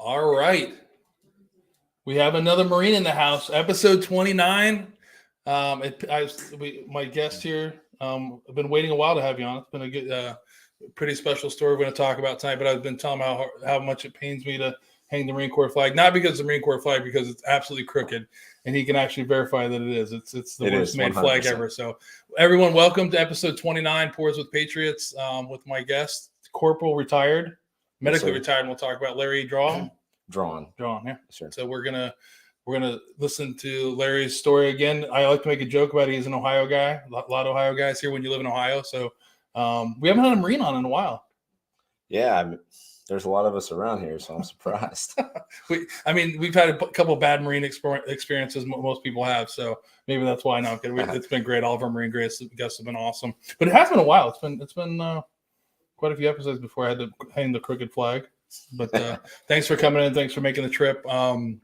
All right. We have another Marine in the house, episode 29. My guest here, I've been waiting a while to have you on. It's been a good, pretty special story we're going to talk about tonight, but I've been telling how much it pains me to hang the Marine Corps flag. Not because of the Marine Corps flag, because it's absolutely crooked, and he can actually verify that it is. It's the worst made flag ever. So everyone, welcome to episode 29, Pours with Patriots, with my guest, Corporal retired, medically retired, and we'll talk about Larry Draughn. Draughn, yeah. Sure. So we're gonna listen to Larry's story again. I like to make a joke about it. He's an Ohio guy. A lot of Ohio guys here when you live in Ohio. So we haven't had a Marine on in a while. Yeah, there's a lot of us around here, so I'm surprised. We've had a couple of bad Marine experiences. Most people have, so maybe that's why. No, it's been great. All of our Marine guests have been awesome, but it has been a while. It's been quite a few episodes before I had to hang the crooked flag. But thanks for coming in. Thanks for making the trip. And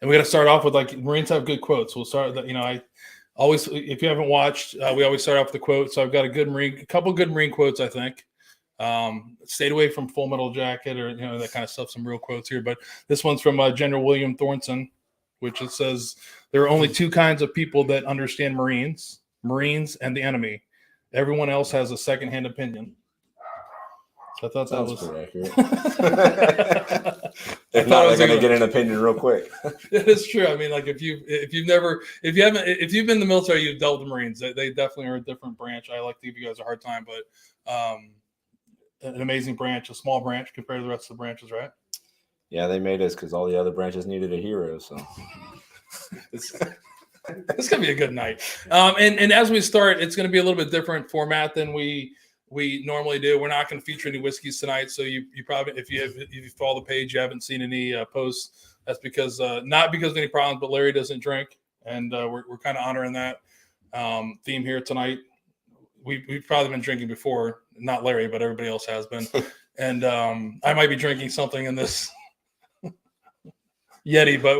we got to start off with, like, Marines have good quotes. We'll start. I always, if you haven't watched, we always start off with the quote. So I've got a couple good Marine quotes, I think. Stayed away from Full Metal Jacket or that kind of stuff. Some real quotes here, but this one's from General William Thornton, which it says there are only two kinds of people that understand Marines and the enemy. Everyone else has a secondhand opinion. I thought that was pretty accurate. If not, they're going to get an opinion real quick. It is true. I mean, like, if you've been in the military, you've dealt with the Marines. They definitely are a different branch. I like to give you guys a hard time, but an amazing branch, a small branch compared to the rest of the branches, right? Yeah, they made us because all the other branches needed a hero. So it's gonna be a good night. And as we start, it's gonna be a little bit different format than we normally do. We're not going to feature any whiskeys tonight, so you probably, if you follow the page, you haven't seen any posts. That's because not because of any problems, but Larry doesn't drink, and we're kind of honoring that theme here tonight. We've probably been drinking before, not Larry, but everybody else has been, and I might be drinking something in this Yeti, but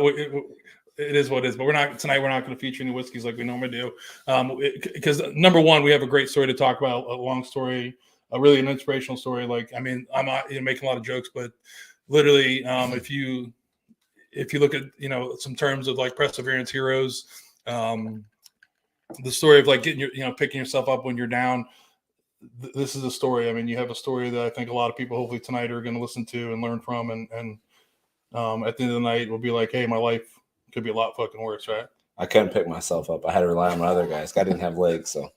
it is what it is. But we're not going to feature any whiskeys like we normally do, because number one, we have a great story to talk about, a long story, really an inspirational story. Like, I mean, I'm not making a lot of jokes, but literally, if you look at some terms of, like, perseverance heroes, the story of, like, getting picking yourself up when you're down. This is a story. I mean, you have a story that I think a lot of people hopefully tonight are going to listen to and learn from, and at the end of the night, we'll be like, hey, my life could be a lot fucking worse, right? I couldn't pick myself up. I had to rely on my other guys. I didn't have legs, so.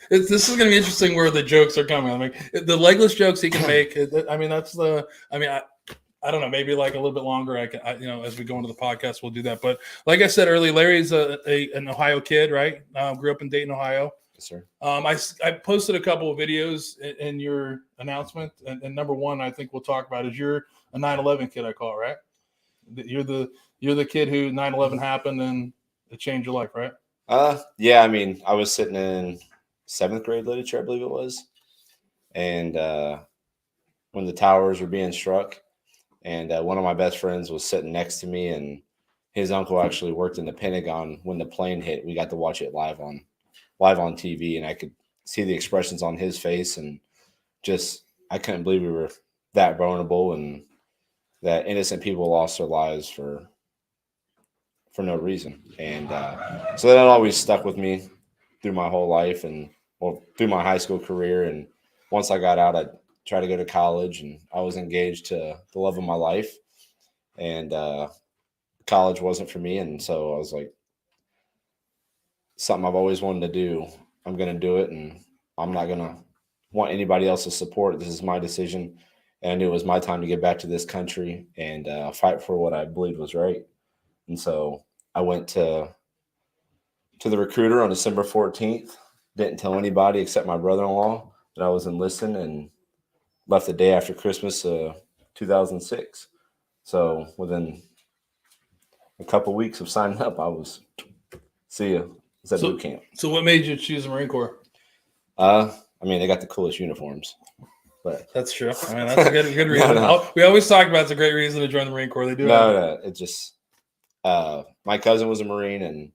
This is going to be interesting where the jokes are coming. I mean, the legless jokes he can make. I mean, I don't know. Maybe like a little bit longer. As we go into the podcast, we'll do that. But like I said earlier, Larry's an Ohio kid, right? Grew up in Dayton, Ohio. Yes, sir. I posted a couple of videos in your announcement, and number one, I think we'll talk about is you're a 9/11 kid. I call it, right? You're the kid who 9/11 happened and it changed your life, right? Yeah. I mean, I was sitting in 7th grade literature, I believe it was, and when the towers were being struck, and one of my best friends was sitting next to me, and his uncle actually worked in the Pentagon when the plane hit. We got to watch it live on TV, and I could see the expressions on his face, and just I couldn't believe we were that vulnerable and that innocent people lost their lives for no reason. And so that always stuck with me through my whole life and through my high school career. And once I got out, I tried to go to college, and I was engaged to the love of my life. And college wasn't for me. And so I was like, something I've always wanted to do, I'm going to do it. And I'm not going to want anybody else's support. This is my decision. And I knew it was my time to get back to this country and fight for what I believed was right. And so I went to the recruiter on December 14th. Didn't tell anybody except my brother-in-law that I was enlisting, and left the day after Christmas 2006. So within a couple of weeks of signing up, I was, see ya. It's at boot camp. So what made you choose the Marine Corps? I mean, they got the coolest uniforms. But that's true. I mean, that's a good reason. No. We always talk about it's a great reason to join the Marine Corps. They do. No. It just my cousin was a Marine, and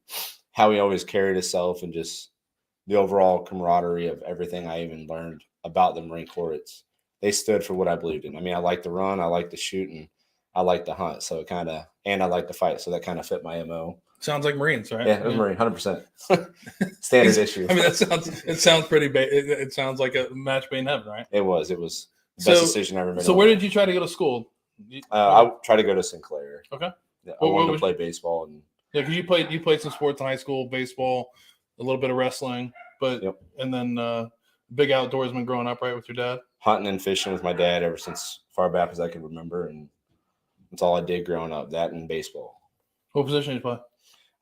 how he always carried himself, and just the overall camaraderie of everything I even learned about the Marine Corps. they stood for what I believed in. I mean, I like to run, I like to shoot, and I like to hunt. So and I like to fight. So that kind of fit my MO. Sounds like Marines, right? Yeah, it was Marine, 100%. Standard issue. I mean, it sounds pretty. It sounds like a match made in heaven, right? It was the best decision I ever made. So where did you try to go to school? I tried to go to Sinclair. Okay. Yeah, I wanted to play baseball, and because you played some sports in high school, baseball, a little bit of wrestling, but and then big outdoorsman growing up, right, with your dad. Hunting and fishing with my dad ever since far back as I can remember, and that's all I did growing up. That and baseball. What position did you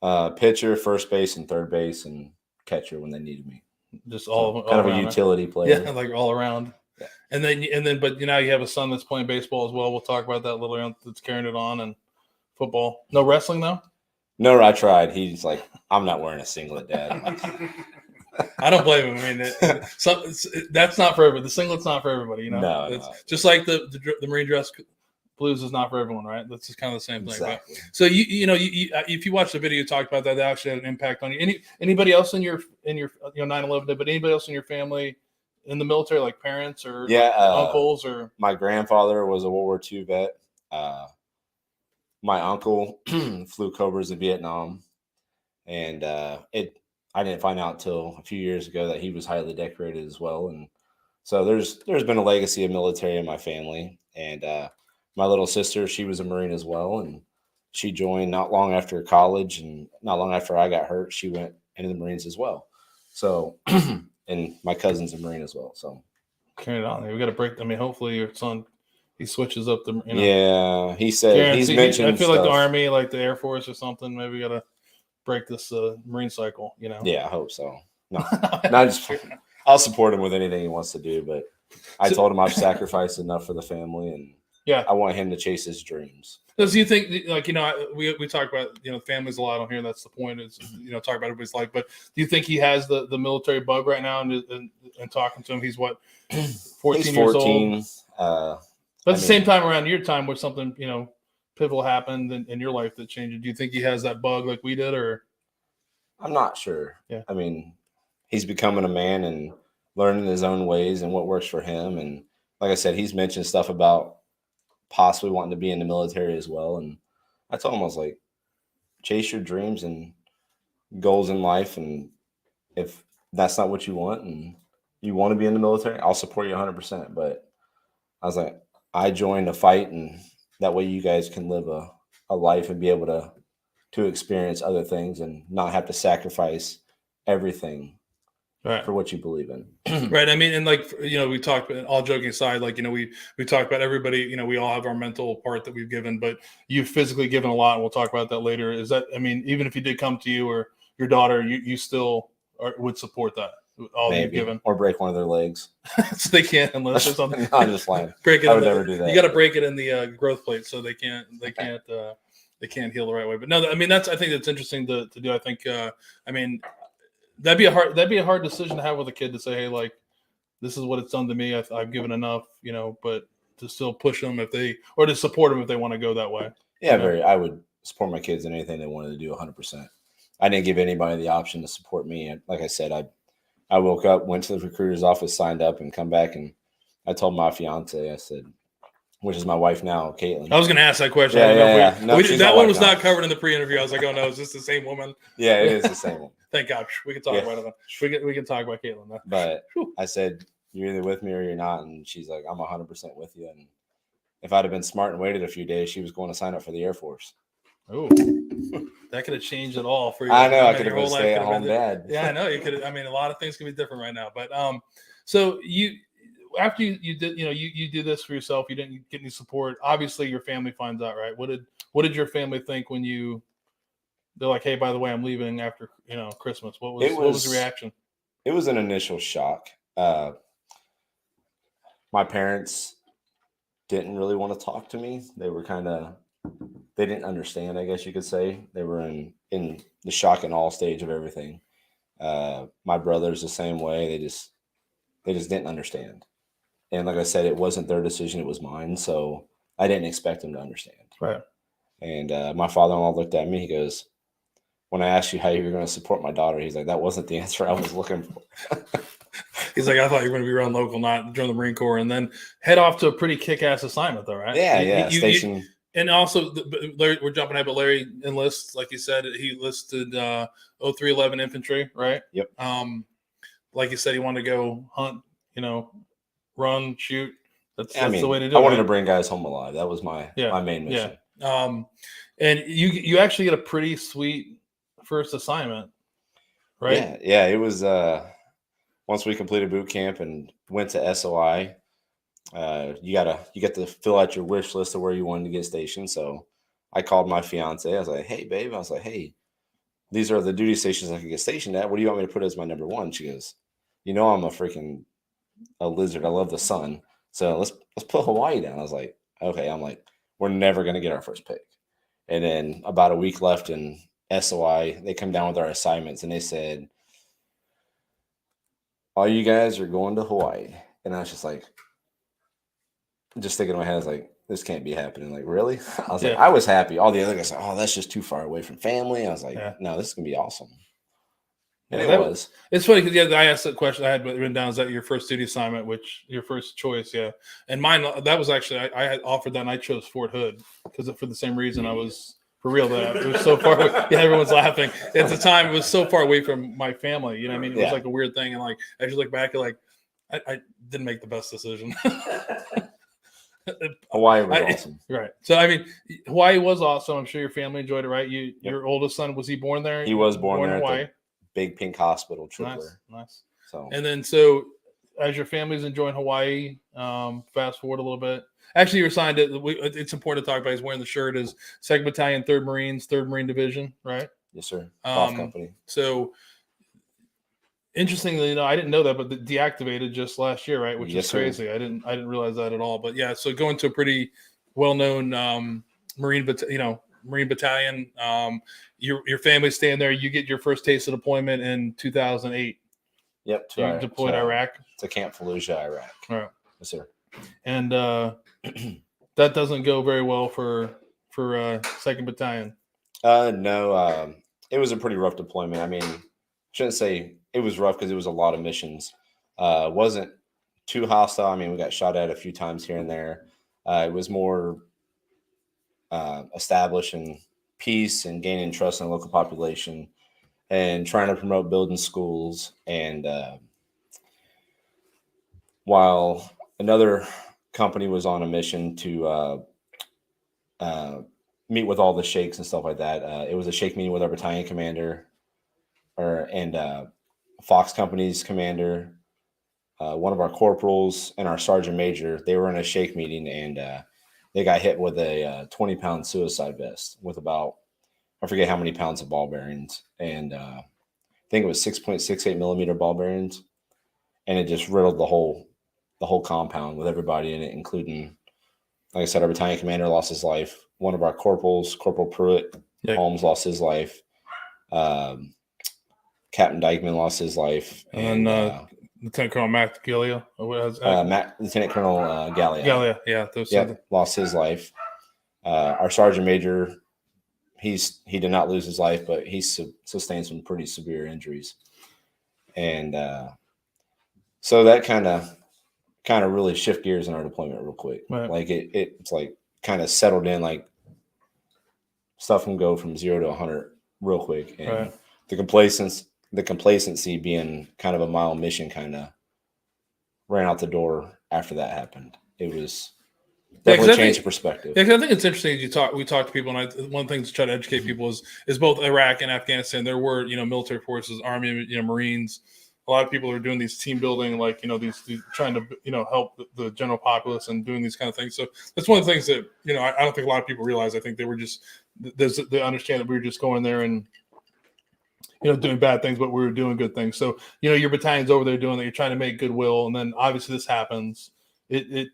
play? Pitcher, first base, and third base, and catcher when they needed me. Just all kind of around, a utility player. Yeah, like all around. Yeah. And then, but now you have a son that's playing baseball as well. We'll talk about that a little. That's carrying it on, and football. No wrestling though. No, I tried. He's like, I'm not wearing a singlet, Dad. I don't blame him. I mean, that's not for everybody. The singlet's not for everybody. You know, no, it's just like the Marine dress blues is not for everyone, right? That's just kind of the same thing. Exactly. Right? So you if you watch the video, you talked about that actually had an impact on you. Anybody else in your 9/11, but anybody else in your family in the military, like parents or uncles or? My grandfather was a World War II vet. My uncle flew Cobras in Vietnam, and I didn't find out until a few years ago that he was highly decorated as well. And so there's been a legacy of military in my family. And my little sister, she was a Marine as well, and she joined not long after college, and not long after I got hurt, she went into the Marines as well. So, and my cousin's a Marine as well. So carry it on. We got to break. I mean, hopefully your son. He switches up the. Yeah, he said he's mentioned. I feel like the Army, like the Air Force or something. Maybe we got to break this Marine cycle. You know. Yeah, I hope so. No, not just. I'll support him with anything he wants to do, but I told him I've sacrificed enough for the family, and I want him to chase his dreams. Does you think, like, we talk about families a lot on here. That's the point. Is talk about everybody's life. But do you think he has the military bug right now? And talking to him, he's what 14 years old. But at the same time, around your time, where something pivotal happened in your life that changed it, do you think he has that bug like we did, or? I'm not sure. Yeah. I mean, he's becoming a man and learning his own ways and what works for him. And like I said, he's mentioned stuff about possibly wanting to be in the military as well. And I told him, I was like, chase your dreams and goals in life. And if that's not what you want and you want to be in the military, I'll support you 100%. But I was like, I joined a fight, and that way you guys can live a life and be able to experience other things and not have to sacrifice everything for what you believe in. Right. I mean, and like, we talked, all joking aside, like, we talked about everybody, we all have our mental part that we've given, but you've physically given a lot. And we'll talk about that later. Is that, I mean, even if he did come to you or your daughter, you still would support that. All you've given, or break one of their legs, so they can't unless there's something. No, I'm just lying. Break it. I would never do that. You got to break it in the growth plate, so they can't heal the right way. But no, I mean I think that's interesting to do. I think I mean that'd be a hard decision to have with a kid to say, hey, like this is what it's done to me. I've given enough, but to still push them or to support them if they want to go that way. Yeah, I would support my kids in anything they wanted to do 100%. I didn't give anybody the option to support me. And like I said, I woke up, went to the recruiter's office, signed up, and come back. And I told my fiance, I said, which is my wife now, Caitlin. I was going to ask that question. Yeah. No, that one was not covered in the pre-interview. I was like, oh, no, is this the same woman? Yeah, it is the same one. Thank God. We can talk about it. We can talk about Caitlin. Though. But I said, you're either with me or you're not. And she's like, I'm 100% with you. And if I'd have been smart and waited a few days, she was going to sign up for the Air Force. Oh, that could have changed it all for you. I know. I could have been a stay-at-home dad. Yeah, I know. You could. I mean, a lot of things could be different right now. But so after you did, you do this for yourself. You didn't get any support. Obviously, your family finds out, right? What did your family think when they're like, hey, by the way, I'm leaving after Christmas? What was the reaction? It was an initial shock. My parents didn't really want to talk to me. They were they didn't understand, I guess you could say. They were in the shock and awe stage of everything. My brother's the same way. They just didn't understand. And like I said, it wasn't their decision, it was mine. So I didn't expect them to understand. Right. And my father-in-law looked at me, he goes, when I asked you how you were going to support my daughter, he's like, that wasn't the answer I was looking for. He's like, I thought you were going to be around local, not join the Marine Corps, and then head off to a pretty kick-ass assignment, though, right? Yeah. Station. And also, Larry, we're jumping ahead, but Larry enlists, like you said, he enlisted 0311 infantry, right? Yep. Like you said, he wanted to go hunt, run, shoot. That's the way to do it. I wanted to bring guys home alive. That was my main mission. Yeah. And you actually get a pretty sweet first assignment, right? Yeah. It was once we completed boot camp and went to SOI. You get to fill out your wish list of where you wanted to get stationed. So I called my fiance. I was like, "Hey, babe," I was like, "Hey, these are the duty stations I could get stationed at. What do you want me to put as my number one?" She goes, "I'm a lizard. I love the sun. So let's put Hawaii down." I was like, "Okay." I'm like, "We're never gonna get our first pick." And then about a week left in SOI, they come down with our assignments and they said, "All you guys are going to Hawaii." And I was just like, just thinking in my head, I was like, this can't be happening. Like, really? I was like, I was happy. All the other guys, oh, that's just too far away from family. I was like, no, this is gonna be awesome. And it was. It's funny because I asked that question. I had written down, is that your first duty assignment, which your first choice? Yeah. And mine, that was actually, I had offered that and I chose Fort Hood because for the same reason I was for real. That it was so far away. Yeah, everyone's laughing. At the time, it was so far away from my family. It was like a weird thing. And like, as you look back, you're like, I didn't make the best decision. Hawaii was awesome. Right. So, Hawaii was awesome. I'm sure your family enjoyed it, right? Your oldest son, was he born there? He was born there in Hawaii. Big Pink Hospital, Tripler. Nice. So as your family's enjoying Hawaii, fast forward a little bit. Actually, you're assigned to, it's important to talk about, he's wearing the shirt, is 2nd Battalion, 3rd Marines, 3rd Marine Division, right? Yes, sir. Golf company. So, interestingly, I didn't know that, but deactivated just last year, right? Which is crazy. Sir. I didn't realize that at all. But yeah, so going to a pretty well-known Marine Battalion. Your family's staying there. You get your first taste of deployment in 2008. Yep. You deployed Iraq. To Camp Fallujah, Iraq. All right. Yes, sir. And that doesn't go very well for 2nd Battalion. No. It was a pretty rough deployment. Shouldn't say it was rough because it was a lot of missions. Wasn't too hostile. We got shot at a few times here and there. It was more establishing peace and gaining trust in the local population and trying to promote building schools. And while another company was on a mission to meet with all the sheikhs and stuff like that, it was a sheikh meeting with our battalion commander and Fox Company's commander, one of our corporals, and our sergeant major. They were in a sheikh meeting and they got hit with a 20-pound suicide vest with about, I forget how many pounds of ball bearings. And I think it was 6.68 millimeter ball bearings. And it just riddled the whole compound with everybody in it, including, like I said, our battalion commander lost his life. One of our corporals, Corporal Patriot, Holmes, lost his life. Captain Dykeman lost his life. And Lieutenant Colonel Matt Gallia. Lieutenant Colonel Gallia. Gallia, yeah. Lost his life. Our sergeant major, he did not lose his life, but he sustained some pretty severe injuries. And so that kind of really shift gears in our deployment real quick. Right. Like it's like kind of settled in, like stuff can go from 0 to 100 real quick. And the complacency being kind of a mild mission kind of ran out the door after that happened. It was definitely changed the perspective. Yeah, I think it's interesting. We talk to people, and one thing to try to educate people is both Iraq and Afghanistan. There were military forces, Army, Marines. A lot of people are doing these team building, like these trying to help the general populace and doing these kind of things. So that's one of the things that I don't think a lot of people realize. I think they were just they understand that we were just going there and doing bad things, but we were doing good things. So your battalion's over there doing that. You're trying to make goodwill, and then obviously this happens. It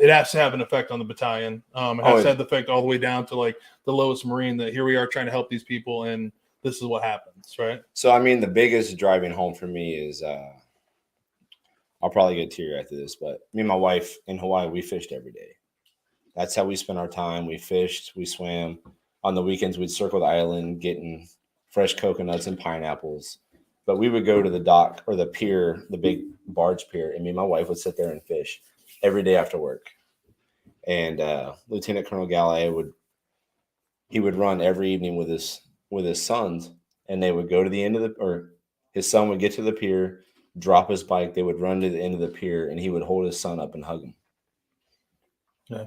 has to have an effect on the battalion. It has to have the effect all the way down to like the lowest Marine. That here we are trying to help these people, and this is what happens, right? So, the biggest driving home for me is I'll probably get teary after this, but me and my wife in Hawaii, we fished every day. That's how we spent our time. We fished, we swam. On the weekends, we'd circle the island getting fresh coconuts and pineapples. But we would go to the dock or the pier, the big barge pier, and me and my wife would sit there and fish every day after work. And Lieutenant Colonel Galloway would run every evening with his sons, and they would go to the end of or his son would get to the pier, drop his bike, they would run to the end of the pier, and he would hold his son up and hug him. Yeah.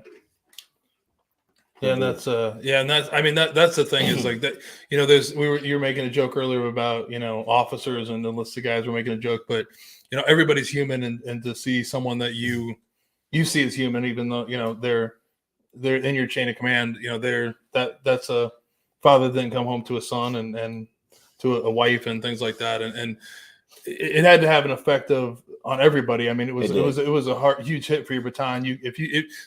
Yeah, and that's I mean that's the thing is like that, you know, you were making a joke earlier about, you know, officers and enlisted guys were making a joke, but you know, everybody's human, and to see someone that you see as human, even though, you know, they're in your chain of command, you know, that's a father that didn't come home to a son and to a wife and things like that, and it had to have an effect on everybody. I mean, it was a huge hit for your battalion.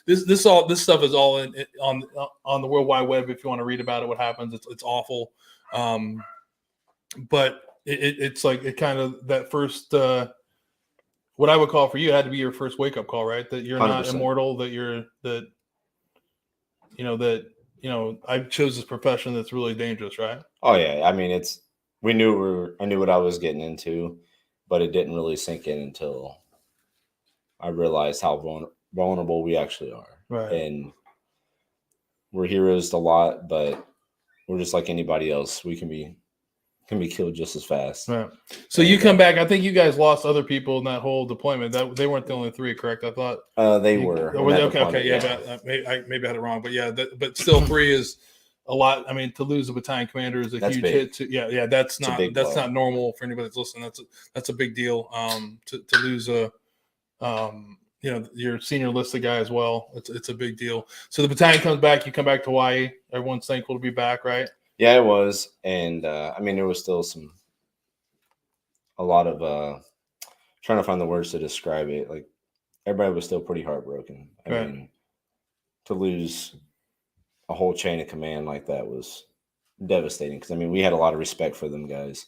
This stuff is all on the World Wide Web. If you want to read about it, what happens, it's awful. But it's like it kind of that first, what I would call for you had to be your first wake up call, right? That you're 100%. Not immortal, that I chose this profession that's really dangerous, right? Oh yeah. I mean, I knew what I was getting into, but it didn't really sink in until I realized how vulnerable we actually are. Right. And we're heroes a lot, but we're just like anybody else. We can be killed just as fast. Right. So you come back. I think you guys lost other people in that whole deployment. That they weren't the only 3, correct? I thought they were. Okay. Yeah. But maybe I had it wrong. But yeah, but still 3 is a lot. I mean, to lose a battalion commander is a huge hit. That's not normal for anybody that's listening. That's a big deal. To lose your senior enlisted guy as well. It's a big deal. So the battalion comes back. You come back to Hawaii. Everyone's thankful to be back, right? Yeah, it was. And I mean, there was still a lot of trying to find the words to describe it. Like everybody was still pretty heartbroken. I mean, to lose a whole chain of command like that was devastating, because I mean, we had a lot of respect for them guys,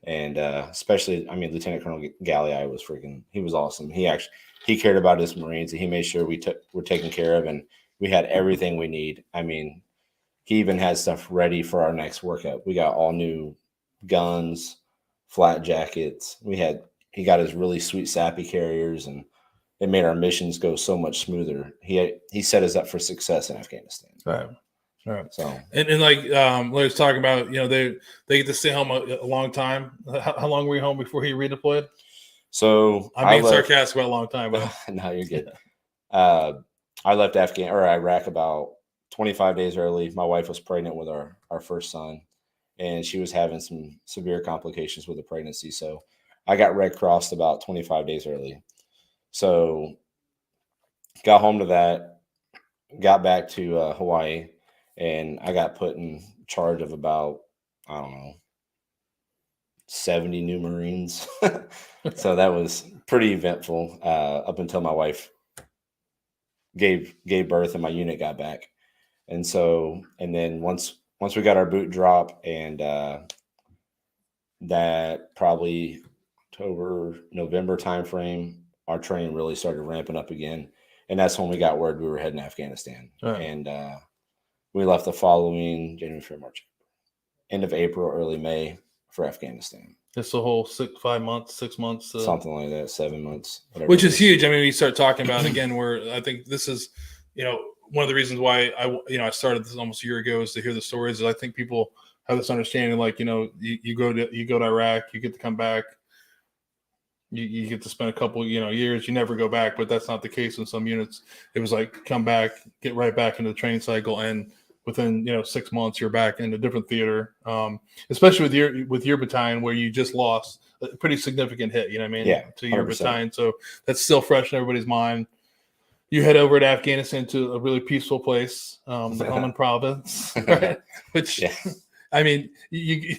and especially, I mean, Lieutenant Colonel Galloway was he was awesome. He cared about his Marines, and he made sure were taken care of, and we had everything we need. I mean, he even had stuff ready for our next workout. We got all new guns, flat jackets. He got his really sweet sappy carriers, and it made our missions go so much smoother. He set us up for success in Afghanistan. Right. So and like Larry's talking about, you know, they get to stay home a long time. How long were you home before he redeployed? So I'm being sarcastic about a long time, but no, you're good. I left Iraq about 25 days early. My wife was pregnant with our first son, and she was having some severe complications with the pregnancy. So I got Red Crossed about 25 days early. So got home to that, got back to Hawaii, and I got put in charge of about, I don't know, 70 new Marines. So that was pretty eventful up until my wife gave birth and my unit got back. And then once we got our boot drop, and that probably October, November timeframe, our training really started ramping up again. And that's when we got word we were heading to Afghanistan. Right. And we left the following January, February, March, end of April, early May for Afghanistan. It's the whole 6 months. Something like that, 7 months. Which is huge. I mean, we start talking about, again, where I think this is, you know, one of the reasons why I started this almost a year ago is to hear the stories. Is I think people have this understanding, like, you know, you go to Iraq, you get to come back, you get to spend a couple, years, you never go back, but that's not the case in some units. It was like, come back, get right back into the training cycle, and within 6 months you're back in a different theater. Especially with your battalion, where you just lost a pretty significant hit, to your 100%. Battalion. So that's still fresh in everybody's mind. You head over to Afghanistan, to a really peaceful place, the Helmand province, right? Which, yeah. I mean, you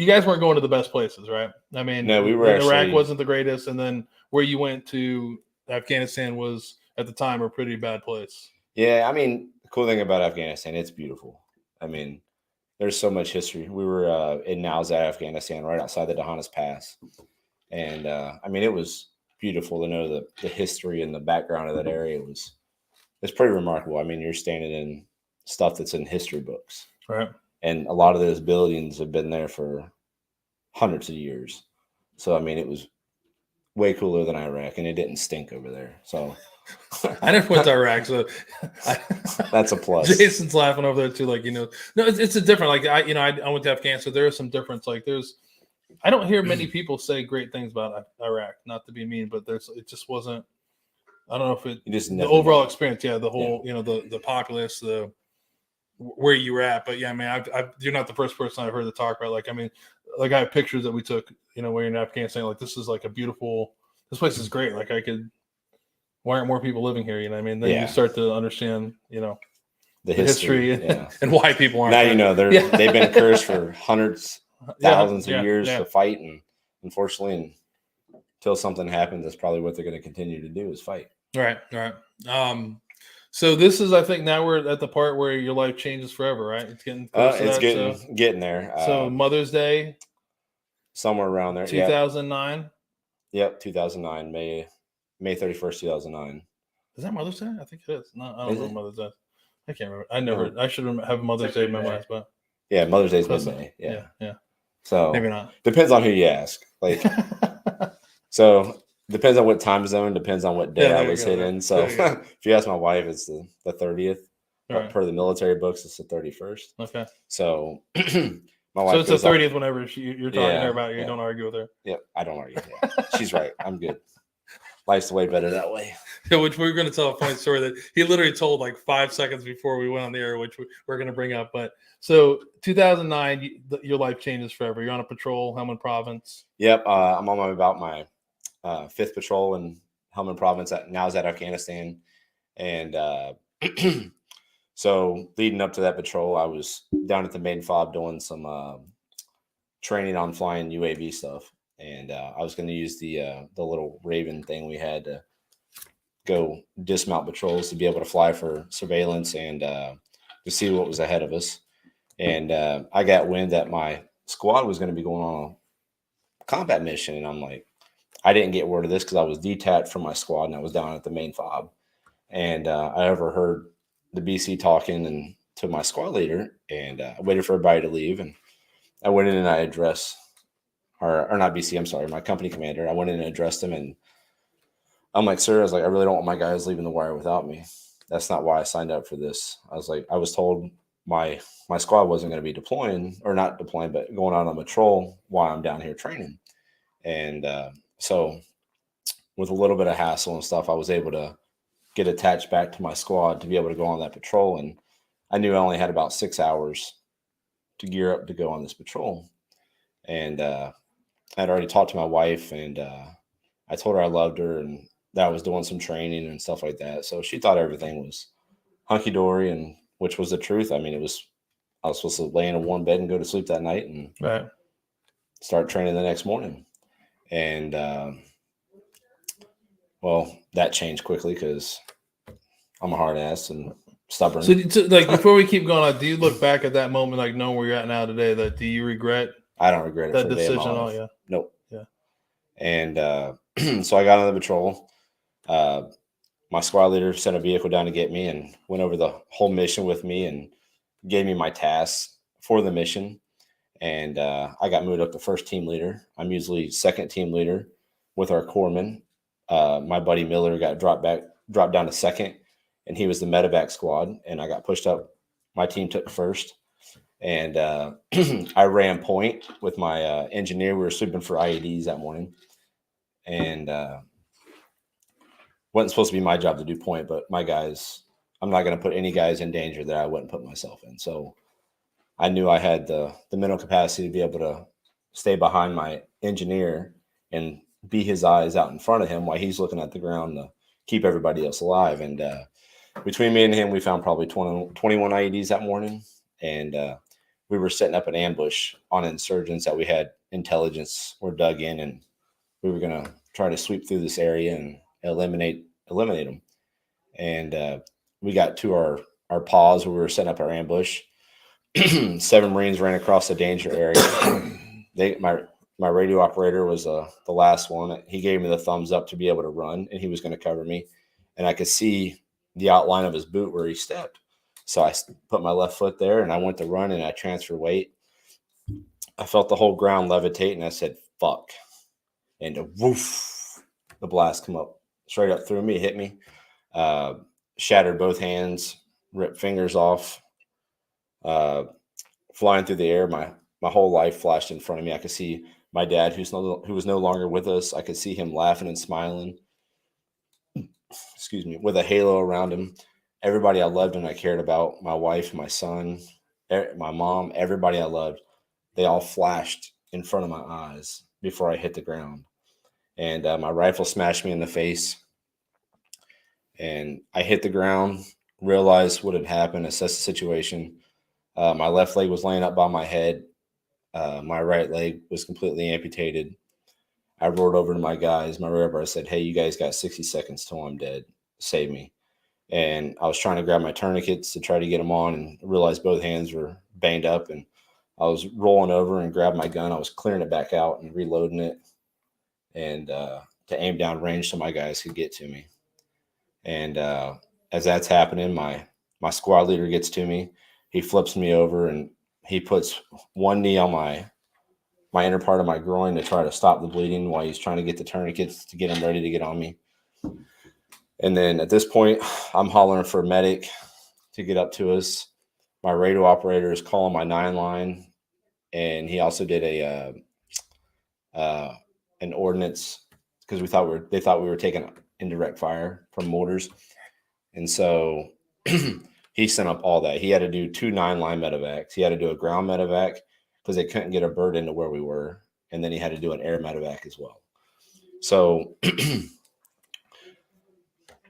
guys weren't going to the best places, right? I mean, no, we were. Iraq wasn't the greatest, and then where you went to Afghanistan was, at the time, a pretty bad place. Yeah, I mean, the cool thing about Afghanistan, it's beautiful. I mean, there's so much history. We were in Nowzat, Afghanistan, right outside the Dahanas Pass, and I mean, it was beautiful to know the history and the background of that area. It's pretty remarkable. I mean, you're standing in stuff that's in history books, right? And a lot of those buildings have been there for hundreds of years. So, I mean, it was way cooler than Iraq, and it didn't stink over there. So I never went to Iraq, so that's a plus. Jason's laughing over there too. Like, no, it's a different. Like I went to Afghanistan. So there is some difference. Like I don't hear many people say great things about Iraq. Not to be mean, but it just wasn't. I don't know if the overall experience. Yeah, the whole the populace, where you were at. But yeah, I mean, you're not the first person I've heard to talk about. Like, I mean, like I have pictures that we took. When you're in Afghanistan, like this is like a beautiful. This place is great. Like why aren't more people living here? You know what I mean? Then you start to understand, the history and why people aren't. Now they've been cursed for hundreds, thousands of years to fight, and unfortunately, until something happens, that's probably what they're going to continue to do is fight. Right. So this is, I think, now we're at the part where your life changes forever, right? It's getting close getting there. So Mother's Day, somewhere around there, 2009. Yep, 2009, May 31st, 2009. Is that Mother's Day? I think it is. No, I don't know Mother's Day. I can't remember. I should have Mother's Day memorized, but yeah, Mother's Day is May. Yeah. So maybe not. Depends on who you ask. Like, so depends on what time zone. Depends on what day I was hit in. So if you ask my wife, it's the 30th. Right. Per the military books, it's the 31st. Okay. So my wife. So it's the 30th. Whenever you're talking to her about it, you don't argue with her. Yep, I don't argue. Yeah. She's right. I'm good. Life's way better that way. Yeah, which we're going to tell a funny story that he literally told like 5 seconds before we went on the air, which we're going to bring up. But so 2009, your life changes forever. You're on a patrol, Helmand Province. Yep, I'm on about my 5th patrol in Helmand Province. Now is at Afghanistan, and so leading up to that patrol, I was down at the main fob doing some training on flying UAV stuff. And I was going to use the little Raven thing we had to go dismount patrols to be able to fly for surveillance and to see what was ahead of us. And I got wind that my squad was going to be going on a combat mission. And I'm like, I didn't get word of this because I was detached from my squad and I was down at the main fob. And I overheard the BC talking to my squad leader, and I waited for everybody to leave. And I went in and I addressed or not BC, I'm sorry, my company commander. I went in and addressed him, and I'm like, sir, I really don't want my guys leaving the wire without me. That's not why I signed up for this. I was told my squad wasn't going to be deploying, or not deploying, but going out on patrol while I'm down here training. And so with a little bit of hassle and stuff, I was able to get attached back to my squad to be able to go on that patrol. And I knew I only had about 6 hours to gear up to go on this patrol. And I'd already talked to my wife, and I told her I loved her and that I was doing some training and stuff like that. So she thought everything was hunky-dory, and which was the truth. I mean, I was supposed to lay in a warm bed and go to sleep that night and start training the next morning. And, well, that changed quickly because I'm a hard ass and stubborn. So like, before we keep going on, do you look back at that moment, like knowing where you're at now today, that do you regret? I don't regret it that decision at all. Yeah. Nope. Yeah. And so I got on the patrol. My squad leader sent a vehicle down to get me and went over the whole mission with me and gave me my tasks for the mission. And I got moved up to first team leader. I'm usually second team leader with our corpsman. My buddy Miller got dropped down to second, and he was the medevac squad. And I got pushed up. My team took first. And I ran point with my engineer. We were sweeping for IEDs that morning. And wasn't supposed to be my job to do point, but my guys, I'm not going to put any guys in danger that I wouldn't put myself in. So I knew I had the mental capacity to be able to stay behind my engineer and be his eyes out in front of him while he's looking at the ground to keep everybody else alive. And between me and him, we found probably 21 IEDs that morning. And we were setting up an ambush on insurgents that we had intelligence were dug in, and we were going to try to sweep through this area and eliminate them. And we got to our pause where we were setting up our ambush. 7 Marines ran across the danger area. My radio operator was the last one. He gave me the thumbs up to be able to run, and he was going to cover me. And I could see the outline of his boot where he stepped. So I put my left foot there, and I went to run, and I transferred weight. I felt the whole ground levitate, and I said, "Fuck!" And a woof, the blast come up straight up through me, hit me, shattered both hands, ripped fingers off, flying through the air. My whole life flashed in front of me. I could see my dad, who was no longer with us. I could see him laughing and smiling. Excuse me, with a halo around him. Everybody I loved and I cared about, my wife, my son, my mom, everybody I loved, they all flashed in front of my eyes before I hit the ground. And my rifle smashed me in the face. And I hit the ground, realized what had happened, assessed the situation. My left leg was laying up by my head. My right leg was completely amputated. I rolled over to my guys, my rear I said, "Hey, you guys got 60 seconds till I'm dead. Save me." And I was trying to grab my tourniquets to try to get them on and realized both hands were banged up. And I was rolling over and grabbed my gun. I was clearing it back out and reloading it and to aim down range so my guys could get to me. And as that's happening, my squad leader gets to me. He flips me over and he puts one knee on my inner part of my groin to try to stop the bleeding while he's trying to get the tourniquets to get him ready to get on me. And then at this point, I'm hollering for a medic to get up to us. My radio operator is calling my 9 line, and he also did an ordnance because they thought we were taking indirect fire from mortars, and so he sent up all that. He had to do 2 9-line medevacs. He had to do a ground medevac because they couldn't get a bird into where we were, and then he had to do an air medevac as well. So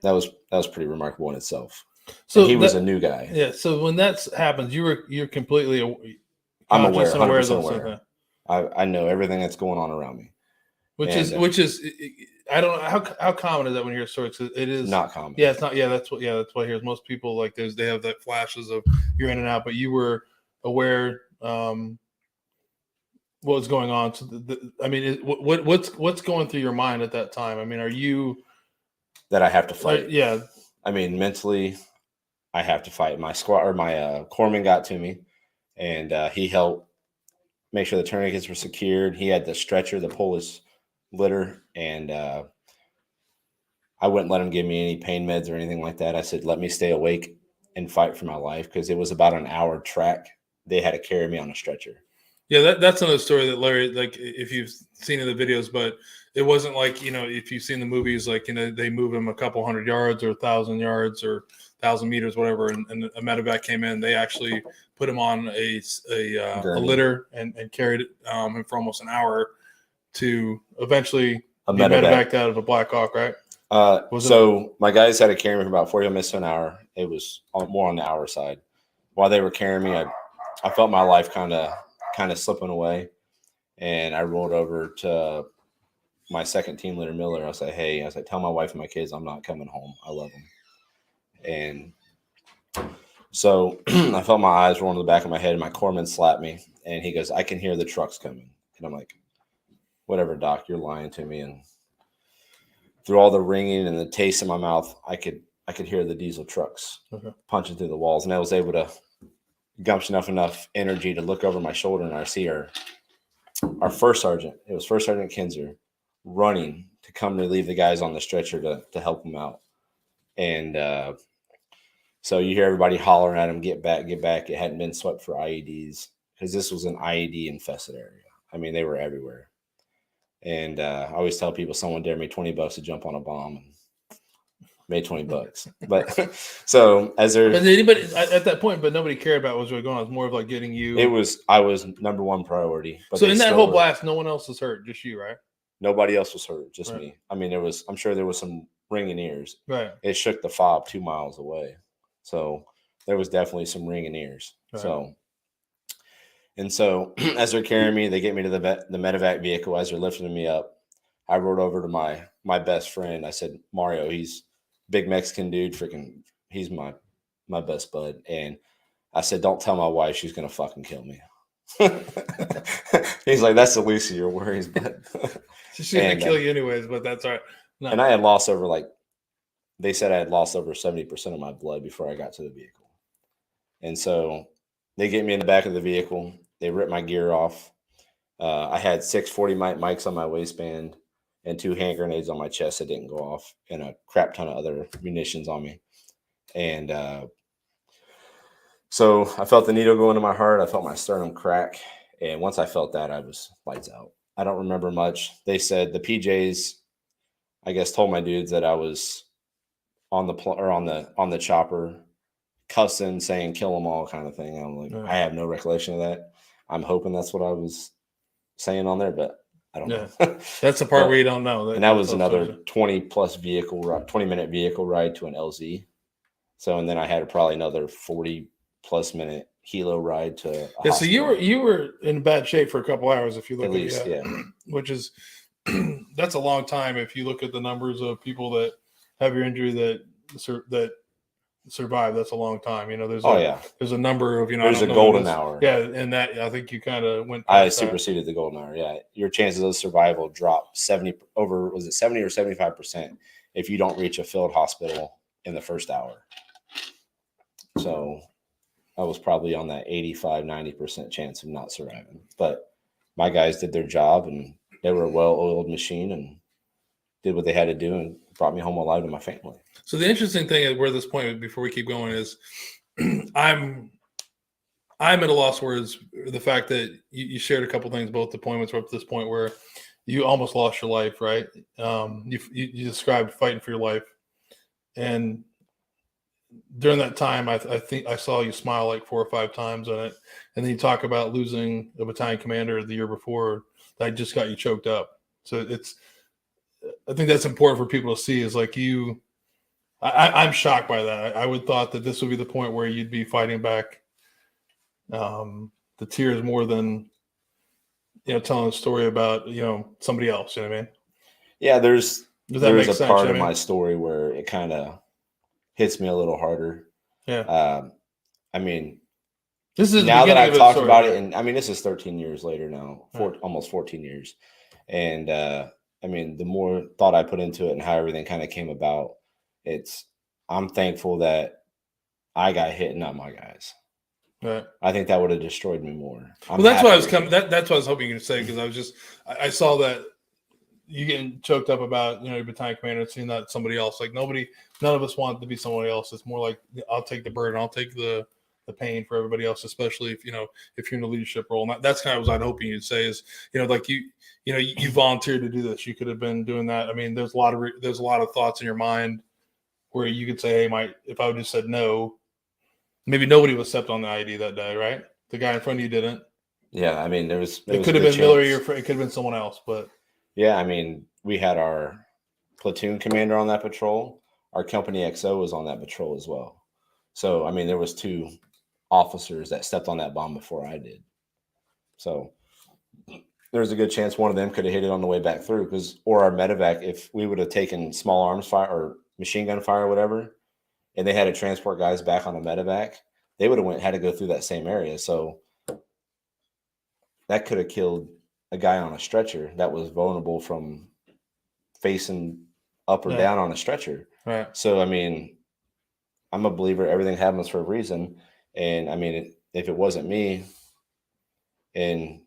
that was pretty remarkable in itself. So he was a new guy. Yeah. So when that happens, you're completely I'm aware, 100% of aware. I know everything that's going on around me. Which is I don't know how common is that when you hear stories. It is not common. Yeah, it's not. Yeah, that's what I hear. Most people like they have that flashes of you're in and out, but you were aware what was going on. So I mean, what's going through your mind at that time? I mean, are you that I have to fight? Yeah. I mean, mentally, I have to fight. My squad or my corpsman got to me, and he helped make sure the tourniquets were secured. He had the stretcher, the Polish litter, and I wouldn't let him give me any pain meds or anything like that. I said, let me stay awake and fight for my life because it was about an hour track. They had to carry me on a stretcher. Yeah, that's another story that Larry, like if you've seen in the videos, but it wasn't like, if you've seen the movies, like, they move him a couple 100 yards or 1,000 yards or 1,000 meters, whatever. And a medevac came in. They actually put him on a litter and carried him for almost an hour to eventually be medevaced out of a Black Hawk, right? So my guys had to carry me for about 40 minutes to an hour. It was more on the hour side. While they were carrying me, I felt my life kind of slipping away, and I rolled over to my second team leader, Miller. I said, "Hey," I said, "tell my wife and my kids I'm not coming home. I love them." And so I felt my eyes roll into the back of my head, and my corpsman slapped me, and he goes, "I can hear the trucks coming." And I'm like, "Whatever, Doc, you're lying to me." And through all the ringing and the taste in my mouth, I could hear the diesel trucks punching through the walls, and I was able to gumption enough energy to look over my shoulder, and I see our first sergeant. It was First Sergeant Kinzer running to come relieve the guys on the stretcher to help them out. And so you hear everybody hollering at him, "Get back, get back." It hadn't been swept for IEDs because this was an IED infested area. I mean, they were everywhere. And I always tell people, someone dared me $20 to jump on a bomb, and made $20. But so as there, but anybody at that point, but nobody cared about what was really going on. It was more of like getting you. I was number one priority. But so in that whole blast, no one else was hurt, just you, right? Nobody else was hurt, just me. I mean, I'm sure there was some ringing ears. Right. It shook the fob 2 miles away. So there was definitely some ringing ears. Right. So as they're carrying me, they get me to the medevac vehicle. As they're lifting me up, I rode over to my best friend. I said, "Mario, he's big Mexican dude, he's my best bud." And I said, "Don't tell my wife, she's gonna fucking kill me." He's like, "That's the least of your worries, but she's gonna kill you anyways." But that's all right. No. And I had lost they said I had lost over 70% of my blood before I got to the vehicle. And so they get me in the back of the vehicle. They rip my gear off. I had 640 mics on my waistband and 2 hand grenades on my chest that didn't go off, and a crap ton of other munitions on me. And so I felt the needle go into my heart. I felt my sternum crack. And once I felt that, I was lights out. I don't remember much. They said the PJs, I guess, told my dudes that I was on the chopper, cussing, saying "kill them all" kind of thing. I'm like, I have no recollection of that. I'm hoping that's what I was saying on there, but I don't know. That's the part where you don't know. And that was another 20-minute vehicle ride to an LZ. So, and then I had probably another 40+ minute helo ride to a hospital. So you were in bad shape for a couple hours if you look at least, which is that's a long time if you look at the numbers of people that have your injury that survive. That's a long time. There's a number of there's a golden hour. Yeah, and that I think you kind of went. I superseded the golden hour. Yeah, your chances of survival drop 70 or 75% if you don't reach a field hospital in the first hour. So I was probably on that 85-90% chance of not surviving. But my guys did their job, and they were a well-oiled machine and did what they had to do and brought me home alive to my family. So the interesting thing at where this point, before we keep going, is I'm at a loss words. The fact that you shared a couple things, both deployments were up to this point where you almost lost your life, right? You described fighting for your life, and during that time, I think I saw you smile like 4 or 5 times on it, and then you talk about losing a battalion commander the year before that just got you choked up. So I think that's important for people to see. Is like I'm shocked by that. I would thought that this would be the point where you'd be fighting back the tears more than telling a story about somebody else. You know what I mean? Yeah, there's a part of my story where it kind of hits me a little harder. Yeah. I mean, this is now that I've talked about it, and I mean, this is 13 years later now, almost 14 years. And I mean, the more thought I put into it and how everything kind of came about, I'm thankful that I got hit and not my guys. Right. I think that would have destroyed me more. Well, that's what I was that's what I was hoping you to say, because I saw that you getting choked up about your battalion commander and seeing that somebody else. Like none of us want to be somebody else. It's more like I'll take the burden, I'll take the pain for everybody else, especially if you're in a leadership role. And that's kind of what I'm hoping you'd say is like you volunteered to do this. You could have been doing that. I mean, there's a lot of thoughts in your mind where you could say, hey, if I would have just said no, maybe nobody would stepped on the ID that day, right? The guy in front of you didn't. Yeah, I mean, it could have been Miller, it could have been someone else, but. Yeah, I mean, we had our platoon commander on that patrol. Our company XO was on that patrol as well. So, I mean, there was 2 officers that stepped on that bomb before I did. So there's a good chance one of them could have hit it on the way back through, or our medevac, if we would have taken small arms fire or machine gun fire or whatever, and they had to transport guys back on a medevac, they would have had to go through that same area. So that could have killed a guy on a stretcher that was vulnerable from facing up or down on a stretcher. Right. So, I mean, I'm a believer everything happens for a reason. And I mean, if it wasn't me and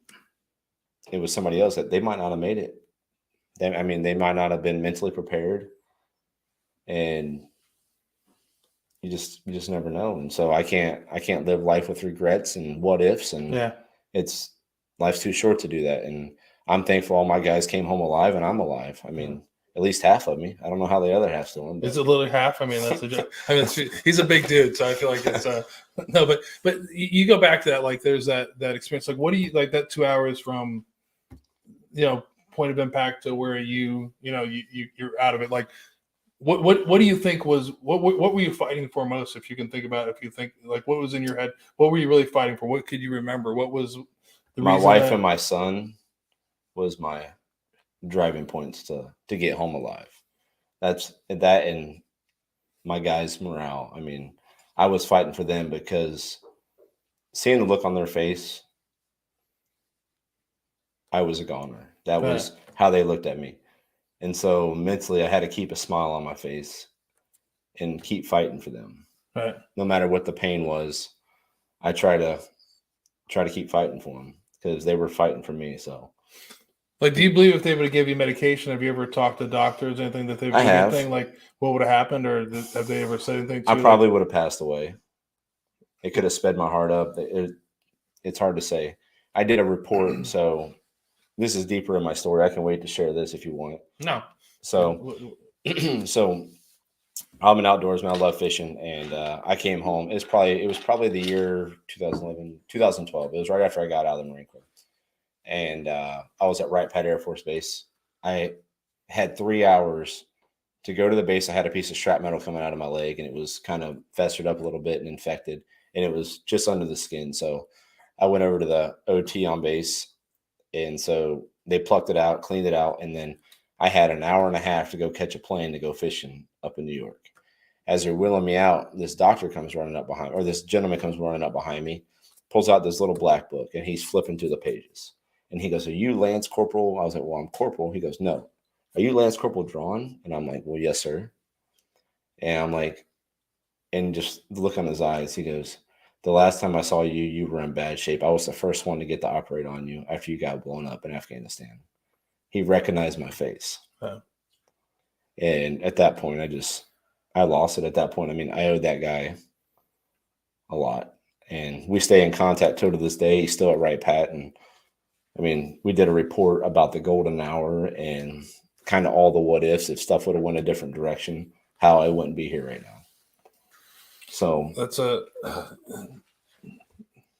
it was somebody else, that they might not have made it. They might not have been mentally prepared, and you just never know. And so I can't live life with regrets and what ifs. And life's too short to do that. And I'm thankful all my guys came home alive, and I'm alive. I mean, at least half of me. I don't know how the other half's doing. Is it literally half? I mean, that's he's a big dude, so I feel like it's no. But you go back to that, like there's that experience. Like, what do you like that 2 hours from, point of impact to where you're out of it? Like, what do you think was what were you fighting for most? If you can think about it, if you think like what was in your head, what were you really fighting for? What could you remember? What was my wife and my son was my driving points to get home alive. That's that, and my guys' morale. I mean, I was fighting for them because seeing the look on their face, I was a goner. That was how they looked at me. And so mentally I had to keep a smile on my face and keep fighting for them. Right. No matter what the pain was, I try to keep fighting for them, because they were fighting for me. So, Like, do you believe if they would have given you medication, have you ever talked to doctors, anything that they would I have. anything like what would have happened, or have they ever said anything to I you? probably would have passed away. It could have sped my heart up. It's hard to say. I did a report, so this is deeper in my story. I can wait to share this if you want. No. So, so I'm an outdoorsman. I love fishing, and I came home. It was probably the year 2011, 2012. It was right after I got out of the Marine Corps, and I was at Wright Pat Air Force Base. I had 3 hours to go to the base. I had a piece of shrapnel coming out of my leg, and it was kind of festered up a little bit and infected, and it was just under the skin. So I went over to the OT on base, and so they plucked it out, cleaned it out, and then I had an hour and a half to go catch a plane to go fishing up in New York. As they're wheeling me out, this doctor comes running up behind, or this gentleman comes running up behind me, pulls out this little black book, and he's flipping through the pages. And he goes, "Are you Lance Corporal?" I was like, "Well, I'm Corporal." He goes, "No. Are you Lance Corporal Draughn?" And I'm like, "Well, yes, sir." And I'm like, and just look on his eyes. He goes, "The last time I saw you, you were in bad shape. I was the first one to get to operate on you after you got blown up in Afghanistan." He recognized my face. Oh. And at that point, I lost it at that point. I mean, I owed that guy a lot. And we stay in contact till to this day. He's still at Wright Pat. And I mean, we did a report about the golden hour and kind of all the what ifs if stuff would have went a different direction, how I wouldn't be here right now. So that's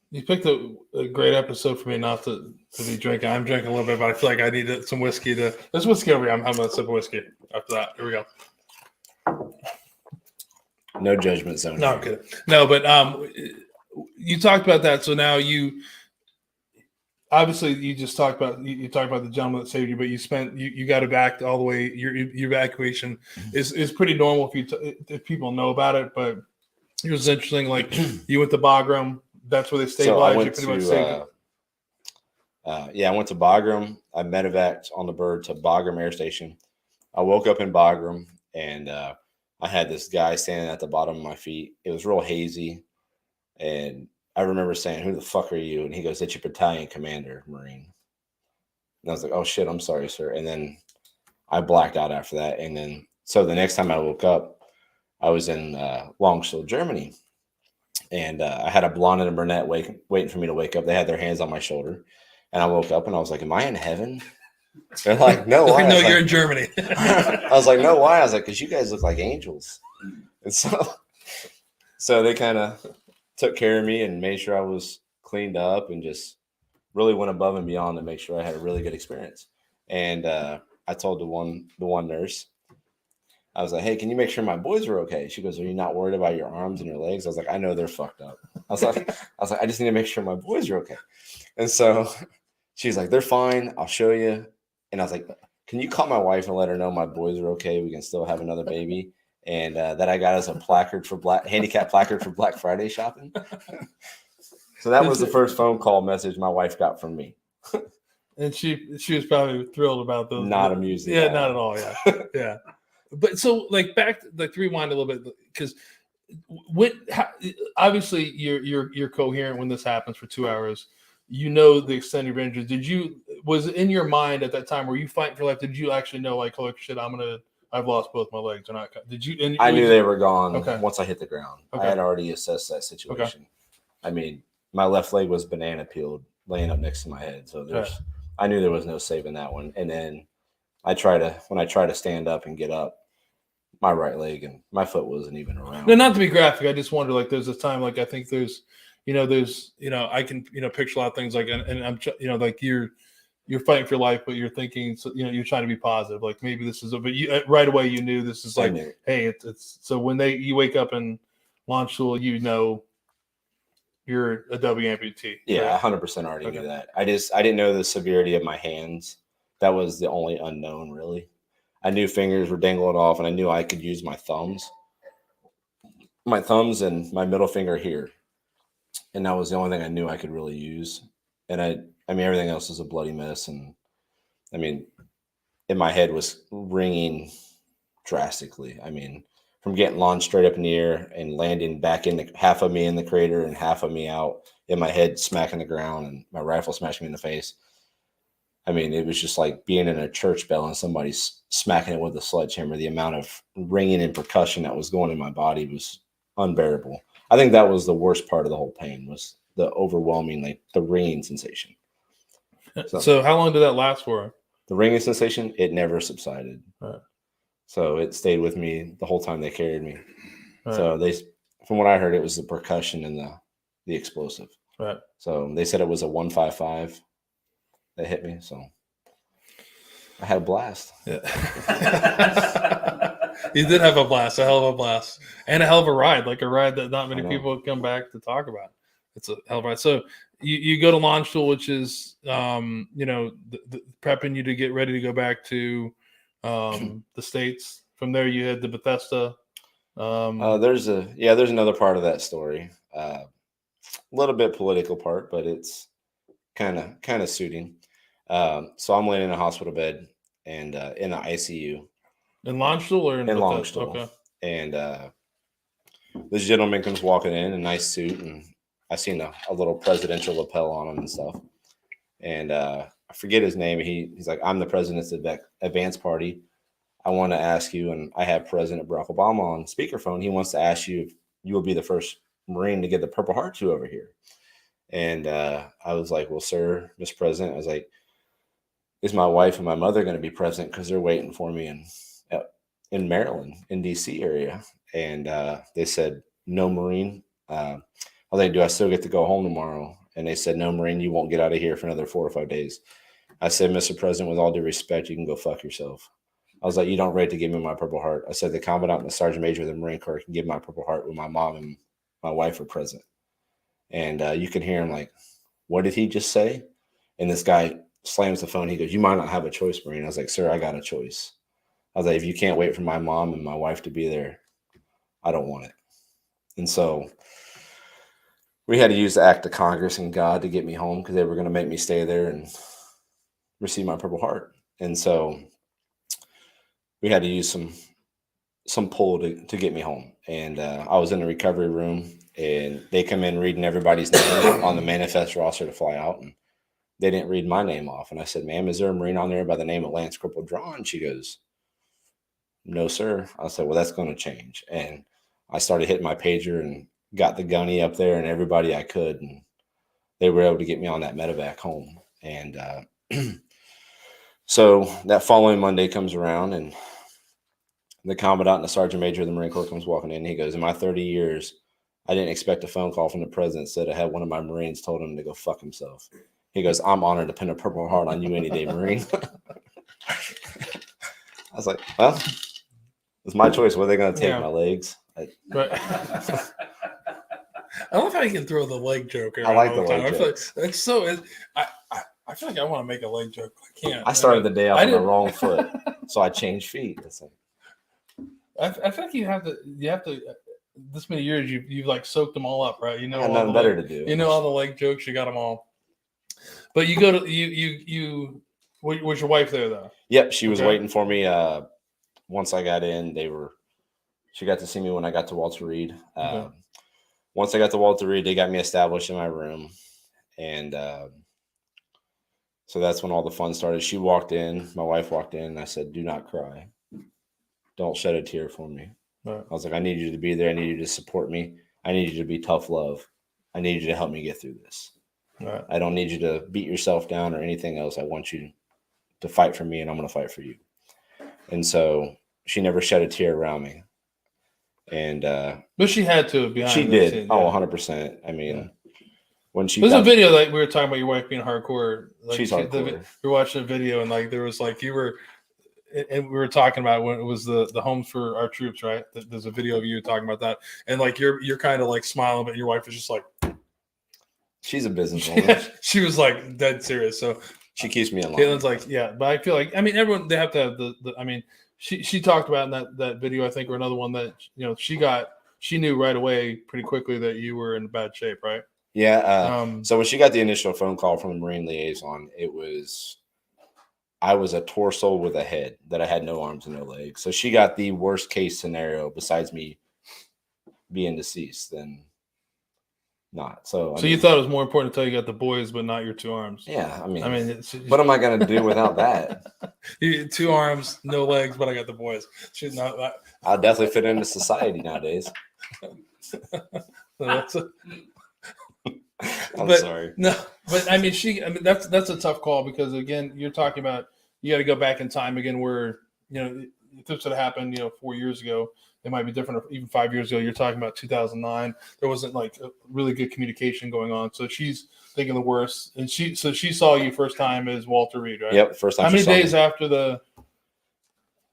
you picked a great episode for me not to be drinking. I'm drinking a little bit, but I feel like I need some whiskey there's whiskey over here. I'm having a sip of whiskey after that. Here we go. No judgment zone. No, I'm kidding. No, but you talked about that. So now you obviously you just talked about you talked about the gentleman that saved you, but you got it back all the way. Your evacuation is pretty normal if people know about it. But it was interesting. Like you went to Bagram. That's where they stabilized you. Pretty much saved I went to Bagram. I medevaced on the bird to Bagram Air Station. I woke up in Bagram, and I had this guy standing at the bottom of my feet. It was real hazy, and I remember saying, "Who the fuck are you?" And he goes, "It's your battalion commander, Marine." And I was like, "Oh shit, I'm sorry, sir." And then I blacked out after that. And then so the next time I woke up, I was in Longshill, Germany, and I had a blonde and a brunette waiting for me to wake up. They had their hands on my shoulder, and I woke up and I was like, "Am I in heaven?" They're like, "No, why?" no, you're in Germany. I was like, "No, why?" I was like, "Because you guys look like angels." And so they kind of took care of me and made sure I was cleaned up and just really went above and beyond to make sure I had a really good experience. And I told the one nurse, I was like, "Hey, can you make sure my boys are okay?" She goes, "Are you not worried about your arms and your legs?" I was like, "I know they're fucked up." I was like, "I just need to make sure my boys are okay." And so she's like, "They're fine. I'll show you." And I was like, "Can you call my wife and let her know my boys are okay? We can still have another baby." And that I got as a placard for handicap placard for Black Friday shopping. So that was the first phone call message my wife got from me. And she was probably thrilled about those. Not amused. Yeah, not at all. Yeah, yeah. But so like to rewind a little bit, because obviously you're coherent when this happens for 2 hours. You know the extent of your injuries. Was it in your mind at that time, were you fighting for life? Did you actually know, like, "Oh shit, I've lost both my legs"? Or not? Did you? I knew they were gone once I hit the ground. Okay. I had already assessed that situation. Okay. I mean, my left leg was banana peeled, laying up next to my head. So I knew there was no saving that one. And then when I try to stand up and get up, my right leg and my foot wasn't even around. No, not to be graphic. I just wonder, like, there's a time, like, I think there's I can, picture a lot of things, like, and I'm, like you're fighting for your life, but you're thinking, so, you're trying to be positive. Like, maybe this is but you right away, you knew this is like, hey, it's so when you wake up in launch school, you're a W amputee. Yeah, 100% already knew that. I didn't know the severity of my hands. That was the only unknown, really. I knew fingers were dangling off, and I knew I could use my thumbs and my middle finger here. And that was the only thing I knew I could really use. And I mean, everything else was a bloody mess. And I mean, in my head was ringing drastically. I mean, from getting launched straight up in the air and landing back in half of me in the crater and half of me out in my head smacking the ground and my rifle smashing me in the face. I mean, it was just like being in a church bell and somebody's smacking it with a sledgehammer. The amount of ringing and percussion that was going in my body was unbearable. I think that was the worst part of the whole pain, was the overwhelming, like the ringing sensation. So how long did that last for? The ringing sensation, it never subsided. Right. So it stayed with me the whole time they carried me. Right. So from what I heard, it was the percussion and the explosive. Right. So they said it was a 155 that hit me. So I had a blast. Yeah. You did have a blast, a hell of a blast, and a hell of a ride, like a ride that not many people come back to talk about. It's a hell of a ride. So you go to launch school, which is, prepping you to get ready to go back to the States. From there, you head to Bethesda. There's another part of that story. A little bit political part, but it's kind of suiting. So I'm laying in a hospital bed and in the ICU. In launch school or in launch school? Okay. And this gentleman comes walking in a nice suit, and I seen a little presidential lapel on him and stuff. And I forget his name. He's like, "I'm the president's advance party. I want to ask you," and I have President Barack Obama on speakerphone. He wants to ask you if you will be the first Marine to get the Purple Heart to over here. And I was like, "Well, sir, Mr. President," I was like, "is my wife and my mother going to be present? Because they're waiting for me in Maryland, in DC area." And they said, "No Marine." I was like, "Do I still get to go home tomorrow?" And they said, "No Marine, you won't get out of here for another 4 or 5 days." I said, "Mr. President, with all due respect, you can go fuck yourself." I was like, "You don't rate to give me my Purple Heart." I said, "The Commandant and the Sergeant Major of the Marine Corps can give my Purple Heart when my mom and my wife are present." And you can hear him like, "What did he just say?" And this guy slams the phone. He goes, "You might not have a choice, Marine." I was like, "Sir, I got a choice." I was like, "If you can't wait for my mom and my wife to be there, I don't want it." And so we had to use the act of Congress and God to get me home, because they were going to make me stay there and receive my Purple Heart. And so we had to use some pull to get me home. And I was in the recovery room, and they come in reading everybody's name on the manifest roster to fly out. And they didn't read my name off. And I said, "Ma'am, is there a Marine on there by the name of Lance Corporal Draughn?" She goes, "No, sir." I said, "Well, that's going to change." And I started hitting my pager and got the gunny up there and everybody I could. And they were able to get me on that medevac home. And so that following Monday comes around, and the Commandant and the Sergeant Major of the Marine Corps comes walking in. He goes, "In my 30 years, I didn't expect a phone call from the president said I had one of my Marines told him to go fuck himself." He goes, "I'm honored to pin a Purple Heart on you any day, Marine." I was like, "Well, it's my choice. What are they going to take? My legs?" Right. I love how you can throw the leg joke around. I like the all leg time. jokes. I feel like I feel like I want to make a leg joke. I can't. I started the day off on the wrong foot, so I changed feet. I feel like you have to. This many years, you've like soaked them all up, right? You know, I had nothing better to do. You know all the leg jokes. You got them all. But you go to you. Was your wife there though? Yep, she was waiting for me. Once I got in, she got to see me when I got to Walter Reed. Once I got to Walter Reed, they got me established in my room, and so that's when all the fun started. She walked in, my wife walked in, and I said, "Do not cry. Don't shed a tear for me." Right. I was like, "I need you to be there. I need you to support me. I need you to be tough love. I need you to help me get through this. Right. I don't need you to beat yourself down or anything else. I want you to fight for me, and I'm going to fight for you." And so she never shed a tear around me. And but she had to behind. She did. Scene, 100%. I mean, when she there's a video like we were talking about your wife being hardcore. Like she's hardcore. We were watching a video, and like there was like you were. And we were talking about when it was the homes for our troops, right? There's a video of you talking about that, and like you're kind of like smiling, but your wife is just like, she's a businesswoman. She was like dead serious. So she keeps me in line. Caitlin's like, yeah, but I feel like everyone they have to have the I mean, she talked about in that video, I think, or another one that she knew right away pretty quickly that you were in bad shape, right? Yeah. So when she got the initial phone call from the Marine liaison, I was a torso with a head, that I had no arms and no legs. So she got the worst case scenario besides me being deceased than not. So So you thought it was more important until you got the boys, but not your 2 arms. yeah, I mean, It's, what am I going to do without that? 2 arms, no legs, but I got the boys. She's not that. I'll definitely fit into society nowadays. So that's I'm sorry. No, but I mean, that's a tough call because again, you're talking about you got to go back in time again, where if this had happened 4 years ago, it might be different. Or even 5 years ago, you're talking about 2009. There wasn't like a really good communication going on, so she's thinking the worst. And she saw you first time as Walter Reed, right? Yep, first time. How many days after the?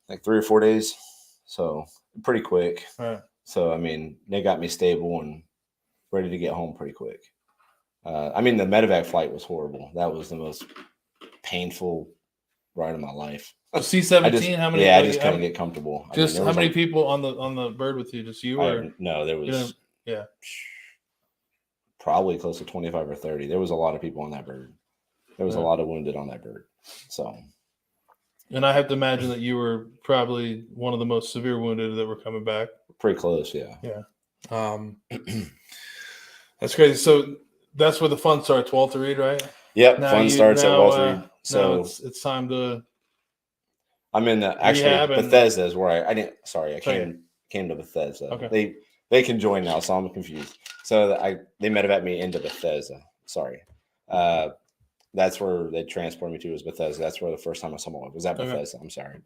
Like 3 or 4 days, so pretty quick. Right. So I mean, they got me stable and ready to get home pretty quick. I mean, the medevac flight was horrible. That was the most painful ride of my life. C-17. How many? Yeah, I just couldn't get comfortable. Just how many people on the bird with you? Just you or no? There was probably close to 25 or 30. There was a lot of people on that bird. There was a lot of wounded on that bird. So, and I have to imagine that you were probably one of the most severe wounded that were coming back. Pretty close, yeah. Yeah. That's crazy. So that's where the fun starts, Walter Reed, right? Yep, fun starts at Walter Reed. So now it's time to. I'm in the Bethesda is where I didn't. Sorry, I came to Bethesda. Okay. They can join now, so I'm confused. So they medevac me into Bethesda. Sorry, that's where they transported me to was Bethesda. That's where the first time I saw my wife was at Bethesda. I'm sorry,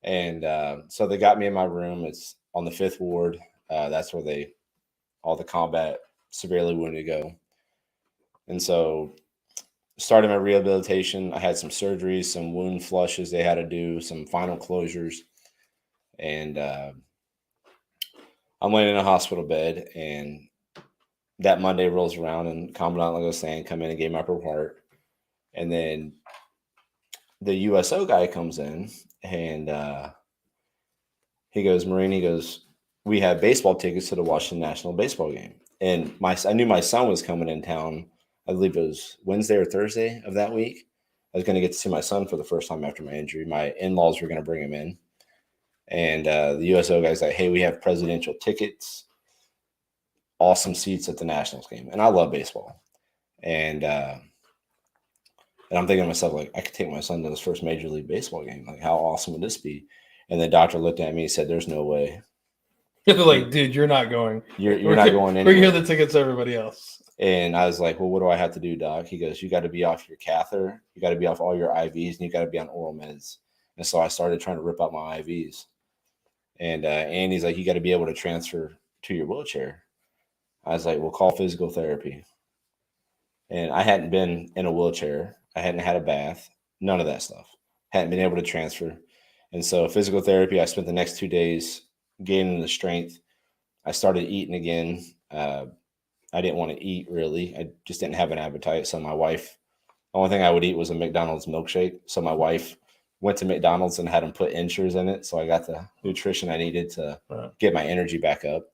and so they got me in my room. It's on the 5th ward. That's where all the combat severely wounded go. And so started my rehabilitation. I had some surgeries, some wound flushes they had to do, some final closures. And I'm laying in a hospital bed, and that Monday rolls around, and Commandant, like I was saying, come in and gave my report. And then the USO guy comes in, and he goes, Marine, he goes, we have baseball tickets to the Washington National baseball game. And I knew my son was coming in town. I believe it was Wednesday or Thursday of that week. I was going to get to see my son for the first time after my injury. My in-laws were going to bring him in. And the USO guy's like, hey, we have presidential tickets, awesome seats at the Nationals game. And I love baseball. And I'm thinking to myself, like, I could take my son to his first Major League Baseball game. Like, how awesome would this be? And the doctor looked at me and said, there's no way. They're like, dude, you're not going. You're not going anywhere. We're here the tickets to everybody else. And I was like, well, what do I have to do, doc? He goes, you got to be off your catheter. You got to be off all your IVs, and you got to be on oral meds. And so I started trying to rip out my IVs. And Andy's like, you got to be able to transfer to your wheelchair. I was like, well, call physical therapy. And I hadn't been in a wheelchair. I hadn't had a bath, none of that stuff. Hadn't been able to transfer. And so physical therapy, I spent the next 2 days gaining the strength. I started eating again. I didn't want to eat really. I just didn't have an appetite. So my wife, the only thing I would eat was a McDonald's milkshake. So my wife went to McDonald's and had them put insures in it. So I got the nutrition I needed to get my energy back up.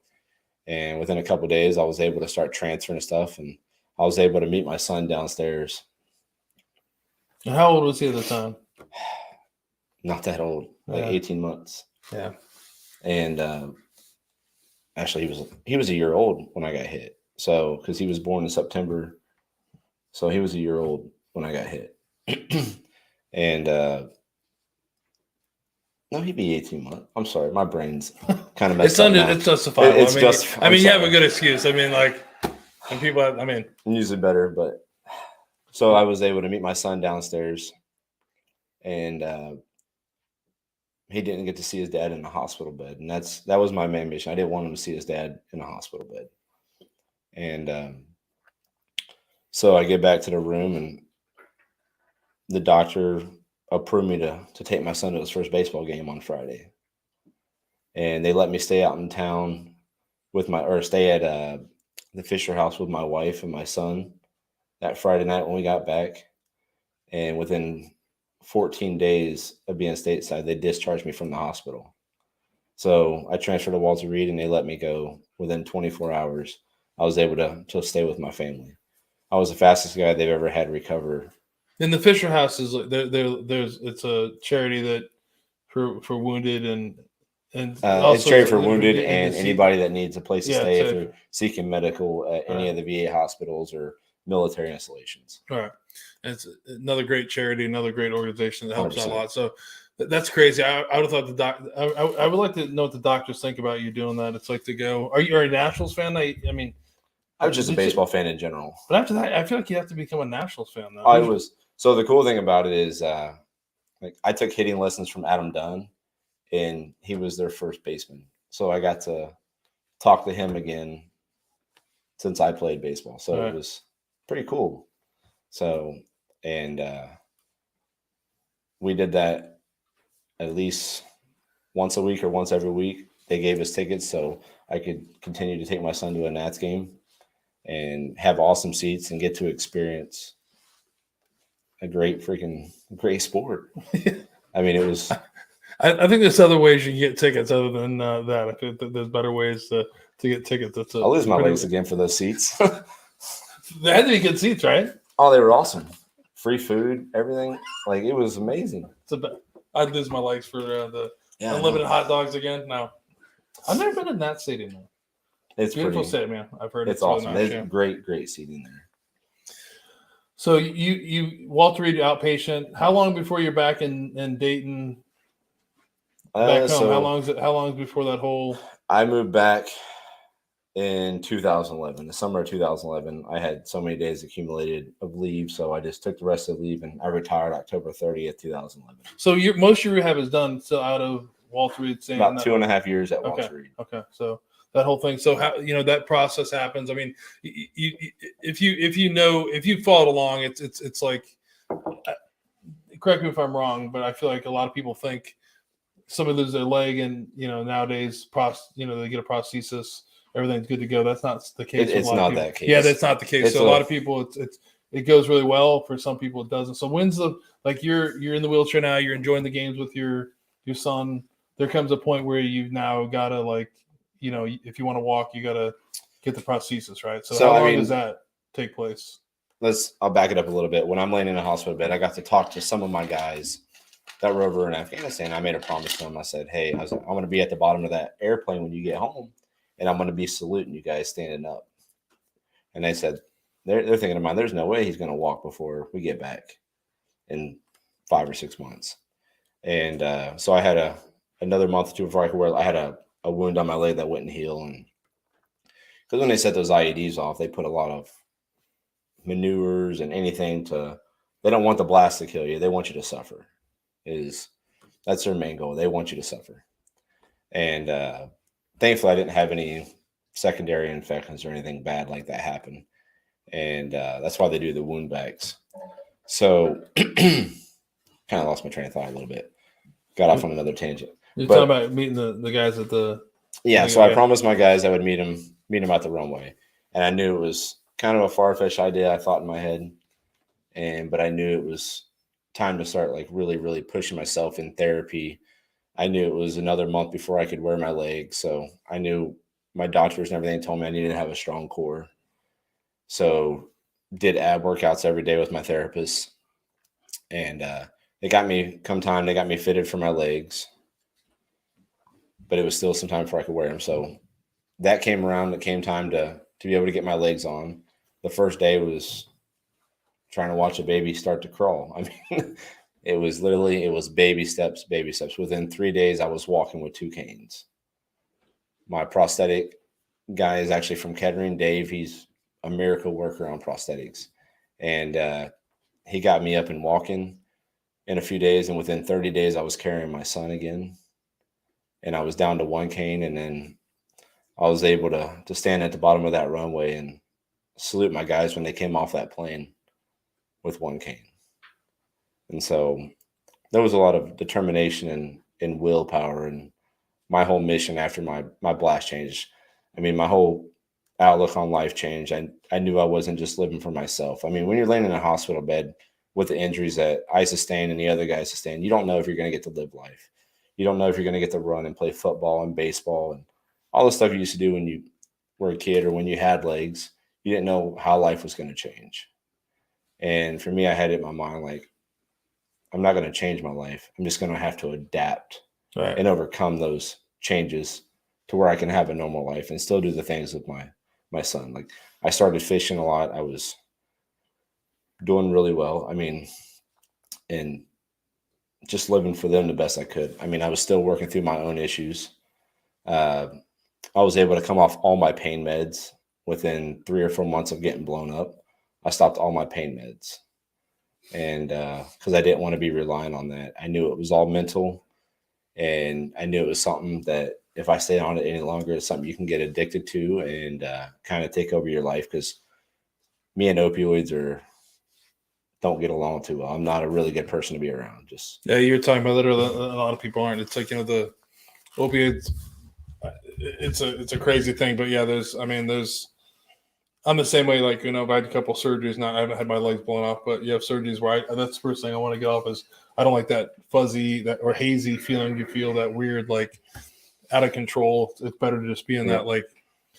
And within a couple of days, I was able to start transferring stuff, and I was able to meet my son downstairs. And how old was he at the time? Not that old, like 18 months. Yeah. And actually, he was a year old when I got hit. So, because he was born in September, so he was a year old when I got hit. And no, he'd be 18 months. I'm sorry, my brain's kind of messed up now. It's justifiable. I mean, you have a good excuse. I mean, like, and people have, I'm usually better, but so I was able to meet my son downstairs, and he didn't get to see his dad in the hospital bed, and that was my main mission. I didn't want him to see his dad in the hospital bed. And so I get back to the room, and the doctor approved me to take my son to his first baseball game on Friday. And they let me stay out in town stay at the Fisher house with my wife and my son that Friday night when we got back. And within 14 days of being stateside, they discharged me from the hospital. So I transferred to Walter Reed, and they let me go within 24 hours. I was able to stay with my family. I was the fastest guy they've ever had recover And the Fisher House is like there's it's a charity that for wounded and It's charity for wounded in and the anybody that needs a place to Yeah, stay if safe. they're seeking medical at any of the VA hospitals or military installations. All right. And it's another great charity, another great organization that helps out a 100%. lot. So that's crazy. I would have thought I would like to know what the doctors think about you doing that. It's like to go. Are you a Nationals fan? I mean, I was just a baseball fan in general. But after that, I feel like you have to become a Nationals fan now. I was. So the cool thing about it is, like I took hitting lessons from Adam Dunn, and he was their first baseman. So I got to talk to him again since I played baseball. So It was pretty cool. So, and we did that at least once a week or once every week. They gave us tickets so I could continue to take my son to a Nats game and have awesome seats and get to experience a great sport. I mean, it was. I think there's other ways you can get tickets other than that. I think that there's better ways to get tickets. I'll lose my legs again for those seats. They had to be good seats, right? Oh, they were awesome. Free food, everything. Like, it was amazing. I'd lose my legs for the unlimited hot dogs again. No, I've never been in that stadium though. It's beautiful stadium. I've heard it's awesome. Really nice, great seating there. So you Walter Reed outpatient. How long before you're back in Dayton? Back home. So how long before that whole? I moved back in 2011, the summer of 2011. I had so many days accumulated of leave, so I just took the rest of the leave and I retired October 30th, 2011. So most of your rehab is done still out of Walter Reed. About 2.5 years at Walter Reed. Okay, so that whole thing. So how that process happens? I mean, if you followed along, it's like. Correct me if I'm wrong, but I feel like a lot of people think somebody loses their leg and nowadays they get a prosthesis, everything's good to go. That's not the case. It's not that case. Yeah, that's not the case. So a lot of people it goes really well. For some people it doesn't. So when's you're in the wheelchair now, you're enjoying the games with your son. There comes a point where you've now gotta if you want to walk, you gotta get the prosthesis, right? So how long does that take place? I'll back it up a little bit. When I'm laying in a hospital bed, I got to talk to some of my guys that were over in Afghanistan. I made a promise to them. I said, hey, I'm going to be at the bottom of that airplane when you get home, and I'm going to be saluting you guys standing up. And they said, they're thinking of mine, there's no way he's going to walk before we get back in 5 or 6 months. And so I had another month or two before I could wear. I had a wound on my leg that wouldn't heal. And because when they set those IEDs off, they put a lot of manures and anything they don't want the blast to kill you. They want you to suffer. That's their main goal. They want you to suffer. And thankfully I didn't have any secondary infections or anything bad like that happen. And that's why they do the wound bags. So kind of lost my train of thought a little bit. Got off on another tangent. You're talking about meeting the guys at the. Yeah. So I promised my guys I would meet them at the runway. And I knew it was kind of a far-fetched idea I thought in my head. But I knew it was time to start really, really pushing myself in therapy. I knew it was another month before I could wear my leg. So I knew my doctors and everything told me I needed to have a strong core. So did ab workouts every day with my therapist. And they got me fitted for my legs. But it was still some time before I could wear them. So that came around. It came time to be able to get my legs on. The first day was trying to watch a baby start to crawl. I mean, it was baby steps. Within 3 days, I was walking with 2 canes. My prosthetic guy is actually from Kettering, Dave. He's a miracle worker on prosthetics. And he got me up and walking in a few days. And within 30 days, I was carrying my son again. And I was down to 1 cane. And then I was able to stand at the bottom of that runway and salute my guys when they came off that plane with 1 cane. And so there was a lot of determination and willpower, and my whole mission after my blast changed. I mean, my whole outlook on life changed. I knew I wasn't just living for myself. I mean, when you're laying in a hospital bed with the injuries that I sustained and the other guys sustained, you don't know if you're going to get to live life. You don't know if you're going to get to run and play football and baseball and all the stuff you used to do when you were a kid or when you had legs. You didn't know how life was going to change. And for me, I had it in my mind, like, I'm not going to change my life. I'm just going to have to adapt and overcome those changes to where I can have a normal life and still do the things with my son. Like, I started fishing a lot. I was doing really well. I mean, and just living for them the best I could. I mean, I was still working through my own issues. I was able to come off all my pain meds within 3 or 4 months of getting blown up. I stopped all my pain meds. And because I didn't want to be relying on that. I knew it was all mental, and I knew it was something that if I stayed on it any longer, it's something you can get addicted to and kind of take over your life, because me and opioids don't get along too well. I'm not a really good person to be around. Just yeah, you were talking about literally a lot of people aren't. It's like, the opiates. It's a crazy thing, but yeah, I'm the same way. Like, I've had a couple surgeries now. I haven't had my legs blown off, but you have surgeries where that's the first thing I want to get off is I don't like that fuzzy or hazy feeling. You feel that weird, like, out of control. It's better to just be in that, like,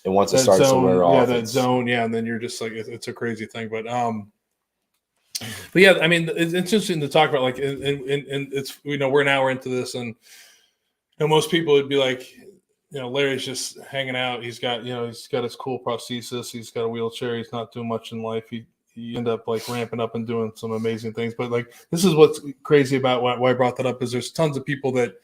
and once it starts to wear off, that zone, and then you're just like, it's a crazy thing. But yeah, I mean, it's interesting to talk about, like, and it's, we're an hour into this, and most people would be like, Larry's just hanging out. He's got his cool prosthesis. He's got a wheelchair. He's not doing much in life. He end up, like, ramping up and doing some amazing things. But, like, this is what's crazy about why I brought that up is there's tons of people that,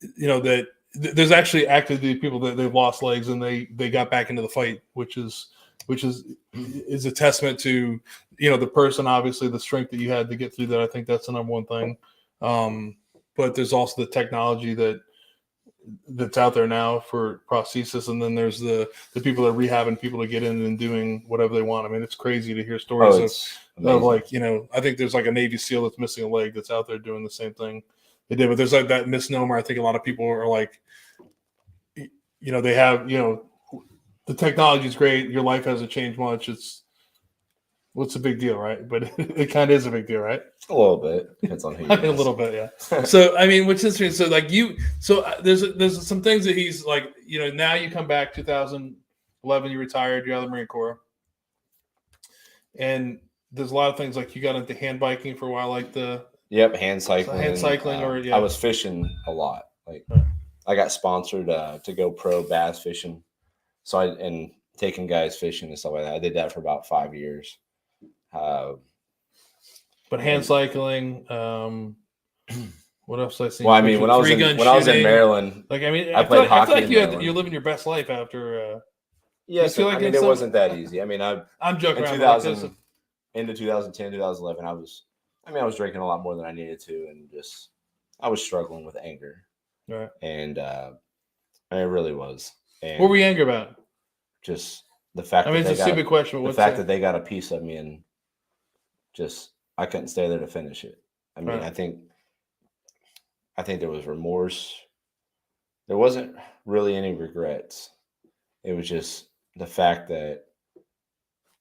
that there's actually actively people that they've lost legs and they got back into the fight, which is a testament to, the person, obviously the strength that you had to get through that. I think that's the number one thing. But there's also the technology that's out there now for prosthesis, and then there's the people that are rehabbing people to get in and doing whatever they want. I mean, it's crazy to hear stories of like, I think there's like a Navy SEAL that's missing a leg that's out there doing the same thing they did. But there's like that misnomer. I think a lot of people are like, they have, the technology is great. Your life hasn't changed much. What's the big deal, right? But it kind of is a big deal, right? A little bit. Depends on who you a little bit, yeah. So, I mean, which is interesting. So, like, there's some things that he's like, now you come back 2011, you retired, you're out of the Marine Corps. And there's a lot of things, like, you got into hand biking for a while, like hand cycling. I was fishing a lot. Like, I got sponsored to go pro bass fishing. So and taking guys fishing and stuff like that. I did that for about 5 years. But hand cycling, what else I seen? Well, I mean, when I was in Maryland, like, I mean, I played hockey. I feel like you're living your best life after. Yes, I mean, it wasn't that easy. I mean, I'm joking. Into 2010, 2011, I was drinking a lot more than I needed to, and just I was struggling with anger. Right. And it really was. And what were you angry about? Just the fact. I mean, it's a stupid question. The fact that they got a piece of me, and just I couldn't stay there to finish it. I mean, right. I think there was remorse. There wasn't really any regrets. It was just the fact that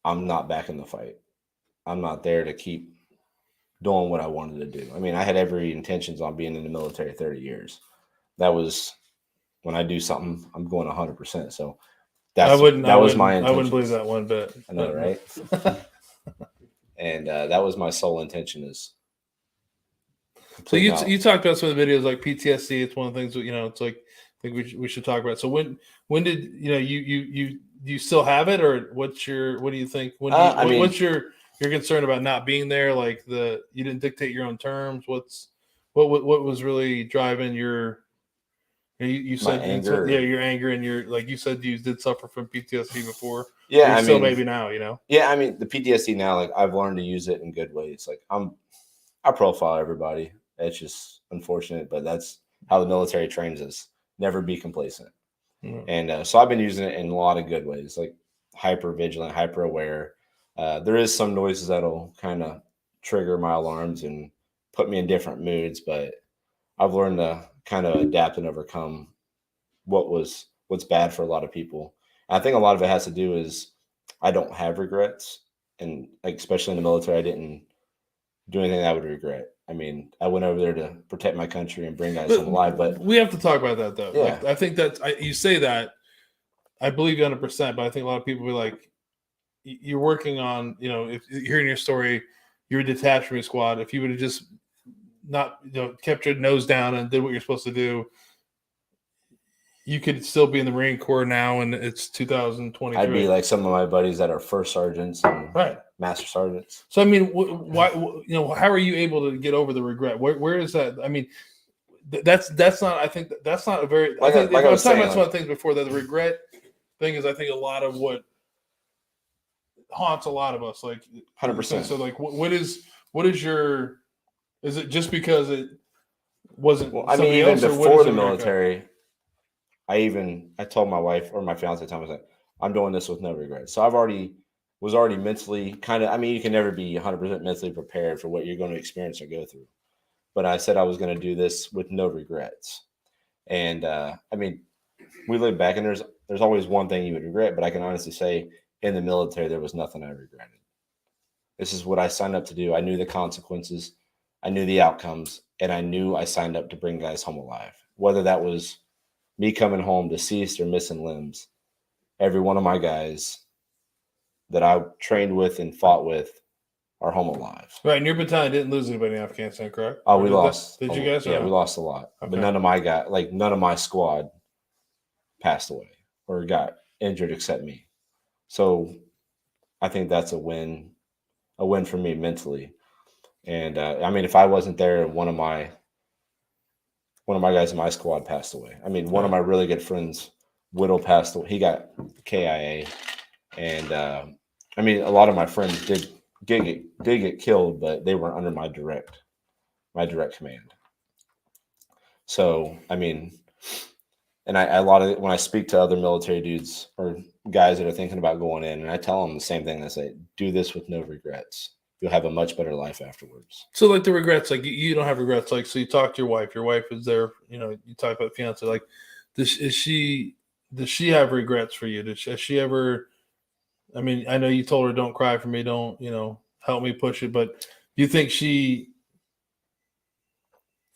I'm not back in the fight. I'm not there to keep doing what I wanted to do. I mean, I had every intentions on being in the military 30 years. That was when I do something, I'm going 100%. So that was my intention. I wouldn't believe that one bit. I know, right? And that was my sole intention. Is so you talked about some of the videos like PTSD. It's one of the things that, it's like I think we should talk about. So when did you still have it, or what do you think? What's your concern about not being there? Like you didn't dictate your own terms. What was really driving your? You said anger. Your anger, and like you said, you did suffer from PTSD before. Yeah, still maybe now, Yeah, I mean the PTSD now, like I've learned to use it in good ways. Like I profile everybody. It's just unfortunate, but that's how the military trains us. Never be complacent. Mm-hmm. And so I've been using it in a lot of good ways, like hyper vigilant, hyper aware. There is some noises that'll kind of trigger my alarms and put me in different moods, but I've learned to kind of adapt and overcome what's bad for a lot of people. And I think a lot of it has to do is I don't have regrets, and like especially in the military, I didn't do anything I would regret. I mean, I went over there to protect my country and bring guys home alive. But we have to talk about that, though. Yeah. Like, I think you say that, I believe you 100%. But I think a lot of people be like, you're working on, if hearing your story, you're a detachment squad. If you would have just not, kept your nose down and did what you're supposed to do, you could still be in the Marine Corps now, and it's 2023. I'd be like some of my buddies that are first sergeants and master sergeants. So I mean, why? How are you able to get over the regret? Where is that? I mean, that's not. I think that's not a very. I was talking about some of the things before that. The regret thing is, I think, a lot of what haunts a lot of us. Like 100%. So like, what is your? Is it just because it wasn't? Well, I mean, even before the military, I told my wife or my fiance at the time, I was like, I'm doing this with no regrets. So I was already mentally kind of, I mean, you can never be 100% mentally prepared for what you're going to experience or go through. But I said I was going to do this with no regrets. And I mean, we look back and there's always one thing you would regret, but I can honestly say in the military, there was nothing I regretted. This is what I signed up to do. I knew the consequences. I knew the outcomes, and I knew I signed up to bring guys home alive. Whether that was me coming home deceased or missing limbs, every one of my guys that I trained with and fought with are home alive. Right, and your battalion didn't lose anybody in Afghanistan, correct? Oh, we lost. Did you guys? Yeah, we lost a lot. Okay. But none of my squad passed away or got injured except me. So I think that's a win for me mentally. And I mean, if I wasn't there, one of my guys in my squad passed away. I mean, one of my really good friends, Whittle, passed away. He got KIA, and I mean, a lot of my friends did get killed, but they weren't under my direct command. So I mean, and when I speak to other military dudes or guys that are thinking about going in, and I tell them the same thing. I say, do this with no regrets. You'll have a much better life afterwards. So like the regrets, like you don't have regrets. Like, so you talk to your wife is there, you talk about fiance, like, does she have regrets for you? Has she ever, I mean, I know you told her, don't cry for me. Don't, help me push it. But do you think she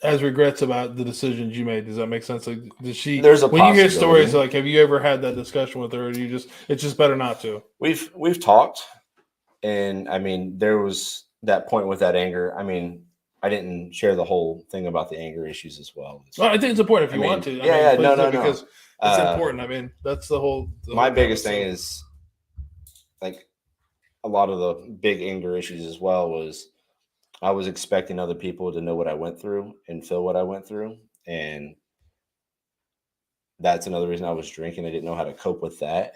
has regrets about the decisions you made? Does that make sense? Like, does she, when you hear stories, like, have you ever had that discussion with her, or it's just better not to? We've talked. And I mean, there was that point with that anger. I mean, I didn't share the whole thing about the anger issues as well. Well, I think it's important if you want to. No. Because it's important. I mean, that's the whole. My biggest thing is, like, a lot of the big anger issues as well was I was expecting other people to know what I went through and feel what I went through. And that's another reason I was drinking. I didn't know how to cope with that.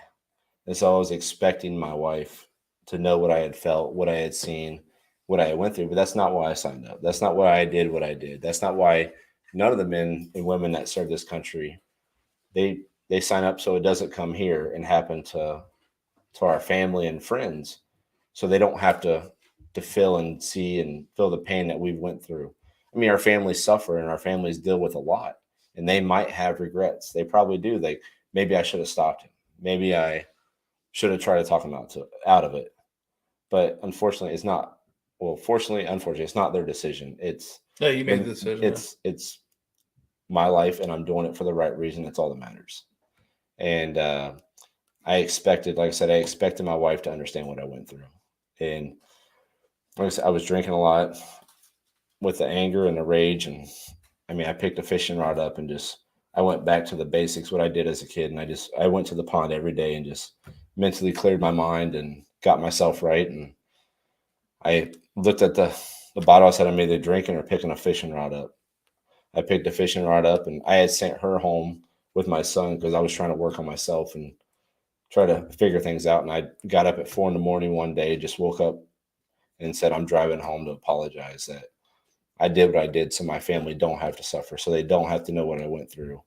And so I was expecting my wife to know what I had felt, what I had seen, what I went through. But that's not why I signed up. That's not why I did what I did. That's not why none of the men and women that serve this country, they sign up so it doesn't come here and happen to our family and friends. So they don't have to feel and see and feel the pain that we went through. I mean, our families suffer and our families deal with a lot. And they might have regrets. They probably do. Like, maybe I should have stopped him. Maybe I should have tried to talk him out of it. But unfortunately, it's not. Well, fortunately, unfortunately, it's not their decision. You made the decision. It's my life, and I'm doing it for the right reason. That's all that matters. And I expected my wife to understand what I went through. And like I said, I was drinking a lot with the anger and the rage. And I mean, I picked a fishing rod up and I went back to the basics, what I did as a kid. And I went to the pond every day and just mentally cleared my mind and got myself right. And I looked at the bottle. I said, I'm either drinking or picking a fishing rod up. I picked a fishing rod up, and I had sent her home with my son because I was trying to work on myself and try to figure things out. And I got up at 4 a.m. one day, just woke up and said, I'm driving home to apologize that I did what I did so my family don't have to suffer, so they don't have to know what I went through.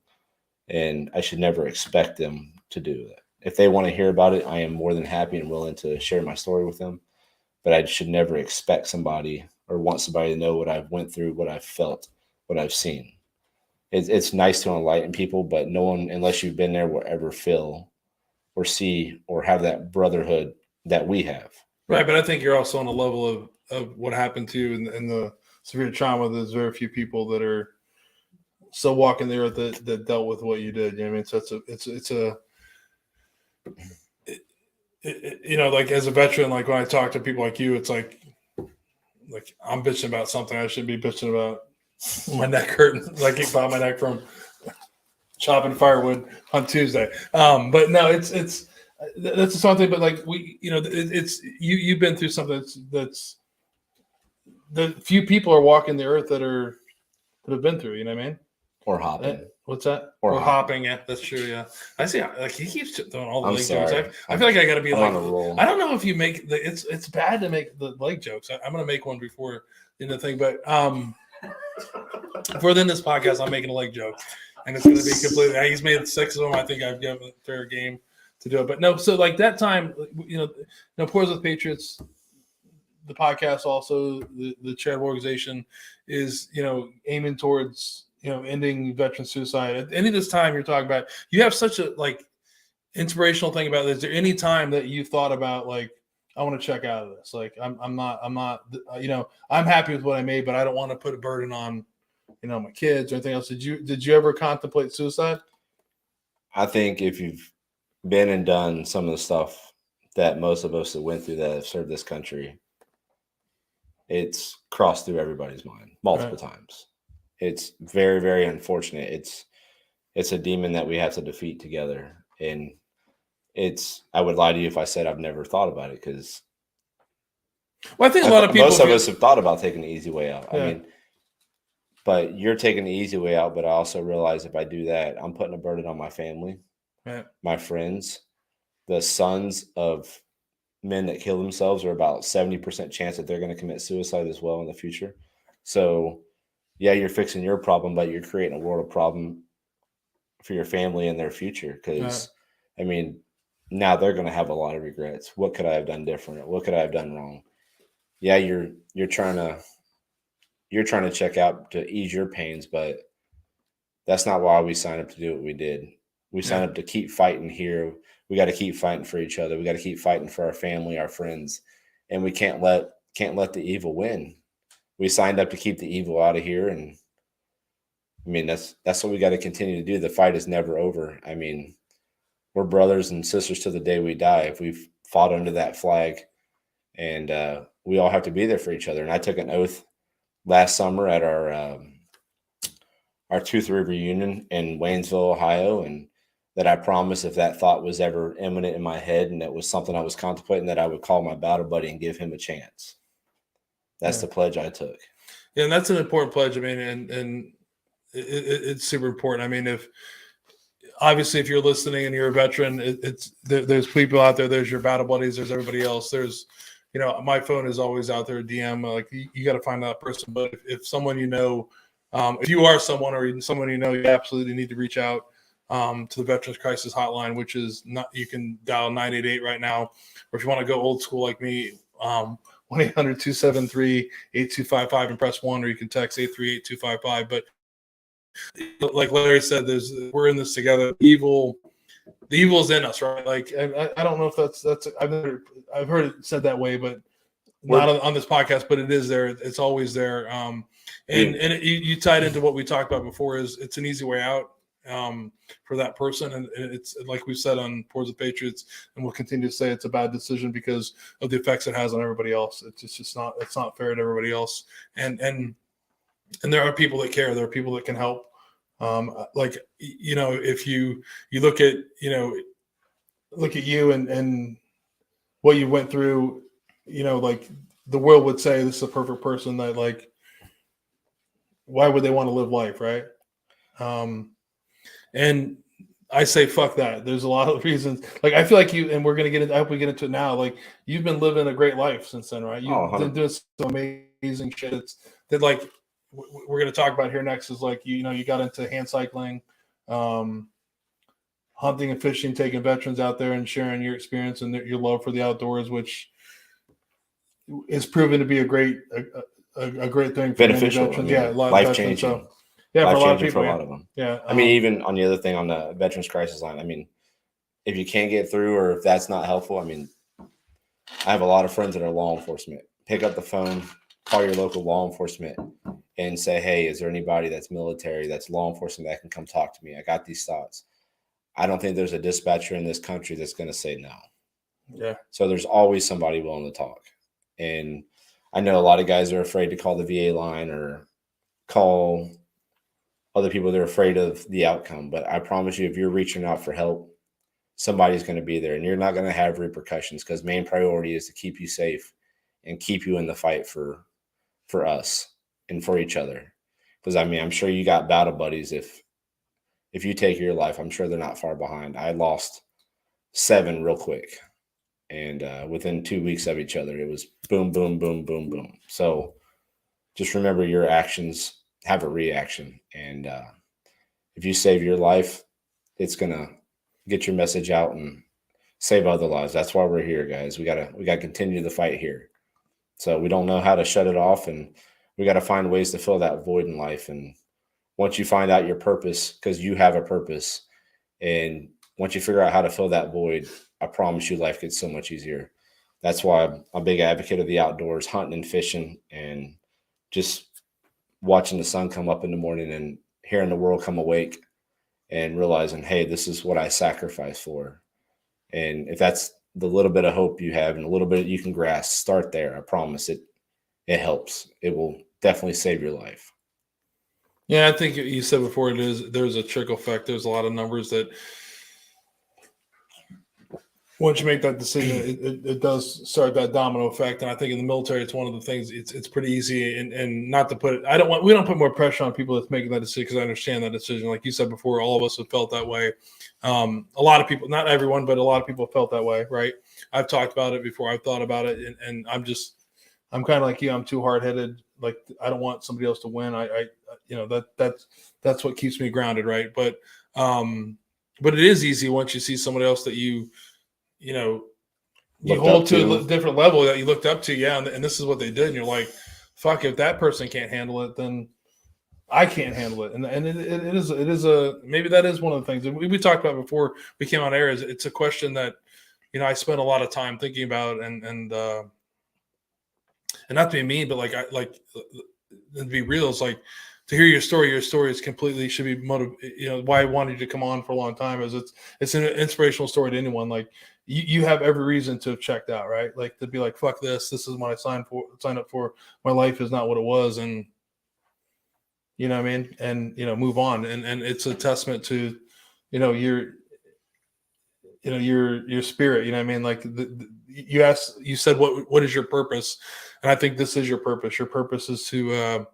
And I should never expect them to do that. If they want to hear about it, I am more than happy and willing to share my story with them. But I should never expect somebody or want somebody to know what I've went through, what I've felt, what I've seen. It's nice to enlighten people, but no one, unless you've been there, will ever feel or see or have that brotherhood that we have. Right, but I think you're also on a level of what happened to you and the severe trauma. There's very few people that are still walking the earth that dealt with what you did. You know what I mean? So like as a veteran, like when I talk to people like you, it's like like I'm bitching about something I shouldn't be bitching about. My neck hurting. I keep popping my neck from chopping firewood on Tuesday. But no, it's that's something. But like it's you've been through something that's the few people are walking the earth that have been through. You know what I mean? Or hopping. What's that? Or hopping. Yeah, that's true. Yeah, I see. Like he keeps doing all the I'm leg jokes. sorry. I feel like I got to be I'm like, on a roll. I don't know if you make it's bad to make the leg jokes. I'm gonna make one before the end of the thing, but for then this podcast, I'm making a leg joke, and it's gonna be completely. He's made 6 of them. I think I've given a fair game to do it, but no. So like that time, Pours with Patriots. The podcast also the charitable organization is aiming towards ending veteran suicide. At any of this time you're talking about, you have such a like inspirational thing about this. Is there any time that you thought about like, I want to check out of this? Like I'm not I'm happy with what I made, but I don't want to put a burden on my kids or anything else. Did you ever contemplate suicide? I think if you've been and done some of the stuff that most of us that went through that have served this country, it's crossed through everybody's mind multiple times. It's very, very unfortunate. It's a demon that we have to defeat together. And I would lie to you if I said I've never thought about it, because I think a lot of people, most of us have thought about taking the easy way out. Yeah. I mean, but you're taking the easy way out. But I also realize if I do that, I'm putting a burden on my family, my friends, the sons of men that kill themselves are about 70% chance that they're going to commit suicide as well in the future. So yeah, you're fixing your problem, but you're creating a world of problem for your family and their future. Because I mean, now they're going to have a lot of regrets. What could I have done different? What could I have done wrong? Yeah, you're trying to check out to ease your pains, but that's not why we signed up to do what we did. We signed up to keep fighting here. We got to keep fighting for each other. We got to keep fighting for our family, our friends, and we can't let the evil win. We signed up to keep the evil out of here, and I mean that's what we got to continue to do. The fight is never over. I mean, we're brothers and sisters to the day we die. If we've fought under that flag, and we all have to be there for each other. And I took an oath last summer at our Tooth River reunion in Waynesville, Ohio, and that I promised if that thought was ever imminent in my head and it was something I was contemplating, that I would call my battle buddy and give him a chance. That's the pledge I took. Yeah, and that's an important pledge. I mean, and it's super important. I mean, if you're listening and you're a veteran, there's people out there. There's your battle buddies. There's everybody else. There's, my phone is always out there. DM, like you got to find that person. But if someone if you are someone or someone you absolutely need to reach out to the Veterans Crisis Hotline, which is not, you can dial 988 right now, or if you want to go old school like me, 1-800-273-8255 and press 1, or you can text 838-255. But like Larry said, we're in this together. The evil is in us, right? Like I don't know if that's I've heard it said that way, but not on this podcast. But it is there. It's always there. You tied into what we talked about before. Is it's an easy way out for that person, and it's like we said on Pours with Patriots, and we'll continue to say it's a bad decision because of the effects it has on everybody else. It's not fair to everybody else, and there are people that care. There are people that can help. If you look at you and what you went through, like the world would say this is a perfect person that, like, why would they want to live life, right? And I say, fuck that. There's a lot of reasons. Like, I feel like you, and we're going to get into, I hope we get into it now. Like, you've been living a great life since then, right? You've been doing some amazing shit that like, we're going to talk about here next is like, you got into hand cycling, hunting and fishing, taking veterans out there and sharing your experience and your love for the outdoors, which is proven to be a great thing for beneficial. veterans. I mean, life changing. So, yeah, for a lot of people. For a lot of them. Yeah. I mean, even on the other thing on the Veterans Crisis Line, I mean, if you can't get through or if that's not helpful, I mean, I have a lot of friends that are law enforcement. Pick up the phone, call your local law enforcement and say, hey, is there anybody that's military, that's law enforcement that can come talk to me? I got these thoughts. I don't think there's a dispatcher in this country that's going to say no. Yeah. So there's always somebody willing to talk. And I know a lot of guys are afraid to call the VA line or call other people. They're afraid of the outcome. But I promise you, if you're reaching out for help, somebody's going to be there, and you're not going to have repercussions, because main priority is to keep you safe and keep you in the fight for us and for each other. Because I mean, I'm sure you got battle buddies. If you take your life, I'm sure they're not far behind. I lost 7 real quick, and within 2 weeks of each other, it was boom, boom, boom, boom, boom. So just remember, your actions have a reaction, and if you save your life, it's gonna get your message out and save other lives. That's why we're here, guys. We gotta continue the fight here. So we don't know how to shut it off, and we got to find ways to fill that void in life. And once you find out your purpose, because you have a purpose, and once you figure out how to fill that void, I promise you life gets so much easier. That's why I'm a big advocate of the outdoors, hunting and fishing, and just watching the sun come up in the morning and hearing the world come awake and realizing, hey, this is what I sacrificed for. And if that's the little bit of hope you have and a little bit you can grasp, start there. I promise it helps. It will definitely save your life. Yeah, I think you said before, there's a trickle effect. There's a lot of numbers that once you make that decision, it does start that domino effect. And I think in the military, it's one of the things. It's pretty easy, and not to put it. We don't put more pressure on people that's making that decision, because I understand that decision. Like you said before, all of us have felt that way. A lot of people, not everyone, but a lot of people have felt that way, right? I've talked about it before. I've thought about it, and I'm kind of like you. I'm too hard-headed. Like, I don't want somebody else to win. That's what keeps me grounded, right? But it is easy once you see somebody else that you hold to a different level that you looked up to. Yeah. And this is what they did. And you're like, fuck, if that person can't handle it, then I can't handle it. And it is maybe that is one of the things that we talked about before we came on air. Is it's a question that, I spent a lot of time thinking about, and not to be mean, but to be real, it's like, to hear your story is completely should be why I wanted you to come on for a long time, is it's an inspirational story to anyone. Like, you have every reason to have checked out, right? Like, to be like, fuck this is what I signed up for. My life is not what it was. And you know what I mean? And, move on. And it's a testament to, your spirit, you know what I mean? Like, you said, what is your purpose? And I think this is your purpose. Your purpose is to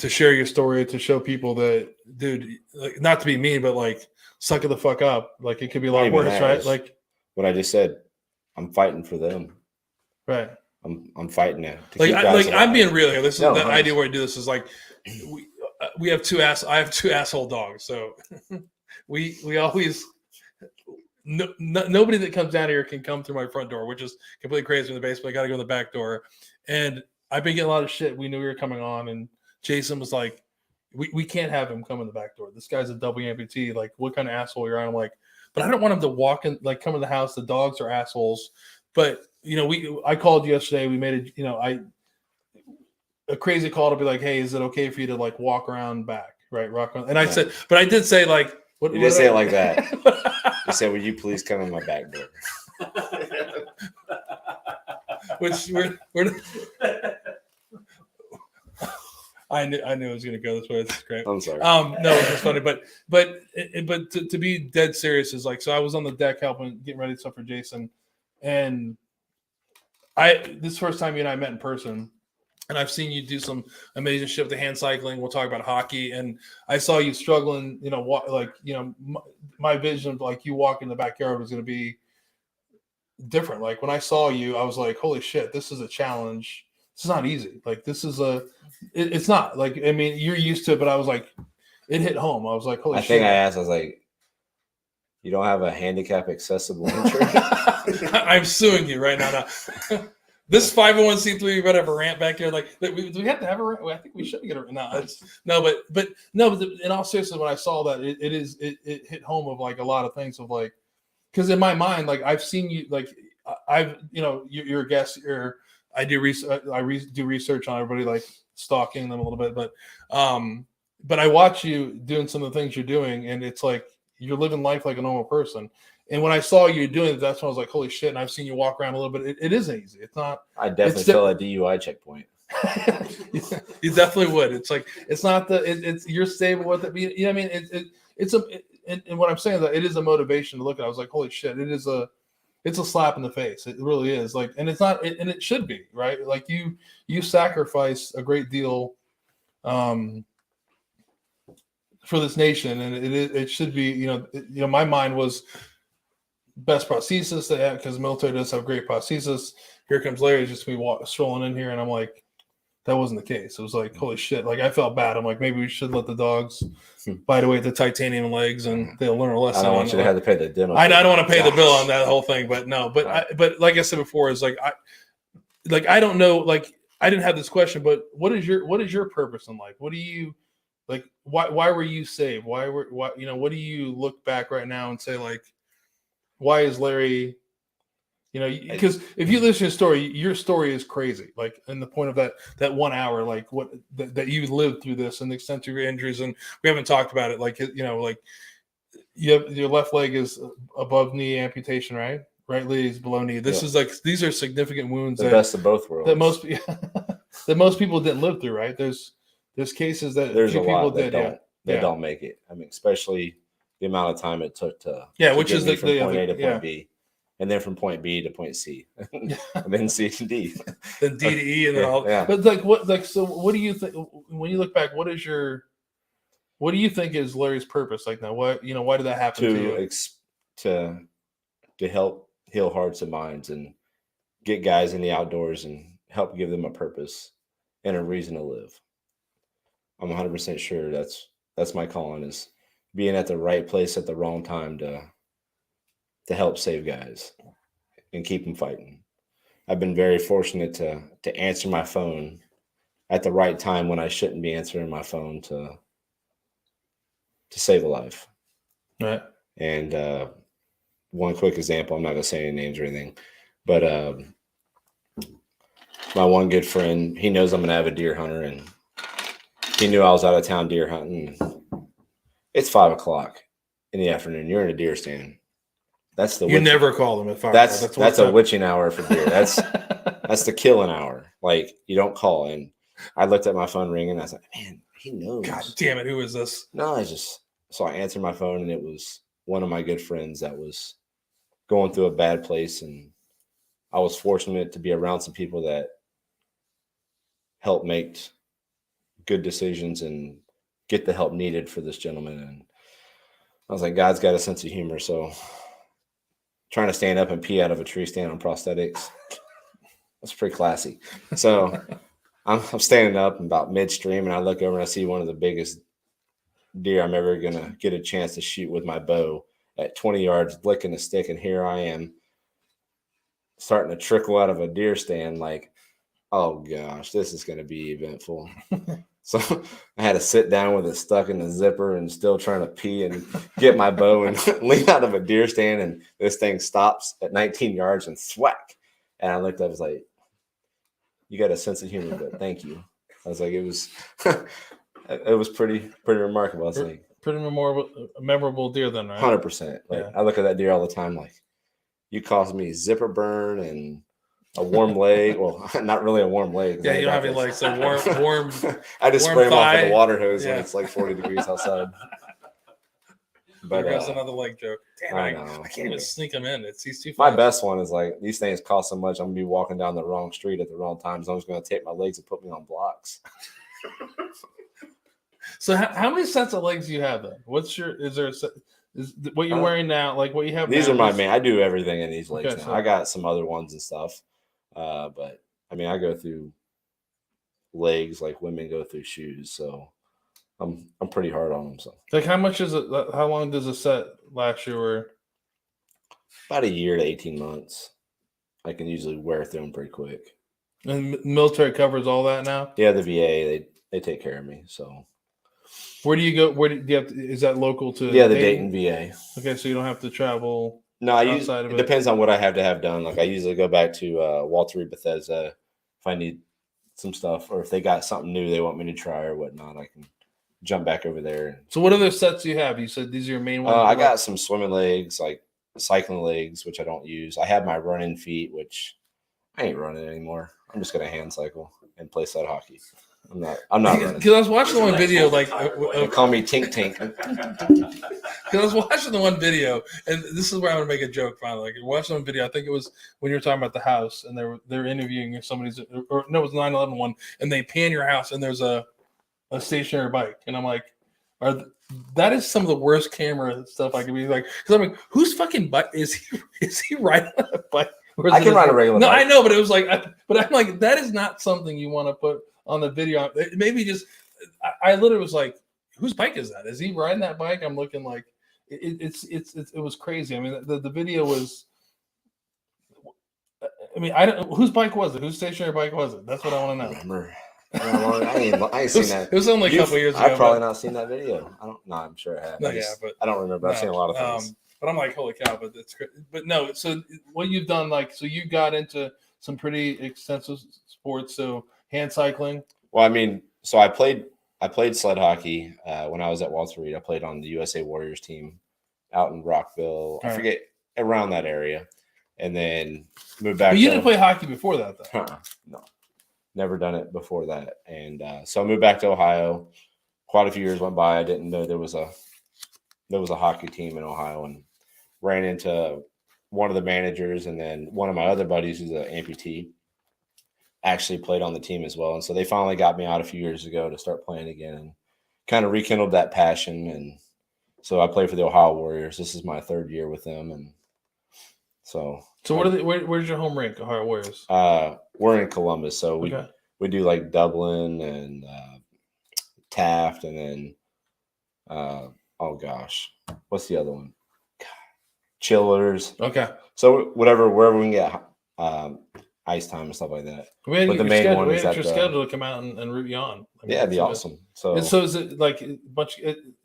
share your story, to show people that, dude, like, not to be mean, but like, suck it the fuck up. Like, it could be a lot worse, right? Like what I just said, I'm fighting for them. Right. I'm fighting it. I'm being real here. This is the idea where I do this is like, we have I have 2 asshole dogs. So we always, nobody that comes down here can come through my front door, which is completely crazy in the basement. I got to go in the back door. And I've been getting a lot of shit. We knew we were coming on, and Jason was like, we can't have him come in the back door. This guy's a double amputee. Like, what kind of asshole you're on? I'm like, but I don't want him to walk in, like, come in the house. The dogs are assholes. But, I called yesterday. We made a crazy call to be like, hey, is it okay for you to, like, walk around back? Right. Rock around. And I said, but I did say, like, you didn't say it like that. You said, would you please come in my back door? Which we're I knew it was going to go this way. It's great. I'm sorry. No, it's just funny, but to be dead serious is like, so I was on the deck getting ready stuff for Jason, and this first time you and I met in person, and I've seen you do some amazing shit with the hand cycling. We'll talk about hockey, and I saw you struggling. My vision of like you walking in the backyard was going to be different. Like, when I saw you, I was like, holy shit, this is a challenge. It's not easy. Like, this is it's not like, I mean, you're used to it, but I was like, it hit home. I was like, holy shit. I think I asked, I was like, you don't have a handicap accessible entry? I'm suing you right now. This 501c3, we better have a rant back here. Like, do we have to have a rant? I think we should get a rant. But in all seriousness, when I saw that, it hit home of like a lot of things of like, because in my mind, like, I've seen you, like, you're a guest, I do research. Do research on everybody, like stalking them a little bit, but I watch you doing some of the things you're doing, and it's like you're living life like a normal person. And when I saw you doing it, that's when I was like, holy shit. And I've seen you walk around a little bit. It isn't easy. It's not. I definitely feel a DUI checkpoint. You definitely would. It's like, it's not it's you're stable with it. You know what I mean? And what I'm saying is that it is a motivation to look at. I was like, holy shit, it's a slap in the face. It really is. Like, and it's not, and it should be, right? Like you sacrifice a great deal for this nation, and it should be, my mind was best prosthesis they have, because the military does have great prosthesis. Here comes Larry, just me strolling in here, and I'm like, that wasn't the case. It was like, holy shit. Like, I felt bad. I'm like, maybe we should let the dogs bite away at the titanium legs, and they'll learn a lesson. I don't want you to have to pay the demo. I don't want to pay the bill on that whole thing, but no. But like I said before, is like I don't know. Like, I didn't have this question, but what is your purpose in life? What do you like? Why were you saved? Why what do you look back right now and say, like, why is Larry? Because if you listen to your story is crazy. Like, in the point of that 1 hour, like what that you lived through this and the extent of your injuries, and we haven't talked about it. Like, like your left leg is above knee amputation, right? Right leg is below knee. This is like, these are significant wounds. The best of both worlds. That most people didn't live through, right? There's cases that there's few a lot people that did. that don't make it. I mean, especially the amount of time it took to which is from point A to point B. And then from point B to point C, and then C to D, then D to E, and then all. Yeah. But so what do you think when you look back? What do you think is Larry's purpose? Like, now, why did that happen to you? To help heal hearts and minds, and get guys in the outdoors, and help give them a purpose and a reason to live. I'm 100% sure that's my calling, is being at the right place at the wrong time to help save guys and keep them fighting. I've been very fortunate to answer my phone at the right time when I shouldn't be answering my phone to save a life. Right. And one quick example, I'm not going to say any names or anything, but my one good friend, he knows I'm an avid deer hunter, and he knew I was out of town deer hunting. It's 5:00 in the afternoon. You're in a deer stand. You never call them at 5. That's a witching hour for deer. That's the killing hour. Like, you don't call. And I looked at my phone ringing. And I was like, man, he knows. God damn it! Who is this? No, so I answered my phone, and it was one of my good friends that was going through a bad place, and I was fortunate to be around some people that helped make good decisions and get the help needed for this gentleman. And I was like, God's got a sense of humor, so. Trying to stand up and pee out of a tree stand on prosthetics. That's pretty classy. So I'm standing up about midstream, and I look over and I see one of the biggest deer I'm ever going to get a chance to shoot with my bow at 20 yards, licking a stick. And here I am starting to trickle out of a deer stand. Like, oh gosh, this is going to be eventful. So I had to sit down with it stuck in the zipper and still trying to pee and get my bow and lean out of a deer stand. And this thing stops at 19 yards and thwack. And I looked up, I was like, you got a sense of humor, but thank you. I was like, it was pretty remarkable. I was like, pretty memorable deer then, right? 100%. Like, I look at that deer all the time. Like, you caused me zipper burn and a warm leg. Well, not really a warm leg. Yeah, you don't have any legs. So warm. I just warm spray them off thigh. with a water hose when it's like 40 degrees outside. But there's another leg joke. Damn, I can't even sneak them in. He's too fast. My best one is like, these things cost so much, I'm gonna be walking down the wrong street at the wrong time. So I'm just gonna take my legs and put me on blocks. So how many sets of legs do you have then? Is there a set? Is what you're wearing now, like what you have? These now, are my main. I do everything in these legs now. So I got some other ones and stuff, but I mean, I go through legs like women go through shoes. So I'm pretty hard on them. So, like, how much is it? How long does a set last you? Or about a year to 18 months. I can usually wear through them pretty quick. And military covers all that now. Yeah, the VA they take care of me. So. Where do you go? Where do you have to, is that local to? Yeah, the Dayton VA. Okay, so you don't have to travel. No, it depends on what I have to have done. Like, I usually go back to Walter Reed Bethesda if I need some stuff, or if they got something new they want me to try or whatnot. I can jump back over there. So what other sets do you have? You said these are your main ones. I got some swimming legs, like cycling legs, which I don't use. I have my running feet, which I ain't running anymore. I'm just gonna hand cycle and play sled hockey. I'm not running. Because I was watching the one video, like They call me Tink Tink. Because I was watching the one video, and this is where I'm gonna make a joke finally. Like watching one video, I think it was when you were talking about the house, and they're interviewing somebody's, or no, it was the 9/11 one, and they pan your house, and there's a stationary bike, and I'm like, that is some of the worst camera stuff I could be like, because I'm like, whose fucking bike is he riding on a bike? I can ride a regular bike. No, I know, but it was like, but I'm like, that is not something you want to put on the video. Maybe just, I literally was like, whose bike is that? Is he riding that bike? I'm looking like, it was crazy. I mean, the video was, I mean, I don't, whose bike was it? Whose stationary bike was it? That's what I want to know. Remember. I ain't seen that. It was only a couple years ago. I've probably not seen that video. I'm sure I have. No, but I don't remember. I've seen a lot of things. But I'm like, holy cow! But that's great. But no, so what you've done, like, so you got into some pretty extensive sports. So hand cycling. Well, I mean, so I played sled hockey when I was at Walter Reed. I played on the USA Warriors team out in Rockville. I forget, around that area, and then moved back. But you didn't play hockey before that, though. No, never done it before that. And so I moved back to Ohio. Quite a few years went by. I didn't know there was a hockey team in Ohio, and ran into one of the managers, and then one of my other buddies who's an amputee actually played on the team as well. And so they finally got me out a few years ago to start playing again, and kind of rekindled that passion. And so I play for the Ohio Warriors. This is my third year with them. And so what are where's your home rink, Ohio Warriors? We're in Columbus. So we do like Dublin and Taft, and then oh gosh, what's the other one? Chillers. Okay. So wherever we can get ice time and stuff like that. But the main one is your schedule to come out and root you on. I mean, yeah, it'd be awesome. So is it like a bunch?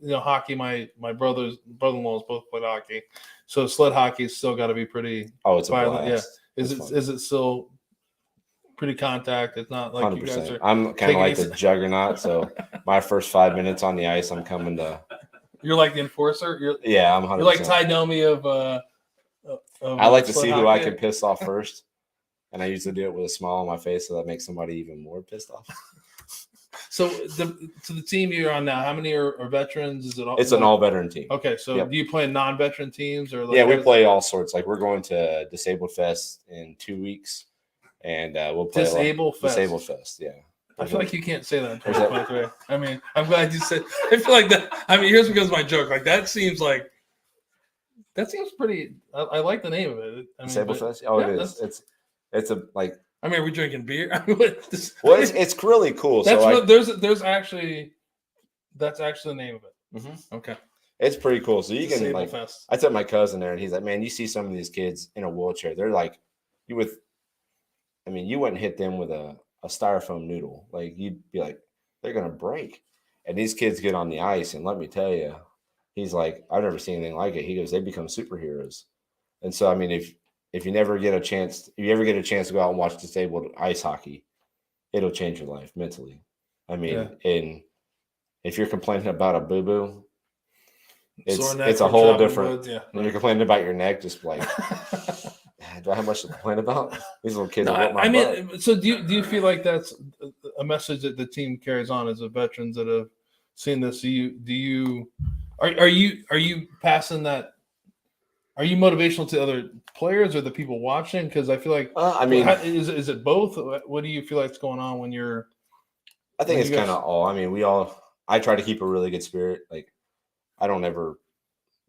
Hockey. My brother-in-laws both played hockey, so sled hockey's still got to be pretty. Oh, it's violent. A blast. Yeah. Is it still pretty contact? It's not like 100%. You guys are. I'm kind of like the juggernaut. So my first 5 minutes on the ice, I'm coming to. You're like the enforcer. I'm 100%. You're like Ty Domi of I like to see who I can piss off first, and I usually do it with a smile on my face, so that makes somebody even more pissed off. So the team you're on now, how many are veterans? Is it all? It's an all-veteran team. Okay, so do you play non-veteran teams or? Like we play all sorts. Like we're going to Disabled Fest in 2 weeks, and we'll play Disabled Fest. Yeah. I feel like you can't say that in 2023. I mean, I'm glad you said. I feel like that. I mean, here's because my joke. Like that seems pretty. I like the name of it. I mean, Disabled Fest. Oh, yeah, it is. It's a like. I mean, are we drinking beer? It's really cool. There's actually that's actually the name of it. Mm-hmm. Okay. It's pretty cool. So you can like. Fest. I took my cousin there, and he's like, "Man, you see some of these kids in a wheelchair. They're like, you wouldn't hit them with a styrofoam noodle. Like you'd be like, they're gonna break." And these kids get on the ice, and let me tell you, he's like, I've never seen anything like it. He goes, they become superheroes. And so, I mean, if you ever get a chance to go out and watch disabled ice hockey, it'll change your life mentally. I mean, and if you're complaining about a boo-boo, it's a whole different. When you're complaining about your neck, just like. Do I have much to complain about? These little kids. So do you feel like that's a message that the team carries on as the veterans that have seen this? Are you passing that? Are you motivational to other players or the people watching? Because I feel like is it both? What do you feel like is going on when you're? I think it's kind of all. I mean, I try to keep a really good spirit. Like I don't ever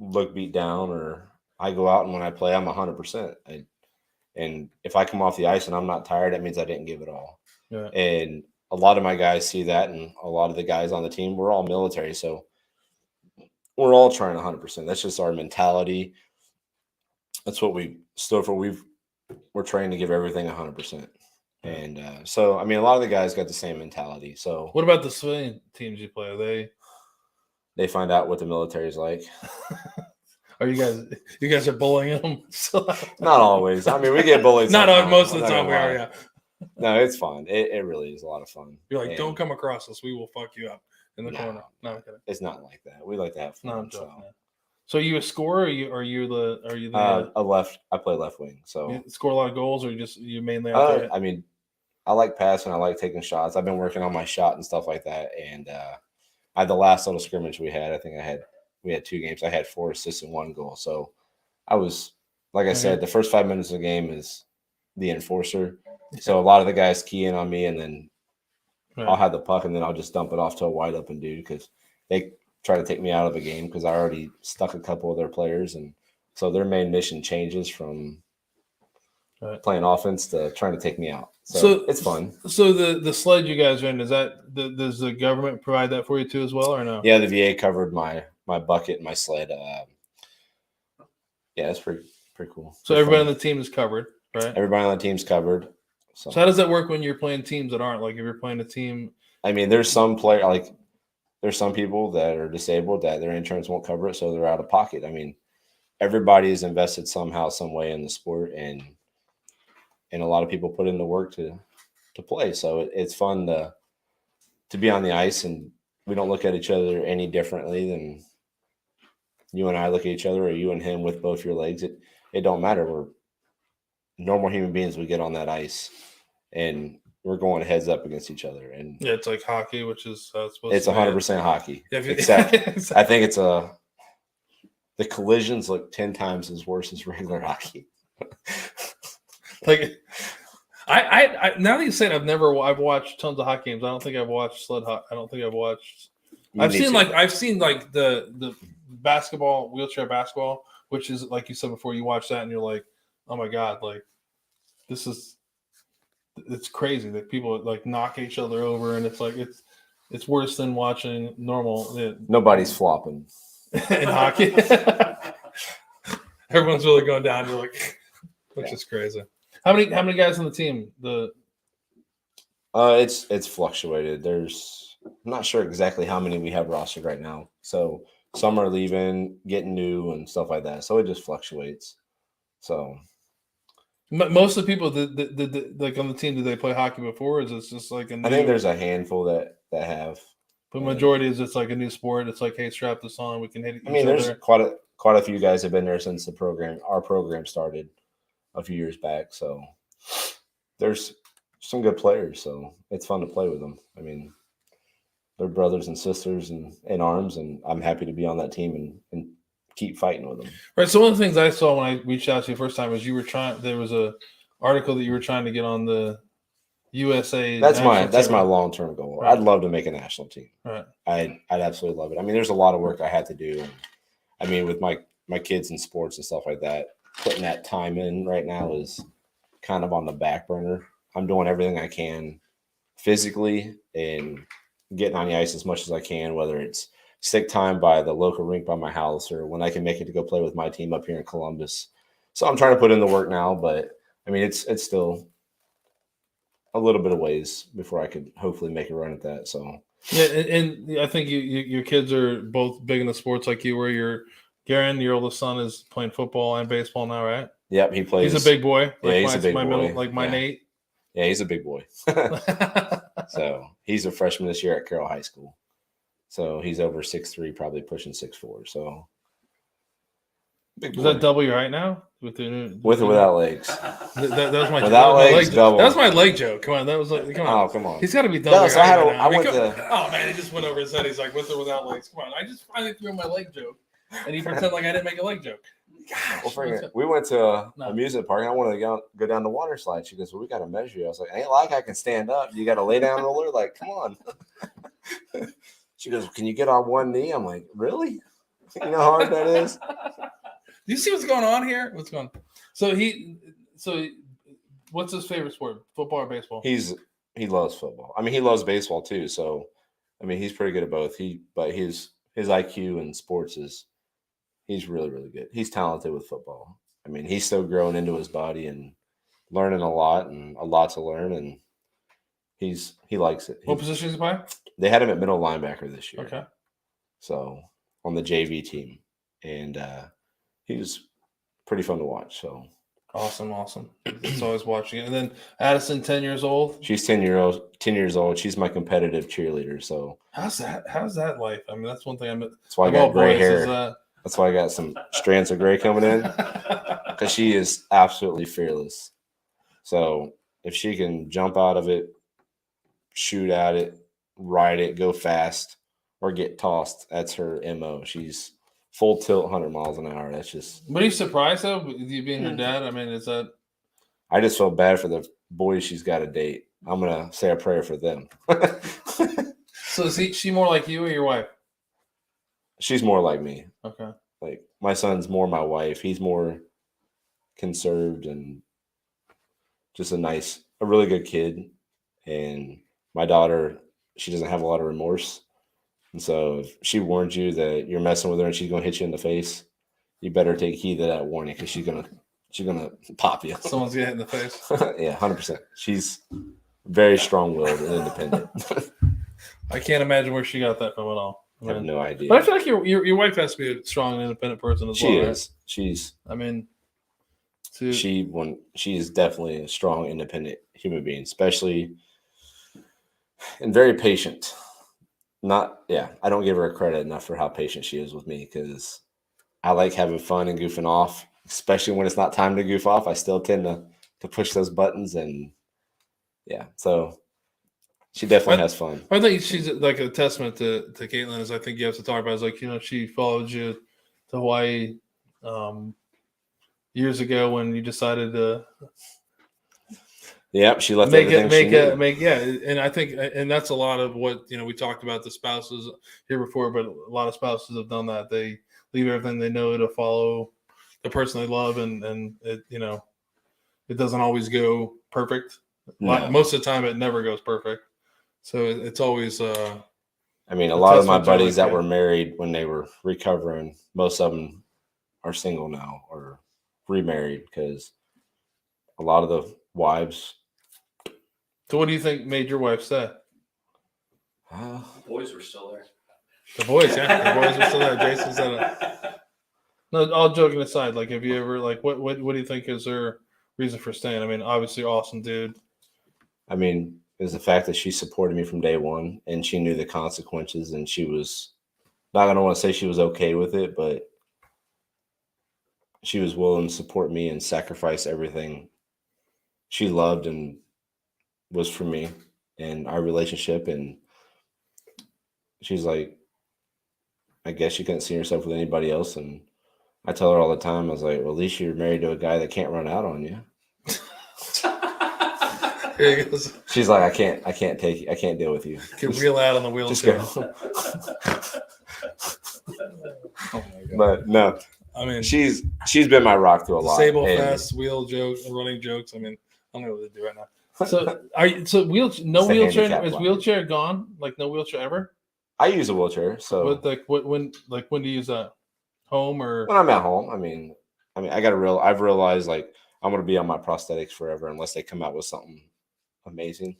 look beat down, or I go out and when I play, I'm 100%. And if I come off the ice and I'm not tired, that means I didn't give it all. Yeah. And a lot of my guys see that, and a lot of the guys on the team, we're all military, so we're all trying 100%. That's just our mentality. That's what we stood for. We're trying to give everything 100%. And so, I mean, a lot of the guys got the same mentality. So, what about the civilian teams you play? They find out what the military is like. Are you guys are bullying them? Not always. I mean, we get bullied. Not most of the time we are, yeah. No, it's fun. It really is a lot of fun. You're like, don't come across us. We will fuck you up in the corner. No, I'm kidding. It's not like that. We like to have fun. No, I'm joking. So are you a scorer? Or are you the I play left wing, so you score a lot of goals, or you mainly out there? I mean, I like passing. I like taking shots. I've been working on my shot and stuff like that. And I had the last little scrimmage we had. We had 2 games. I had 4 assists and 1 goal. So I was, like I said, the first 5 minutes of the game is the enforcer. So a lot of the guys key in on me, and then I'll have the puck, and then I'll just dump it off to a wide open dude because they try to take me out of the game because I already stuck a couple of their players, and so their main mission changes from playing offense to trying to take me out. So it's fun. So the sled you guys are in, does the government provide that for you too as well, or no? Yeah, the VA covered my bucket and my sled. Yeah, it's pretty cool. So everybody on the team is covered, right? Everybody on the team's covered. So how does that work when you're playing teams that aren't? Like if you're playing a team, I mean, there's some people that are disabled that their insurance won't cover it, so they're out of pocket. I mean, everybody is invested somehow, some way in the sport, and a lot of people put in the work to play. So it's fun to be on the ice, and we don't look at each other any differently than you and I look at each other, or you and him with both your legs. It don't matter. We're normal human beings. We get on that ice, and we're going heads up against each other. And yeah, it's like hockey, which is it's 100% hockey. Yeah, except I think it's the collisions look 10 times as worse as regular hockey. Like, I now that you say it, I've watched tons of hockey games. I don't think I've watched sled hockey. I don't think I've watched. I've seen the basketball, wheelchair basketball, which is like you said before. You watch that and you're like, oh my god, like it's crazy that people like knock each other over, and it's like it's worse than watching normal. Nobody's flopping in hockey. Everyone's really going down. You're like, which is crazy. How many guys on the team? It's fluctuated. I'm not sure exactly how many we have rostered right now. So some are leaving, getting new, and stuff like that. So it just fluctuates. So most of the people that like on the team, did they play hockey before? Or is it just like I think there's a handful that have. But majority is it's like a new sport. It's like, hey, strap this on. We can hit each other. I mean, there's quite a few guys have been there since our program started a few years back. So there's some good players. So it's fun to play with them. I mean, they're brothers and sisters in arms, and I'm happy to be on that team and keep fighting with them. Right. So one of the things I saw when I reached out to you the first time was there was a article that you were trying to get on the USA. That's my long-term goal. Right. I'd love to make a national team. Right. I'd absolutely love it. I mean, there's a lot of work I had to do. And, I mean, with my kids in sports and stuff like that, putting that time in right now is kind of on the back burner. I'm doing everything I can physically and getting on the ice as much as I can, whether it's stick time by the local rink by my house or when I can make it to go play with my team up here in Columbus. So I'm trying to put in the work now, but I mean, it's still a little bit of ways before I could hopefully make a run at that. So yeah, and I think your kids are both big into sports like you were. Garen, your oldest son, is playing football and baseball now, right? Yep, he plays. He's a big boy. Yeah, he's a big boy. Like my Nate. Yeah, he's a big boy. So he's a freshman this year at Carroll High School. So he's over 6'3", probably pushing 6'4". So big boy. Does that double your height now? With or without legs. That was my without legs. Double. That was my leg joke. Come on, that was like come on. Oh, come on. He's got to be double. No, so oh man, he just went over his head. He's like, with or without legs. Come on, I just finally threw my leg joke, and he pretended like I didn't make a leg joke. Gosh, well, we went to a amusement park, and I wanted to go down the water slide. She goes, well, we got to measure you. I was like, ain't like I can stand up. You got to lay down roller? Like, come on. She goes, can you get on one knee? I'm like, really? You know how hard that is? Do you see what's going on here? What's going on? So what's his favorite sport? Football or baseball? He loves football. I mean, he loves baseball too. So, I mean, he's pretty good at both. But his IQ in sports he's really, really good. He's talented with football. I mean, he's still growing into his body and learning a lot to learn, and he likes it. What position is he playing? They had him at middle linebacker this year. Okay. So on the JV team, and he was pretty fun to watch. So awesome. It's always watching it. And then Addison, 10 years old. She's 10 years old. She's my competitive cheerleader. So how's that life? I mean, that's one thing. That's why I got gray hair. That's why I got some strands of gray coming in, because she is absolutely fearless. So if she can jump out of it, shoot at it, ride it, go fast, or get tossed, that's her MO. She's full tilt, 100 miles an hour. That's just. But are you surprised though, with you being her dad? I mean, is that? I just feel bad for the boys she's got to date. I'm gonna say a prayer for them. So is she more like you or your wife? She's more like me. Okay. Like my son's more my wife. He's more conserved and just a really good kid. And my daughter, she doesn't have a lot of remorse. And so if she warns you that you're messing with her and she's gonna hit you in the face, you better take heed to that warning, because she's gonna pop you. Someone's getting hit in the face. Yeah, 100%. She's very strong-willed and independent. I can't imagine where she got that from at all. I have no idea. But I feel like your wife has to be a strong and independent person as well. She right? is. She's. I mean, she is definitely a strong, independent human being, especially, and very patient. I don't give her credit enough for how patient she is with me, because I like having fun and goofing off, especially when it's not time to goof off. I still tend to push those buttons, and so she definitely has fun. I think she's like a testament to Caitlin, is I think you have to talk about, is like, she followed you to Hawaii years ago when you decided to. Yep, she left everything and I think, and that's a lot of what, we talked about the spouses here before, but a lot of spouses have done that. They leave everything they know to follow the person they love, and it, it doesn't always go perfect. No. Most of the time, it never goes perfect. So it's always. I mean, a lot of my buddies that were married when they were recovering, most of them are single now or remarried, because a lot of the wives. So what do you think made your wife say? The boys were still there. The boys, yeah. The boys were still there. Jason said it. No, all joking aside, like, have you ever, like, what do you think is her reason for staying? I mean, obviously, awesome dude. I mean, it was the fact that she supported me from day one, and she knew the consequences, and she was not going to want to say she was okay with it, but she was willing to support me and sacrifice everything she loved and was for me and our relationship. And she's like, I guess you couldn't see yourself with anybody else. And I tell her all the time, I was like, well, at least you're married to a guy that can't run out on you. Here he goes. She's like, I can't take you. I can't deal with you. Can reel out on the wheelchair. Oh but no, I mean, she's been my rock through a lot. Sable fast wheel jokes, running jokes. I mean, I don't know what they do right now. So no wheelchair? Is wheelchair gone? Like no wheelchair ever? I use a wheelchair. So when do you use that? Home or when I'm at home? I mean, I've realized, like, I'm gonna be on my prosthetics forever unless they come out with something amazing.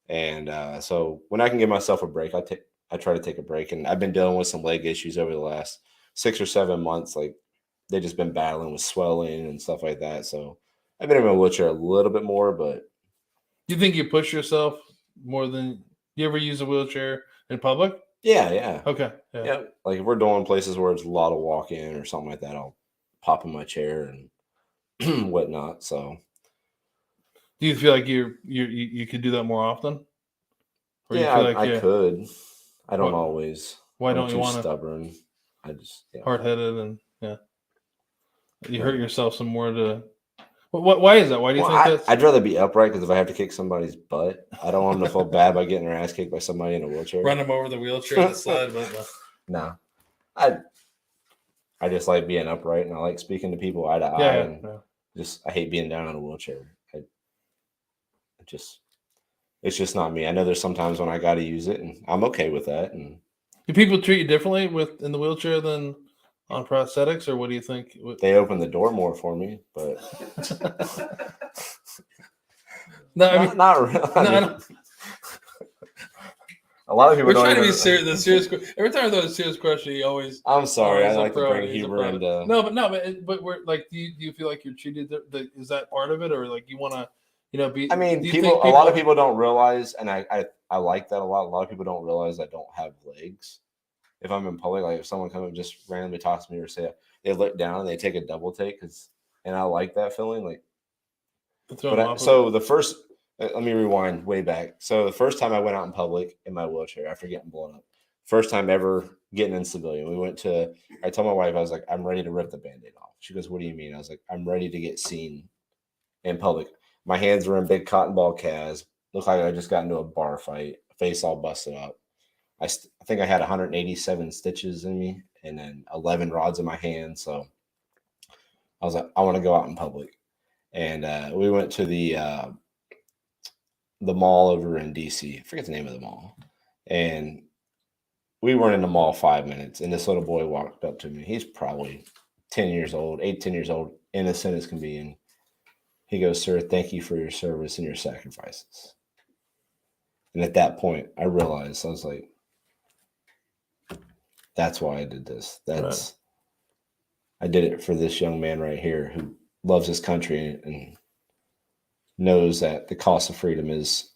And so when I can give myself a break, I try to take a break. And I've been dealing with some leg issues over the last 6 or 7 months. Like, they just been battling with swelling and stuff like that. So I've been in my wheelchair a little bit more. But you think you push yourself more than you ever use a wheelchair in public? Yeah. Okay. Yeah. Like if we're doing places where it's a lot of walk-in or something like that, I'll pop in my chair and whatnot. So do you feel like you could do that more often? Or yeah, I could. I don't always. Why don't you want to? Stubborn. I just hard-headed and you hurt yourself some more to. Why is that? Why do you think that's? I'd rather be upright, because if I have to kick somebody's butt, I don't want them to feel bad by getting their ass kicked by somebody in a wheelchair. Run them over the wheelchair and the slide. But no, I just like being upright, and I like speaking to people eye to eye. I hate being down in a wheelchair. It's just not me. I know there's sometimes when I got to use it, and I'm okay with that. And do people treat you differently in the wheelchair than on prosthetics, or what do you think? They open the door more for me, but no, I mean, not really. A lot of people. We're trying to be serious. The serious. Every time I throw a serious question, you always. I'm sorry. I like to bring humor into. But we're like, do you feel like you're treated? Is that part of it, or like you want to? Be. I mean, a lot of people don't realize, and I like that a lot. A lot of people don't realize I don't have legs. if I'm in public, like if someone comes and just randomly talks to me or say they look down and they take a double take, and I like that feeling. Like, so the first, let me rewind way back. So the first time I went out in public in my wheelchair after getting blown up, first time ever getting in civilian, I told my wife, I was like, I'm ready to rip the Band-Aid off. She goes, what do you mean? I was like, I'm ready to get seen in public. My hands were in big cotton ball casts. Looked like I just got into a bar fight, face all busted up. I think I had 187 stitches in me and then 11 rods in my hand. So I was like, I want to go out in public. And we went to the mall over in DC. I forget the name of the mall. And we weren't in the mall 5 minutes. And this little boy walked up to me. He's probably 10 years old, 10 years old, innocent as can be. And he goes, sir, thank you for your service and your sacrifices. And at that point, I realized, I was like, that's why I did this. I did it for this young man right here who loves his country and knows that the cost of freedom is,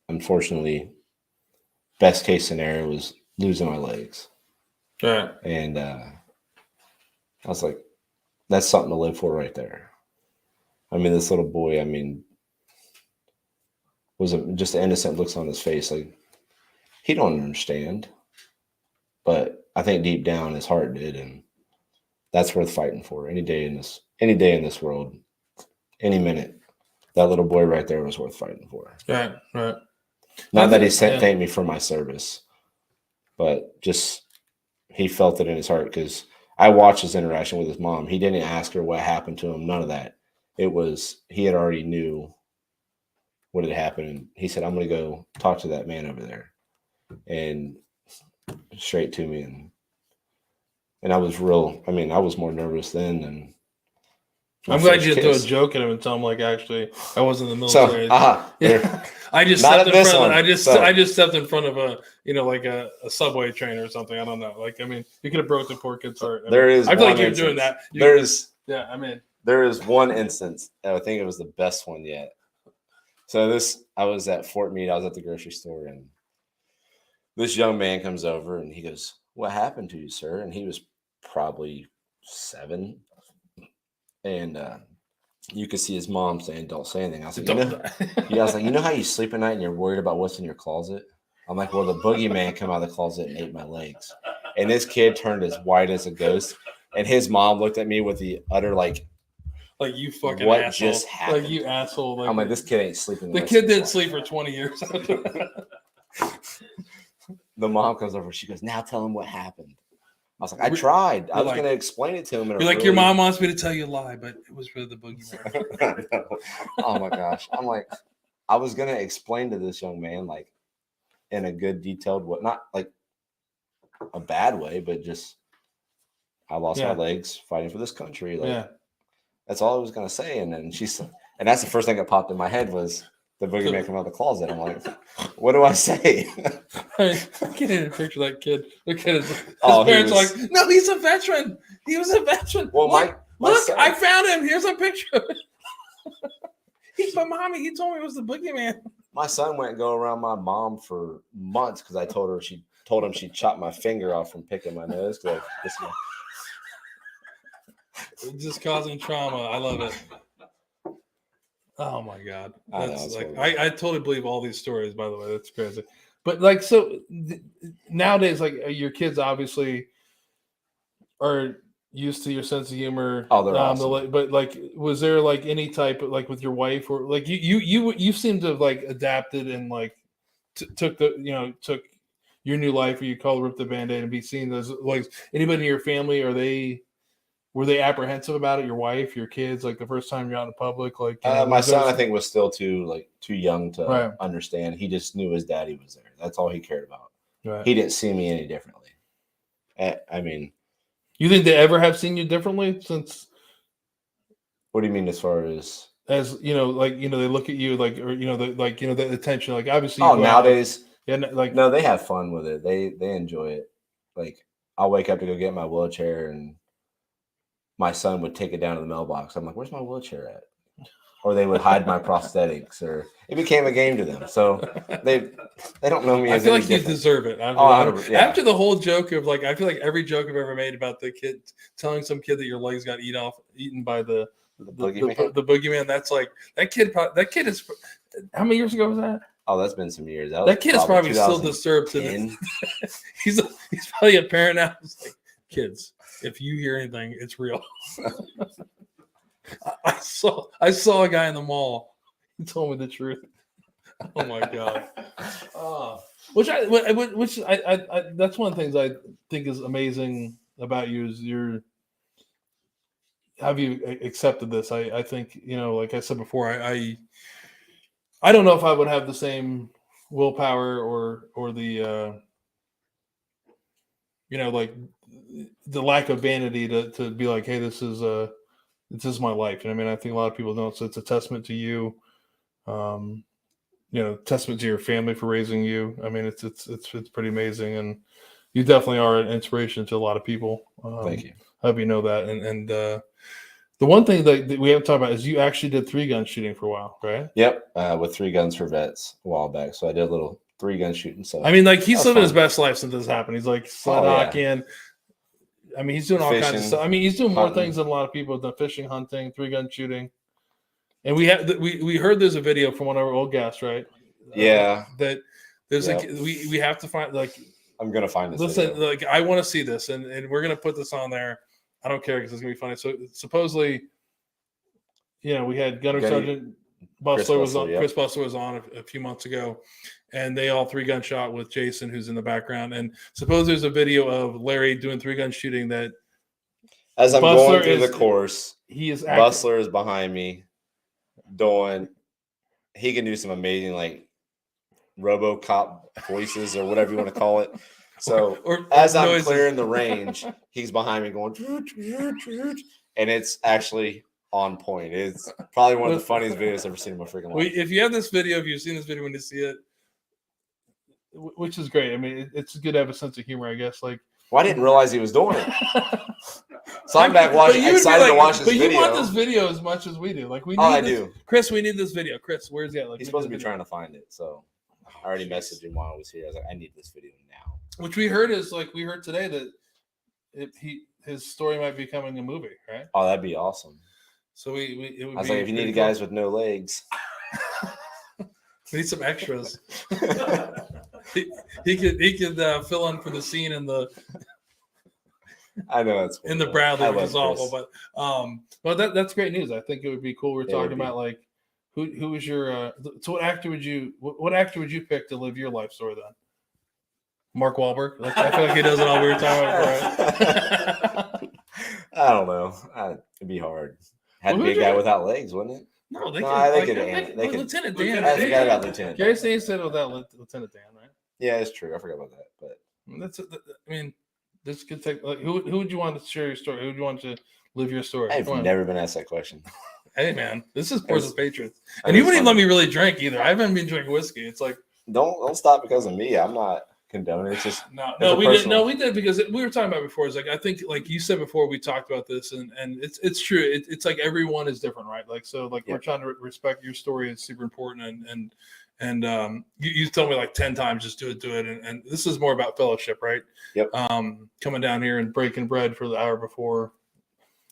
unfortunately, best case scenario was losing my legs. Right. And I was like, that's something to live for right there. I mean, this little boy, was just the innocent looks on his face. Like, he don't understand. But I think deep down his heart did. And that's worth fighting for any day in this world, any minute. That little boy right there was worth fighting for. Right. Not that he thanked me for my service, but just he felt it in his heart because I watched his interaction with his mom. He didn't ask her what happened to him. None of that. It was, he had already knew what had happened. And he said, I'm going to go talk to that man over there. And straight to me. And I was I was more nervous then than I'm glad you didn't throw a joke at him and tell him, like, actually, I was in the military. I just stepped in front of I just stepped in front of a subway train or something. I don't know. Like, you could have broke the poor kid's heart. I feel like you're doing that. There is one instance, and I think it was the best one yet. So I was at Fort Meade. I was at the grocery store, and this young man comes over, and he goes, "What happened to you, sir?" And he was probably 7. And you could see his mom saying, "Don't say anything." I was like, you know how you sleep at night and you're worried about what's in your closet? I'm like, well, the boogeyman come out of the closet and ate my legs. And this kid turned as white as a ghost. And his mom looked at me with the utter like you fucking what asshole. just happened? Like, you asshole. Like, I'm like, this kid ain't sleeping. The kid didn't sleep for 20 years. The mom comes over. She goes, "Now tell him what happened." I was like, I tried. I was going to explain it to him. You're like, your mom wants me to tell you a lie, but it was for the boogeyman. Oh my gosh. I'm like, I was going to explain to this young man, like, in a good, detailed way, not like a bad way, but just, I lost my legs fighting for this country. Like, that's all I was going to say. And then and that's the first thing that popped in my head was the boogeyman come out of the closet. I'm like, what do I say? I can't even picture that kid. Look at his parents are like, no, he's a veteran. He was a veteran. Well, look, son, I found him. Here's a picture of it. But mommy, he told me it was the boogeyman. My son went and go around my mom for months because I told him she chopped my finger off from picking my nose. Just causing trauma. I love it. Oh my God. I totally believe all these stories, by the way. That's crazy. But like, so nowadays, like, your kids obviously are used to your sense of humor. Oh, they're awesome. But like, was there like any type of, like, with your wife, or like you seem to have like adapted and like took your new life, or you call Rip the Band-Aid, and be seen as, like, anybody in your family, were they apprehensive about it? Your wife, your kids, like the first time you're out in public? Like, my son, I think, was still too young to understand. He just knew his daddy was there. That's all he cared about. Right. He didn't see me any differently. You think they ever have seen you differently since? What do you mean, as far as they look at you like, or the attention, like, obviously. Oh, nowadays, no, they have fun with it. They enjoy it. Like, I'll wake up to go get my wheelchair, and my son would take it down to the mailbox. I'm like, "Where's my wheelchair at?" or they would hide my prosthetics, or it became a game to them. So they don't know me I as feel any like you different. deserve it. Yeah. After the whole joke of like, I feel like every joke I've ever made about the kid telling some kid that your legs got eaten by the boogeyman. That's like that kid. That kid is. How many years ago was that? Oh, that's been some years. That kid is probably still disturbed. He's probably a parent now. He's like, kids, if you hear anything, it's real. I saw a guy in the mall. He told me the truth. Oh my god. Which that's one of the things I think is amazing about you is have you accepted this? I think, like I said before, I don't know if I would have the same willpower or the like the lack of vanity to be like, hey, this is my life. And I mean, I think a lot of people don't. So it's a testament to you. Testament to your family for raising you. I mean, it's pretty amazing, and you definitely are an inspiration to a lot of people. Thank you. I hope you know that. And the one thing that we haven't talked about is you actually did 3-gun shooting for a while, right? Yep, with 3 guns for vets a while back. So I did a little 3-gun shooting. So I mean, like he's living his best life since this happened. He's like sled hockeying. Yeah. I mean, he's doing all kinds of stuff. I mean, he's doing more things than a lot of people have done: fishing, hunting, 3-gun shooting. And we heard there's a video from one of our old guests, right? Yeah. That there's we have to find I'm gonna find this. Listen, video. I want to see this, and we're gonna put this on there. I don't care because it's gonna be funny. So supposedly, we had Gunner Sergeant Bustler was on. Chris Bustler was on a few months ago, and they all 3-gun shot with Jason, who's in the background. And suppose there's a video of Larry doing 3-gun shooting that. As I'm going through the course, Bustler is behind me. He can do some amazing RoboCop voices or whatever you want to call it. So as I'm clearing the range, he's behind me going, and it's actually on point. It's probably one of the funniest videos I've ever seen in my freaking life. If you have this video, if you've seen this video when you see it, which is great. I mean, it's good to have a sense of humor, I guess. Well, I didn't realize he was doing it. So I'm back excited to watch this video. But you want this video as much as we do. I do. Chris, we need this video. Chris, where's he at? He's supposed to be trying to find it. So I already messaged him while I was here. I was like, I need this video now. Which we heard is we heard today that his story might be becoming a movie, right? Oh, that'd be awesome. So it would I was like, if you need guys with no legs, we need some extras. he could fill in for the scene in the. I know it's in the Bradley, which is awful, but that's great news. I think it would be cool. We're talking about who was your so what actor would you pick to live your life story then? Mark Wahlberg. I feel like he does it all we were talking about, right? I don't know. It'd be hard. Had to be a guy without legs, wouldn't it? No, they could. Lieutenant Dan. I forgot about Lieutenant. Gary Stain said without Lieutenant Dan, right? Yeah, it's true. I forgot about that, but I mean. This could take who would you want to share your story? Who would you want to live your story? I've never been asked that question. Hey man, this is for the Patriots, and you wouldn't even let me really drink either. I haven't been drinking whiskey. It's like don't stop because of me. I'm not condoning. It's just we did because we were talking about before. It's I think you said before we talked about this, and it's true. It's like everyone is different, right? We're trying to respect your story. It's super important, and you told me 10 times just do it, and this is more about fellowship, right? Yep. Coming down here and breaking bread for the hour before,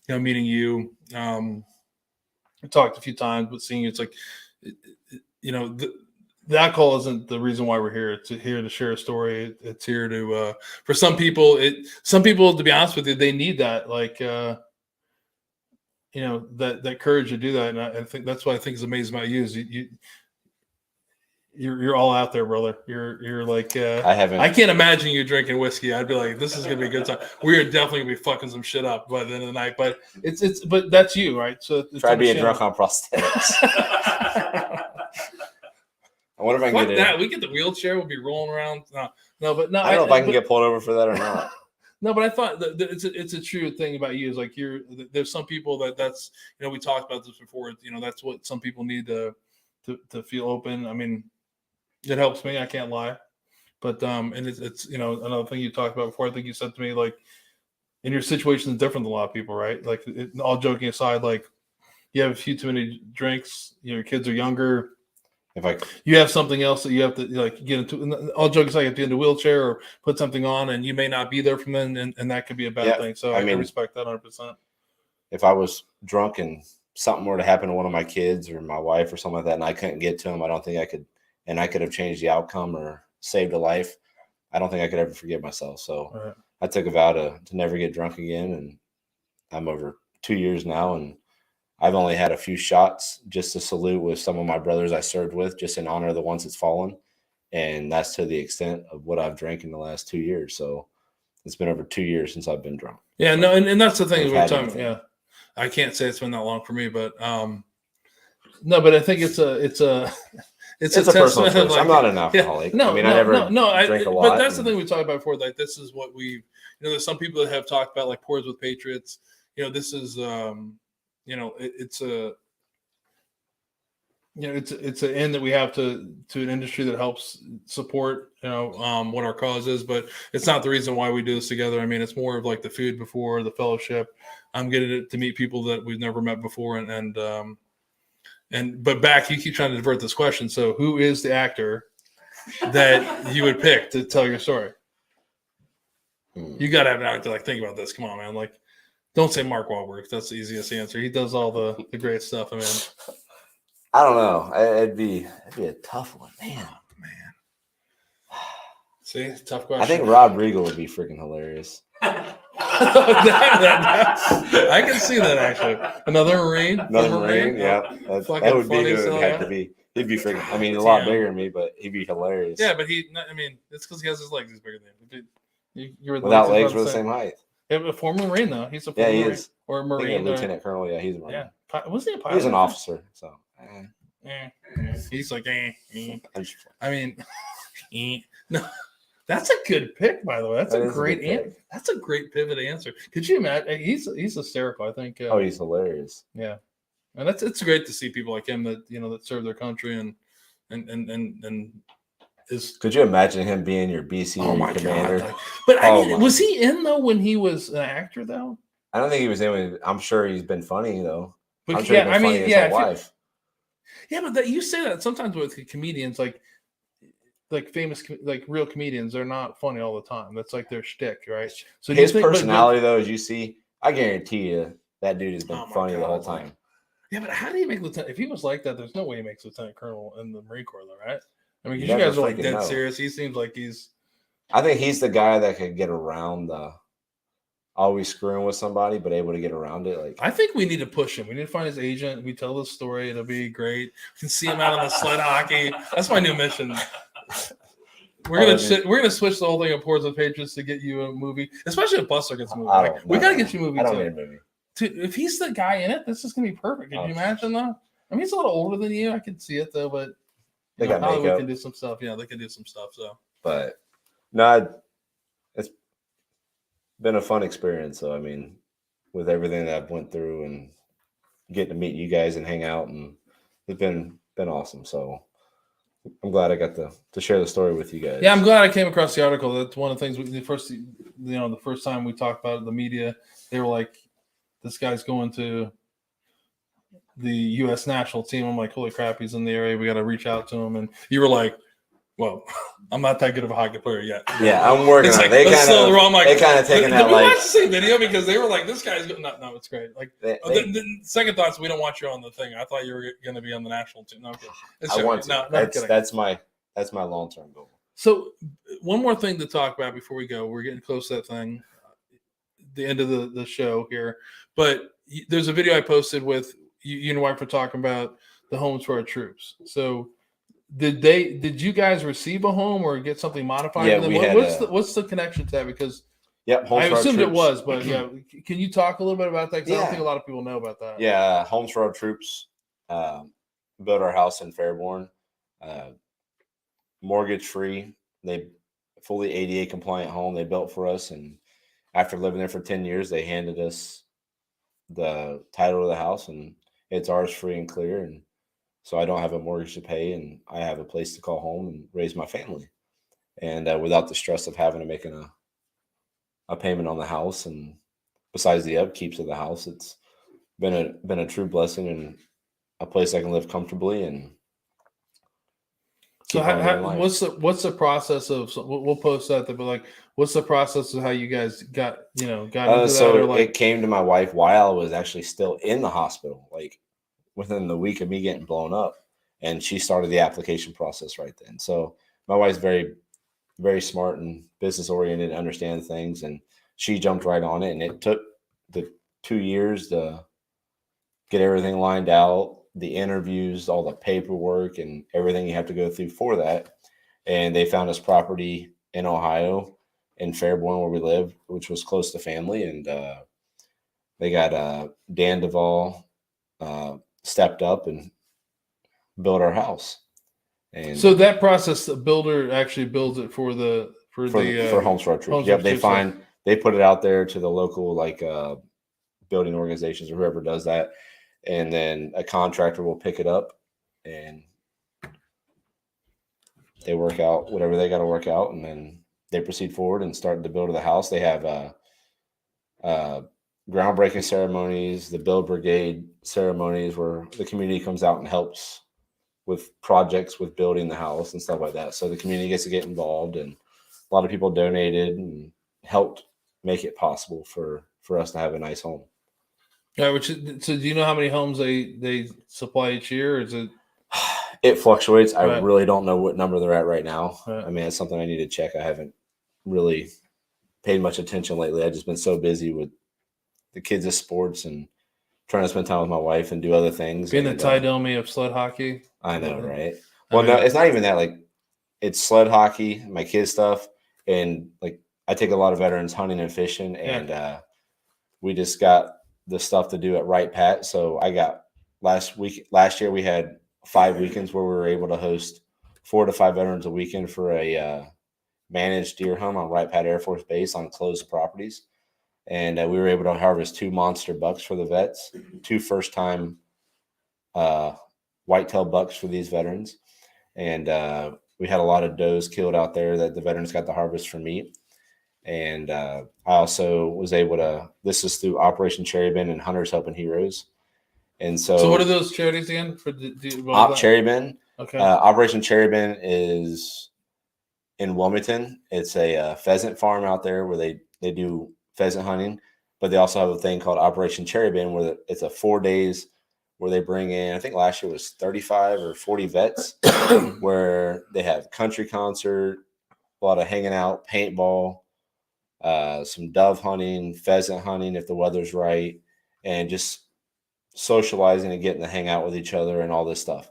meeting you. We talked a few times, but seeing you, it's the alcohol isn't the reason why we're here. It's here to share a story. It's here to for some people. To be honest with you, they need that that courage to do that, and I think that's what I think is amazing about you is You're all out there, brother. You're I can't imagine you drinking whiskey. I'd be like, this is gonna be a good time. We are definitely gonna be fucking some shit up by the end of the night. But but that's you, right? So try to be a drunk on prosthetics. I wonder if I can get that. We get the wheelchair. We'll be rolling around. No. I don't know if I can get pulled over for that or not. No, but I thought that it's a true thing about you. Is there's some people that's we talked about this before. That's what some people need to feel open. I mean. It helps me. I can't lie, but and it's another thing you talked about before. I think you said to me in your situation is different than a lot of people, right? All joking aside, you have a few too many drinks, your kids are younger, If you have something else that you have to like get into. All jokes aside, you have to get into a wheelchair or put something on, and you may not be there from then, and that could be a bad thing. So I can respect that 100%. If I was drunk and something were to happen to one of my kids or my wife or something like that, and I couldn't get to him, I don't think I could, and I could have changed the outcome or saved a life. I don't think I could ever forgive myself. So I took a vow to never get drunk again, and I'm over 2 years now, and I've only had a few shots just to salute with some of my brothers I served with, just in honor of the ones that's fallen, and that's to the extent of what I've drank in the last 2 years. So it's been over 2 years since I've been drunk. Yeah, so no, and that's the thing we're talking. anything. Yeah, I can't say it's been that long for me, but no, but I think it's a personal choice. Like, I'm not an alcoholic. No, I mean, no, I never drink a lot. But that's the thing we talked about before. Like, this is what we, there's some people that have talked about like pours with Patriots. This is, it's a, it's an end that we have to an industry that helps support, what our cause is, but it's not the reason why we do this together. I mean, it's more of like the food before the fellowship. I'm getting to meet people that we've never met before. But back, you keep trying to divert this question. So who is the actor that you would pick to tell your story? You got to have an actor. Like, think about this. Come on, man. Like, don't say Mark Wahlberg. That's the easiest answer. He does all the great stuff. I mean, I don't know. It'd be a tough one, man. See, tough question. I think Rob Riggle would be freaking hilarious. I can see that actually. Another Marine. Yeah. That would be who it would have to be. He'd be freaking. I mean, a lot bigger than me, but he'd be hilarious. Yeah, but it's because he has his legs. He's bigger than you. Without legs, we're the same height. Yeah, a former Marine though. He's a former he Marine. is. Or a Marine. Lieutenant Colonel. Yeah, he's a Marine. Yeah. Wasn't he a pilot? He's an officer. So. He's like, I mean, no. That's a good pick, by the way. That's a great answer. That's a great pivot answer. Could you imagine? He's hysterical. I think. He's hilarious. Yeah, and it's great to see people like him that that serve their country and is. Could you imagine him being your BC commander? God. But was he in though when he was an actor though? I don't think he was in. I'm sure he's been funny though. But I'm sure he's been funny his whole life. Yeah, but you say that sometimes with comedians, like famous, like real comedians, they're not funny all the time. That's like their shtick, right? So his personality, though, as you see, I guarantee you that dude has been funny the whole time. Yeah, but how do you make lieutenant? If he was like that, there's no way he makes lieutenant colonel in the Marine Corps, though, right? I mean, you guys are like dead serious. He seems like he's. I think he's the guy that could get around the always screwing with somebody, but able to get around it. Like, I think we need to push him. We need to find his agent. We tell the story. It'll be great. We can see him out on the sled hockey. That's my new mission. We're gonna switch the whole thing of Pours with Patriots to get you a movie, especially if Buster gets a movie. We gotta get you a movie I don't need a movie. If he's the guy in it, this is gonna be perfect. Can you imagine though? I mean, he's a little older than you. I can see it though, but they got makeup. We can do some stuff. Yeah, they can do some stuff. So, but no, it's been a fun experience. So I mean, with everything that I've went through and getting to meet you guys and hang out, and it's been awesome. So I'm glad I got to share the story with you guys. Yeah, I'm glad I came across the article. That's one of the things. The first time we talked about it, the media, they were like, "This guy's going to the U.S. national team." I'm like, "Holy crap, he's in the area. We got to reach out to him." And you were like, "Well, I'm not that good of a hockey player yet." Yeah, I'm working on it. They kind of taking that. Did we watch the same video because they were like, "This guy's good." No, it's great. Like, the second thoughts, we don't want you on the thing. I thought you were going to be on the national team. No, okay. I want to. That's my long-term goal. So, one more thing to talk about before we go. We're getting close to that thing, the end of the show here. But there's a video I posted with you and your wife were talking about the homes for our troops. So, did you guys receive a home or get something modified? Yeah, what's the connection to that? Because I assumed it was, but yeah, can you talk a little bit about that? Because I don't think a lot of people know about that. Yeah, Homes for Our Troops built our house in Fairborn, mortgage free. They fully ADA compliant home they built for us, and after living there for 10 years, they handed us the title of the house, and it's ours free and clear. And so I don't have a mortgage to pay, and I have a place to call home and raise my family, and without the stress of having to make a payment on the house. And besides the upkeeps of the house, it's been a true blessing and a place I can live comfortably and So keep on living life. what's the process of? So we'll post that, but like, what's the process of how you guys got into that? Or So like, it came to my wife while I was actually still in the hospital, like within the week of me getting blown up, and she started the application process right then. So my wife's very, very smart and business oriented, and understands things, and she jumped right on it. And it took the 2 years to get everything lined out, the interviews, all the paperwork, and everything you have to go through for that. And they found us property in Ohio, in Fairborn, where we live, which was close to family. And they got Dan Duvall stepped up and built our house. And so that process, the builder actually builds it for Homes for Our Troops. Yep, they put it out there to the local building organizations or whoever does that, and then a contractor will pick it up and they work out whatever they got to work out, and then they proceed forward and start the build of the house. They have groundbreaking ceremonies, the build brigade ceremonies where the community comes out and helps with projects with building the house and stuff like that. So the community gets to get involved, and a lot of people donated and helped make it possible for us to have a nice home. Yeah, so do you know how many homes they supply each year? Or is it? It fluctuates. I Right. really don't know what number they're at right now. Right. I mean, it's something I need to check. I haven't really paid much attention lately. I've just been so busy with the kids' sports and trying to spend time with my wife and do other things. Being the Ty Domi of sled hockey. I know, right? Well, no, it's not even that. Like, it's sled hockey, my kids' stuff, and like I take a lot of veterans hunting and fishing, and we just got the stuff to do at Right Pat. So I got last year we had 5 weekends where we were able to host 4 to 5 veterans a weekend for a managed deer hunt on Right Pat Air Force Base on closed properties. And we were able to harvest 2 monster bucks for the vets, 2 first-time whitetail bucks for these veterans. And we had a lot of does killed out there that the veterans got to harvest for meat. And I also was able to, this is through Operation Cherry Bin and Hunters Helping Heroes. And so what are those charities again? Cherry Bin. Okay. Operation Cherry Bin is in Wilmington. It's a pheasant farm out there where they do pheasant hunting, but they also have a thing called Operation Cherry Bin where it's a 4 days where they bring in, I think last year was 35 or 40 vets where they have country concert, a lot of hanging out, paintball, some dove hunting, pheasant hunting if the weather's right, and just socializing and getting to hang out with each other and all this stuff.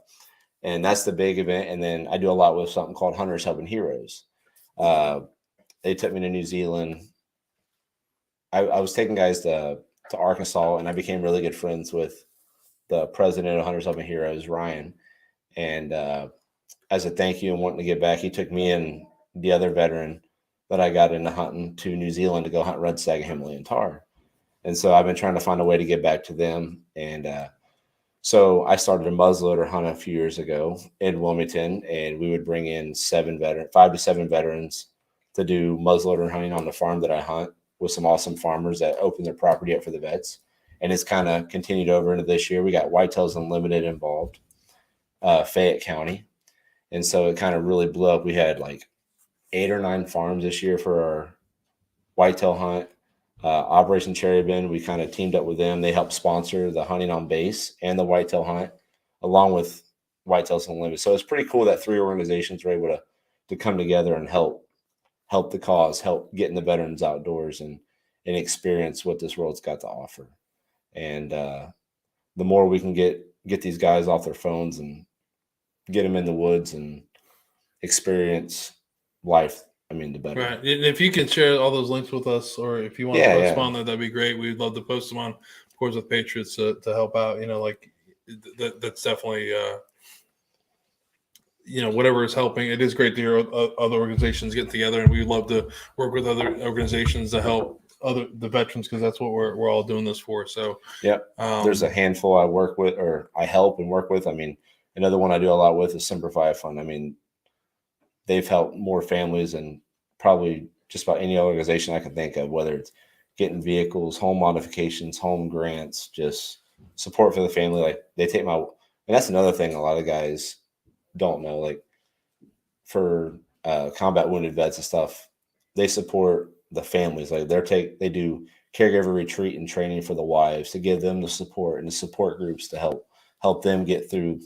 And that's the big event. And then I do a lot with something called Hunters Helping Heroes. They took me to New Zealand. I was taking guys to Arkansas, and I became really good friends with the president of Hunters Helping Heroes, Ryan. And as a thank you and wanting to get back, he took me and the other veteran that I got into hunting to New Zealand to go hunt red stag and Himalayan tar. And so I've been trying to find a way to get back to them. And so I started a muzzleloader hunt a few years ago in Wilmington, and we would bring in 5 to 7 veterans to do muzzleloader hunting on the farm that I hunt with some awesome farmers that open their property up for the vets. And it's kind of continued over into this year. We got Whitetails Unlimited involved, Fayette County. And so it kind of really blew up. We had like 8 or 9 farms this year for our whitetail hunt. Operation Cherry Bin, we kind of teamed up with them. They helped sponsor the hunting on base and the whitetail hunt, along with Whitetails Unlimited. So it's pretty cool that 3 organizations were able to come together and help the cause, help getting the veterans outdoors and experience what this world's got to offer. And the more we can get these guys off their phones and get them in the woods and experience life, I mean, the better. Right. And if you can share all those links with us, or if you want to post them on there, that'd be great. We'd love to post them on Course with Patriots to help out. That's definitely, whatever is helping. It is great to hear other organizations get together, and we'd love to work with other organizations to help the veterans, because that's what we're all doing this for. So, there's a handful I work with, or I help and work with. I mean, another one I do a lot with is Simplify Fund. I mean, they've helped more families than probably just about any organization I can think of, whether it's getting vehicles, home modifications, home grants, just support for the family. Like they take and that's another thing a lot of guys don't know. Like for combat wounded vets and stuff, they support the families. Like they do caregiver retreat and training for the wives to give them the support and the support groups to help them get through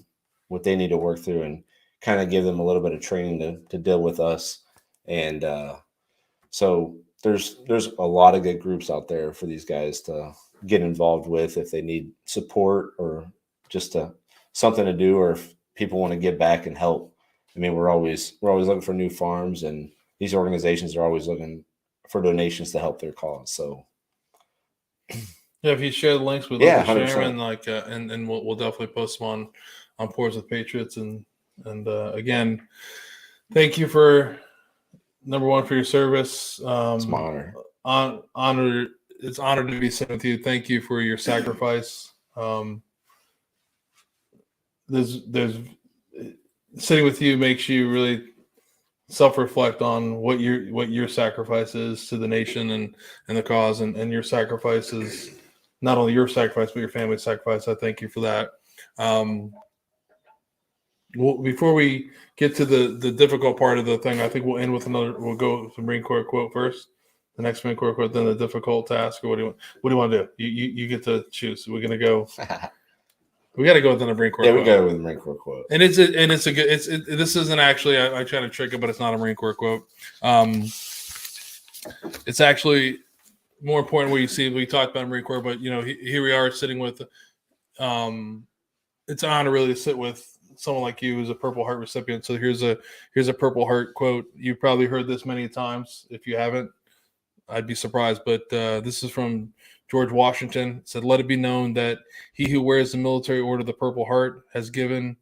what they need to work through and kind of give them a little bit of training to deal with us. And so there's a lot of good groups out there for these guys to get involved with if they need support or just something to do, or if people want to give back and help. I mean, we're always looking for new farms, and these organizations are always looking for donations to help their cause. So yeah, if you share the links, we'd love to share them, and and we'll definitely post them on Pours with Patriots. And again, thank you for number one for your service. it's my honor. It's honored to be sitting with you. Thank you for your sacrifice. There's sitting with you makes you really self-reflect on what your sacrifice is to the nation and the cause, and your sacrifice is not only your sacrifice but your family's sacrifice. I thank you for that. Well, before we get to the difficult part of the thing, I think we'll end with we'll go with the Marine Corps quote first, the next Marine Corps quote, then the difficult task. Or what do you want to do? You get to choose. We're gonna go. We got to go with the Marine Corps. Yeah, we go with the Marine Corps quote. And it's a good. This isn't actually. I try to trick it, but it's not a Marine Corps quote. It's actually more important what you see. We talked about Marine Corps, but here we are sitting with. It's an honor really to sit with someone like you who's a Purple Heart recipient. So here's a Purple Heart quote. You've probably heard this many times. If you haven't, I'd be surprised. But this is from George Washington. It said, "Let it be known that he who wears the military order of the Purple Heart has given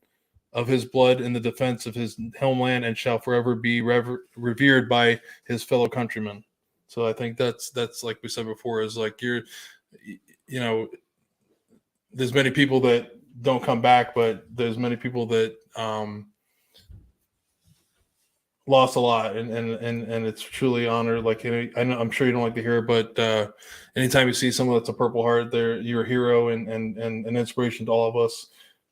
of his blood in the defense of his homeland and shall forever be revered by his fellow countrymen." So I think that's like we said before, is like there's many people that don't come back, but there's many people that lost a lot, and it's truly honor. Like I'm sure you don't like to hear it, but anytime you see someone that's a Purple Heart, you're a hero and an inspiration to all of us,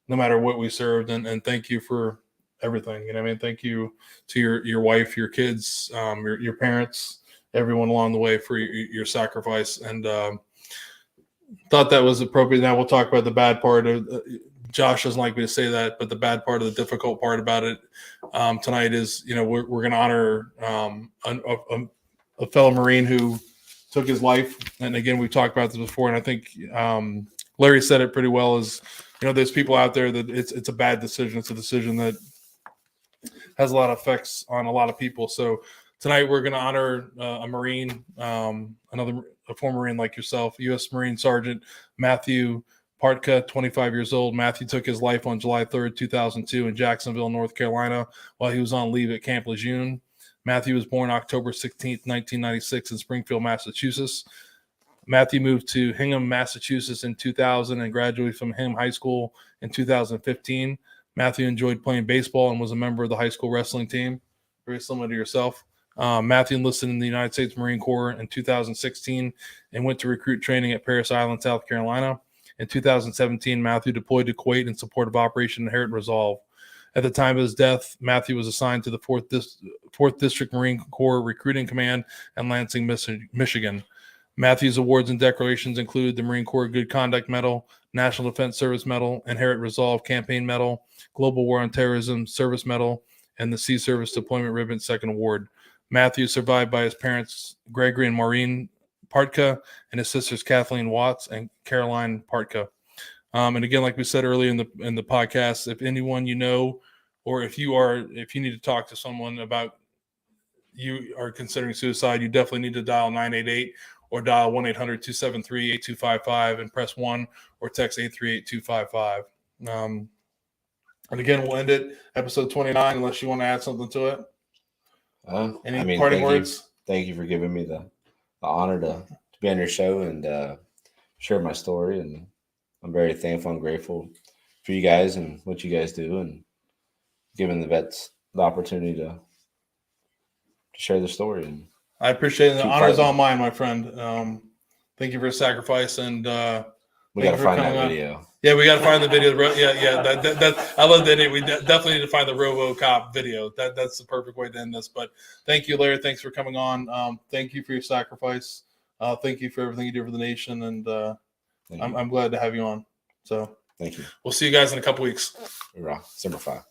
no matter what we served. And thank you for everything. I mean, thank you to your wife, your kids, your parents, everyone along the way for your sacrifice. And thought that was appropriate. Now we'll talk about the bad part of. Josh doesn't like me to say that, but the bad part of the difficult part about it tonight is, we're going to honor a fellow Marine who took his life. And again, we've talked about this before, and I think Larry said it pretty well. Is there's people out there that it's a bad decision. It's a decision that has a lot of effects on a lot of people. So tonight we're going to honor a Marine, a former Marine like yourself, U.S. Marine Sergeant Matthew Partka, 25 years old. Matthew took his life on July 3rd, 2002 in Jacksonville, North Carolina, while he was on leave at Camp Lejeune. Matthew was born October 16th, 1996 in Springfield, Massachusetts. Matthew moved to Hingham, Massachusetts in 2000 and graduated from Hingham High School in 2015. Matthew enjoyed playing baseball and was a member of the high school wrestling team, very similar to yourself. Matthew enlisted in the United States Marine Corps in 2016 and went to recruit training at Parris Island, South Carolina. In 2017, Matthew deployed to Kuwait in support of Operation Inherent Resolve. At the time of his death, Matthew was assigned to the 4th District Marine Corps Recruiting Command in Lansing, Michigan. Matthew's awards and decorations include the Marine Corps Good Conduct Medal, National Defense Service Medal, Inherent Resolve Campaign Medal, Global War on Terrorism Service Medal, and the Sea Service Deployment Ribbon Second Award. Matthew is survived by his parents, Gregory and Maureen Partka, and his sisters Kathleen Watts and Caroline Partka. And again, like we said earlier in the podcast, if anyone or if you need to talk to someone about you are considering suicide, you definitely need to dial 988 or dial 1-800-273-8255 and press 1 or text 838-255. And again, we'll end it episode 29 unless you want to add something to it. Any parting words? Thank you for giving me the honor to be on your show and share my story. And I'm very thankful and grateful for you guys and what you guys do and giving the vets the opportunity to share the story. And I appreciate it. The honor is all mine, my friend. Thank you for your sacrifice. And We got to find that video. Yeah, we got to find the video. Yeah. That I love that. We definitely need to find the RoboCop video. That's the perfect way to end this. But thank you, Larry. Thanks for coming on. Thank you for your sacrifice. Thank you for everything you do for the nation, and I'm glad to have you on. So thank you. We'll see you guys in a couple weeks. Hoorah. December 5.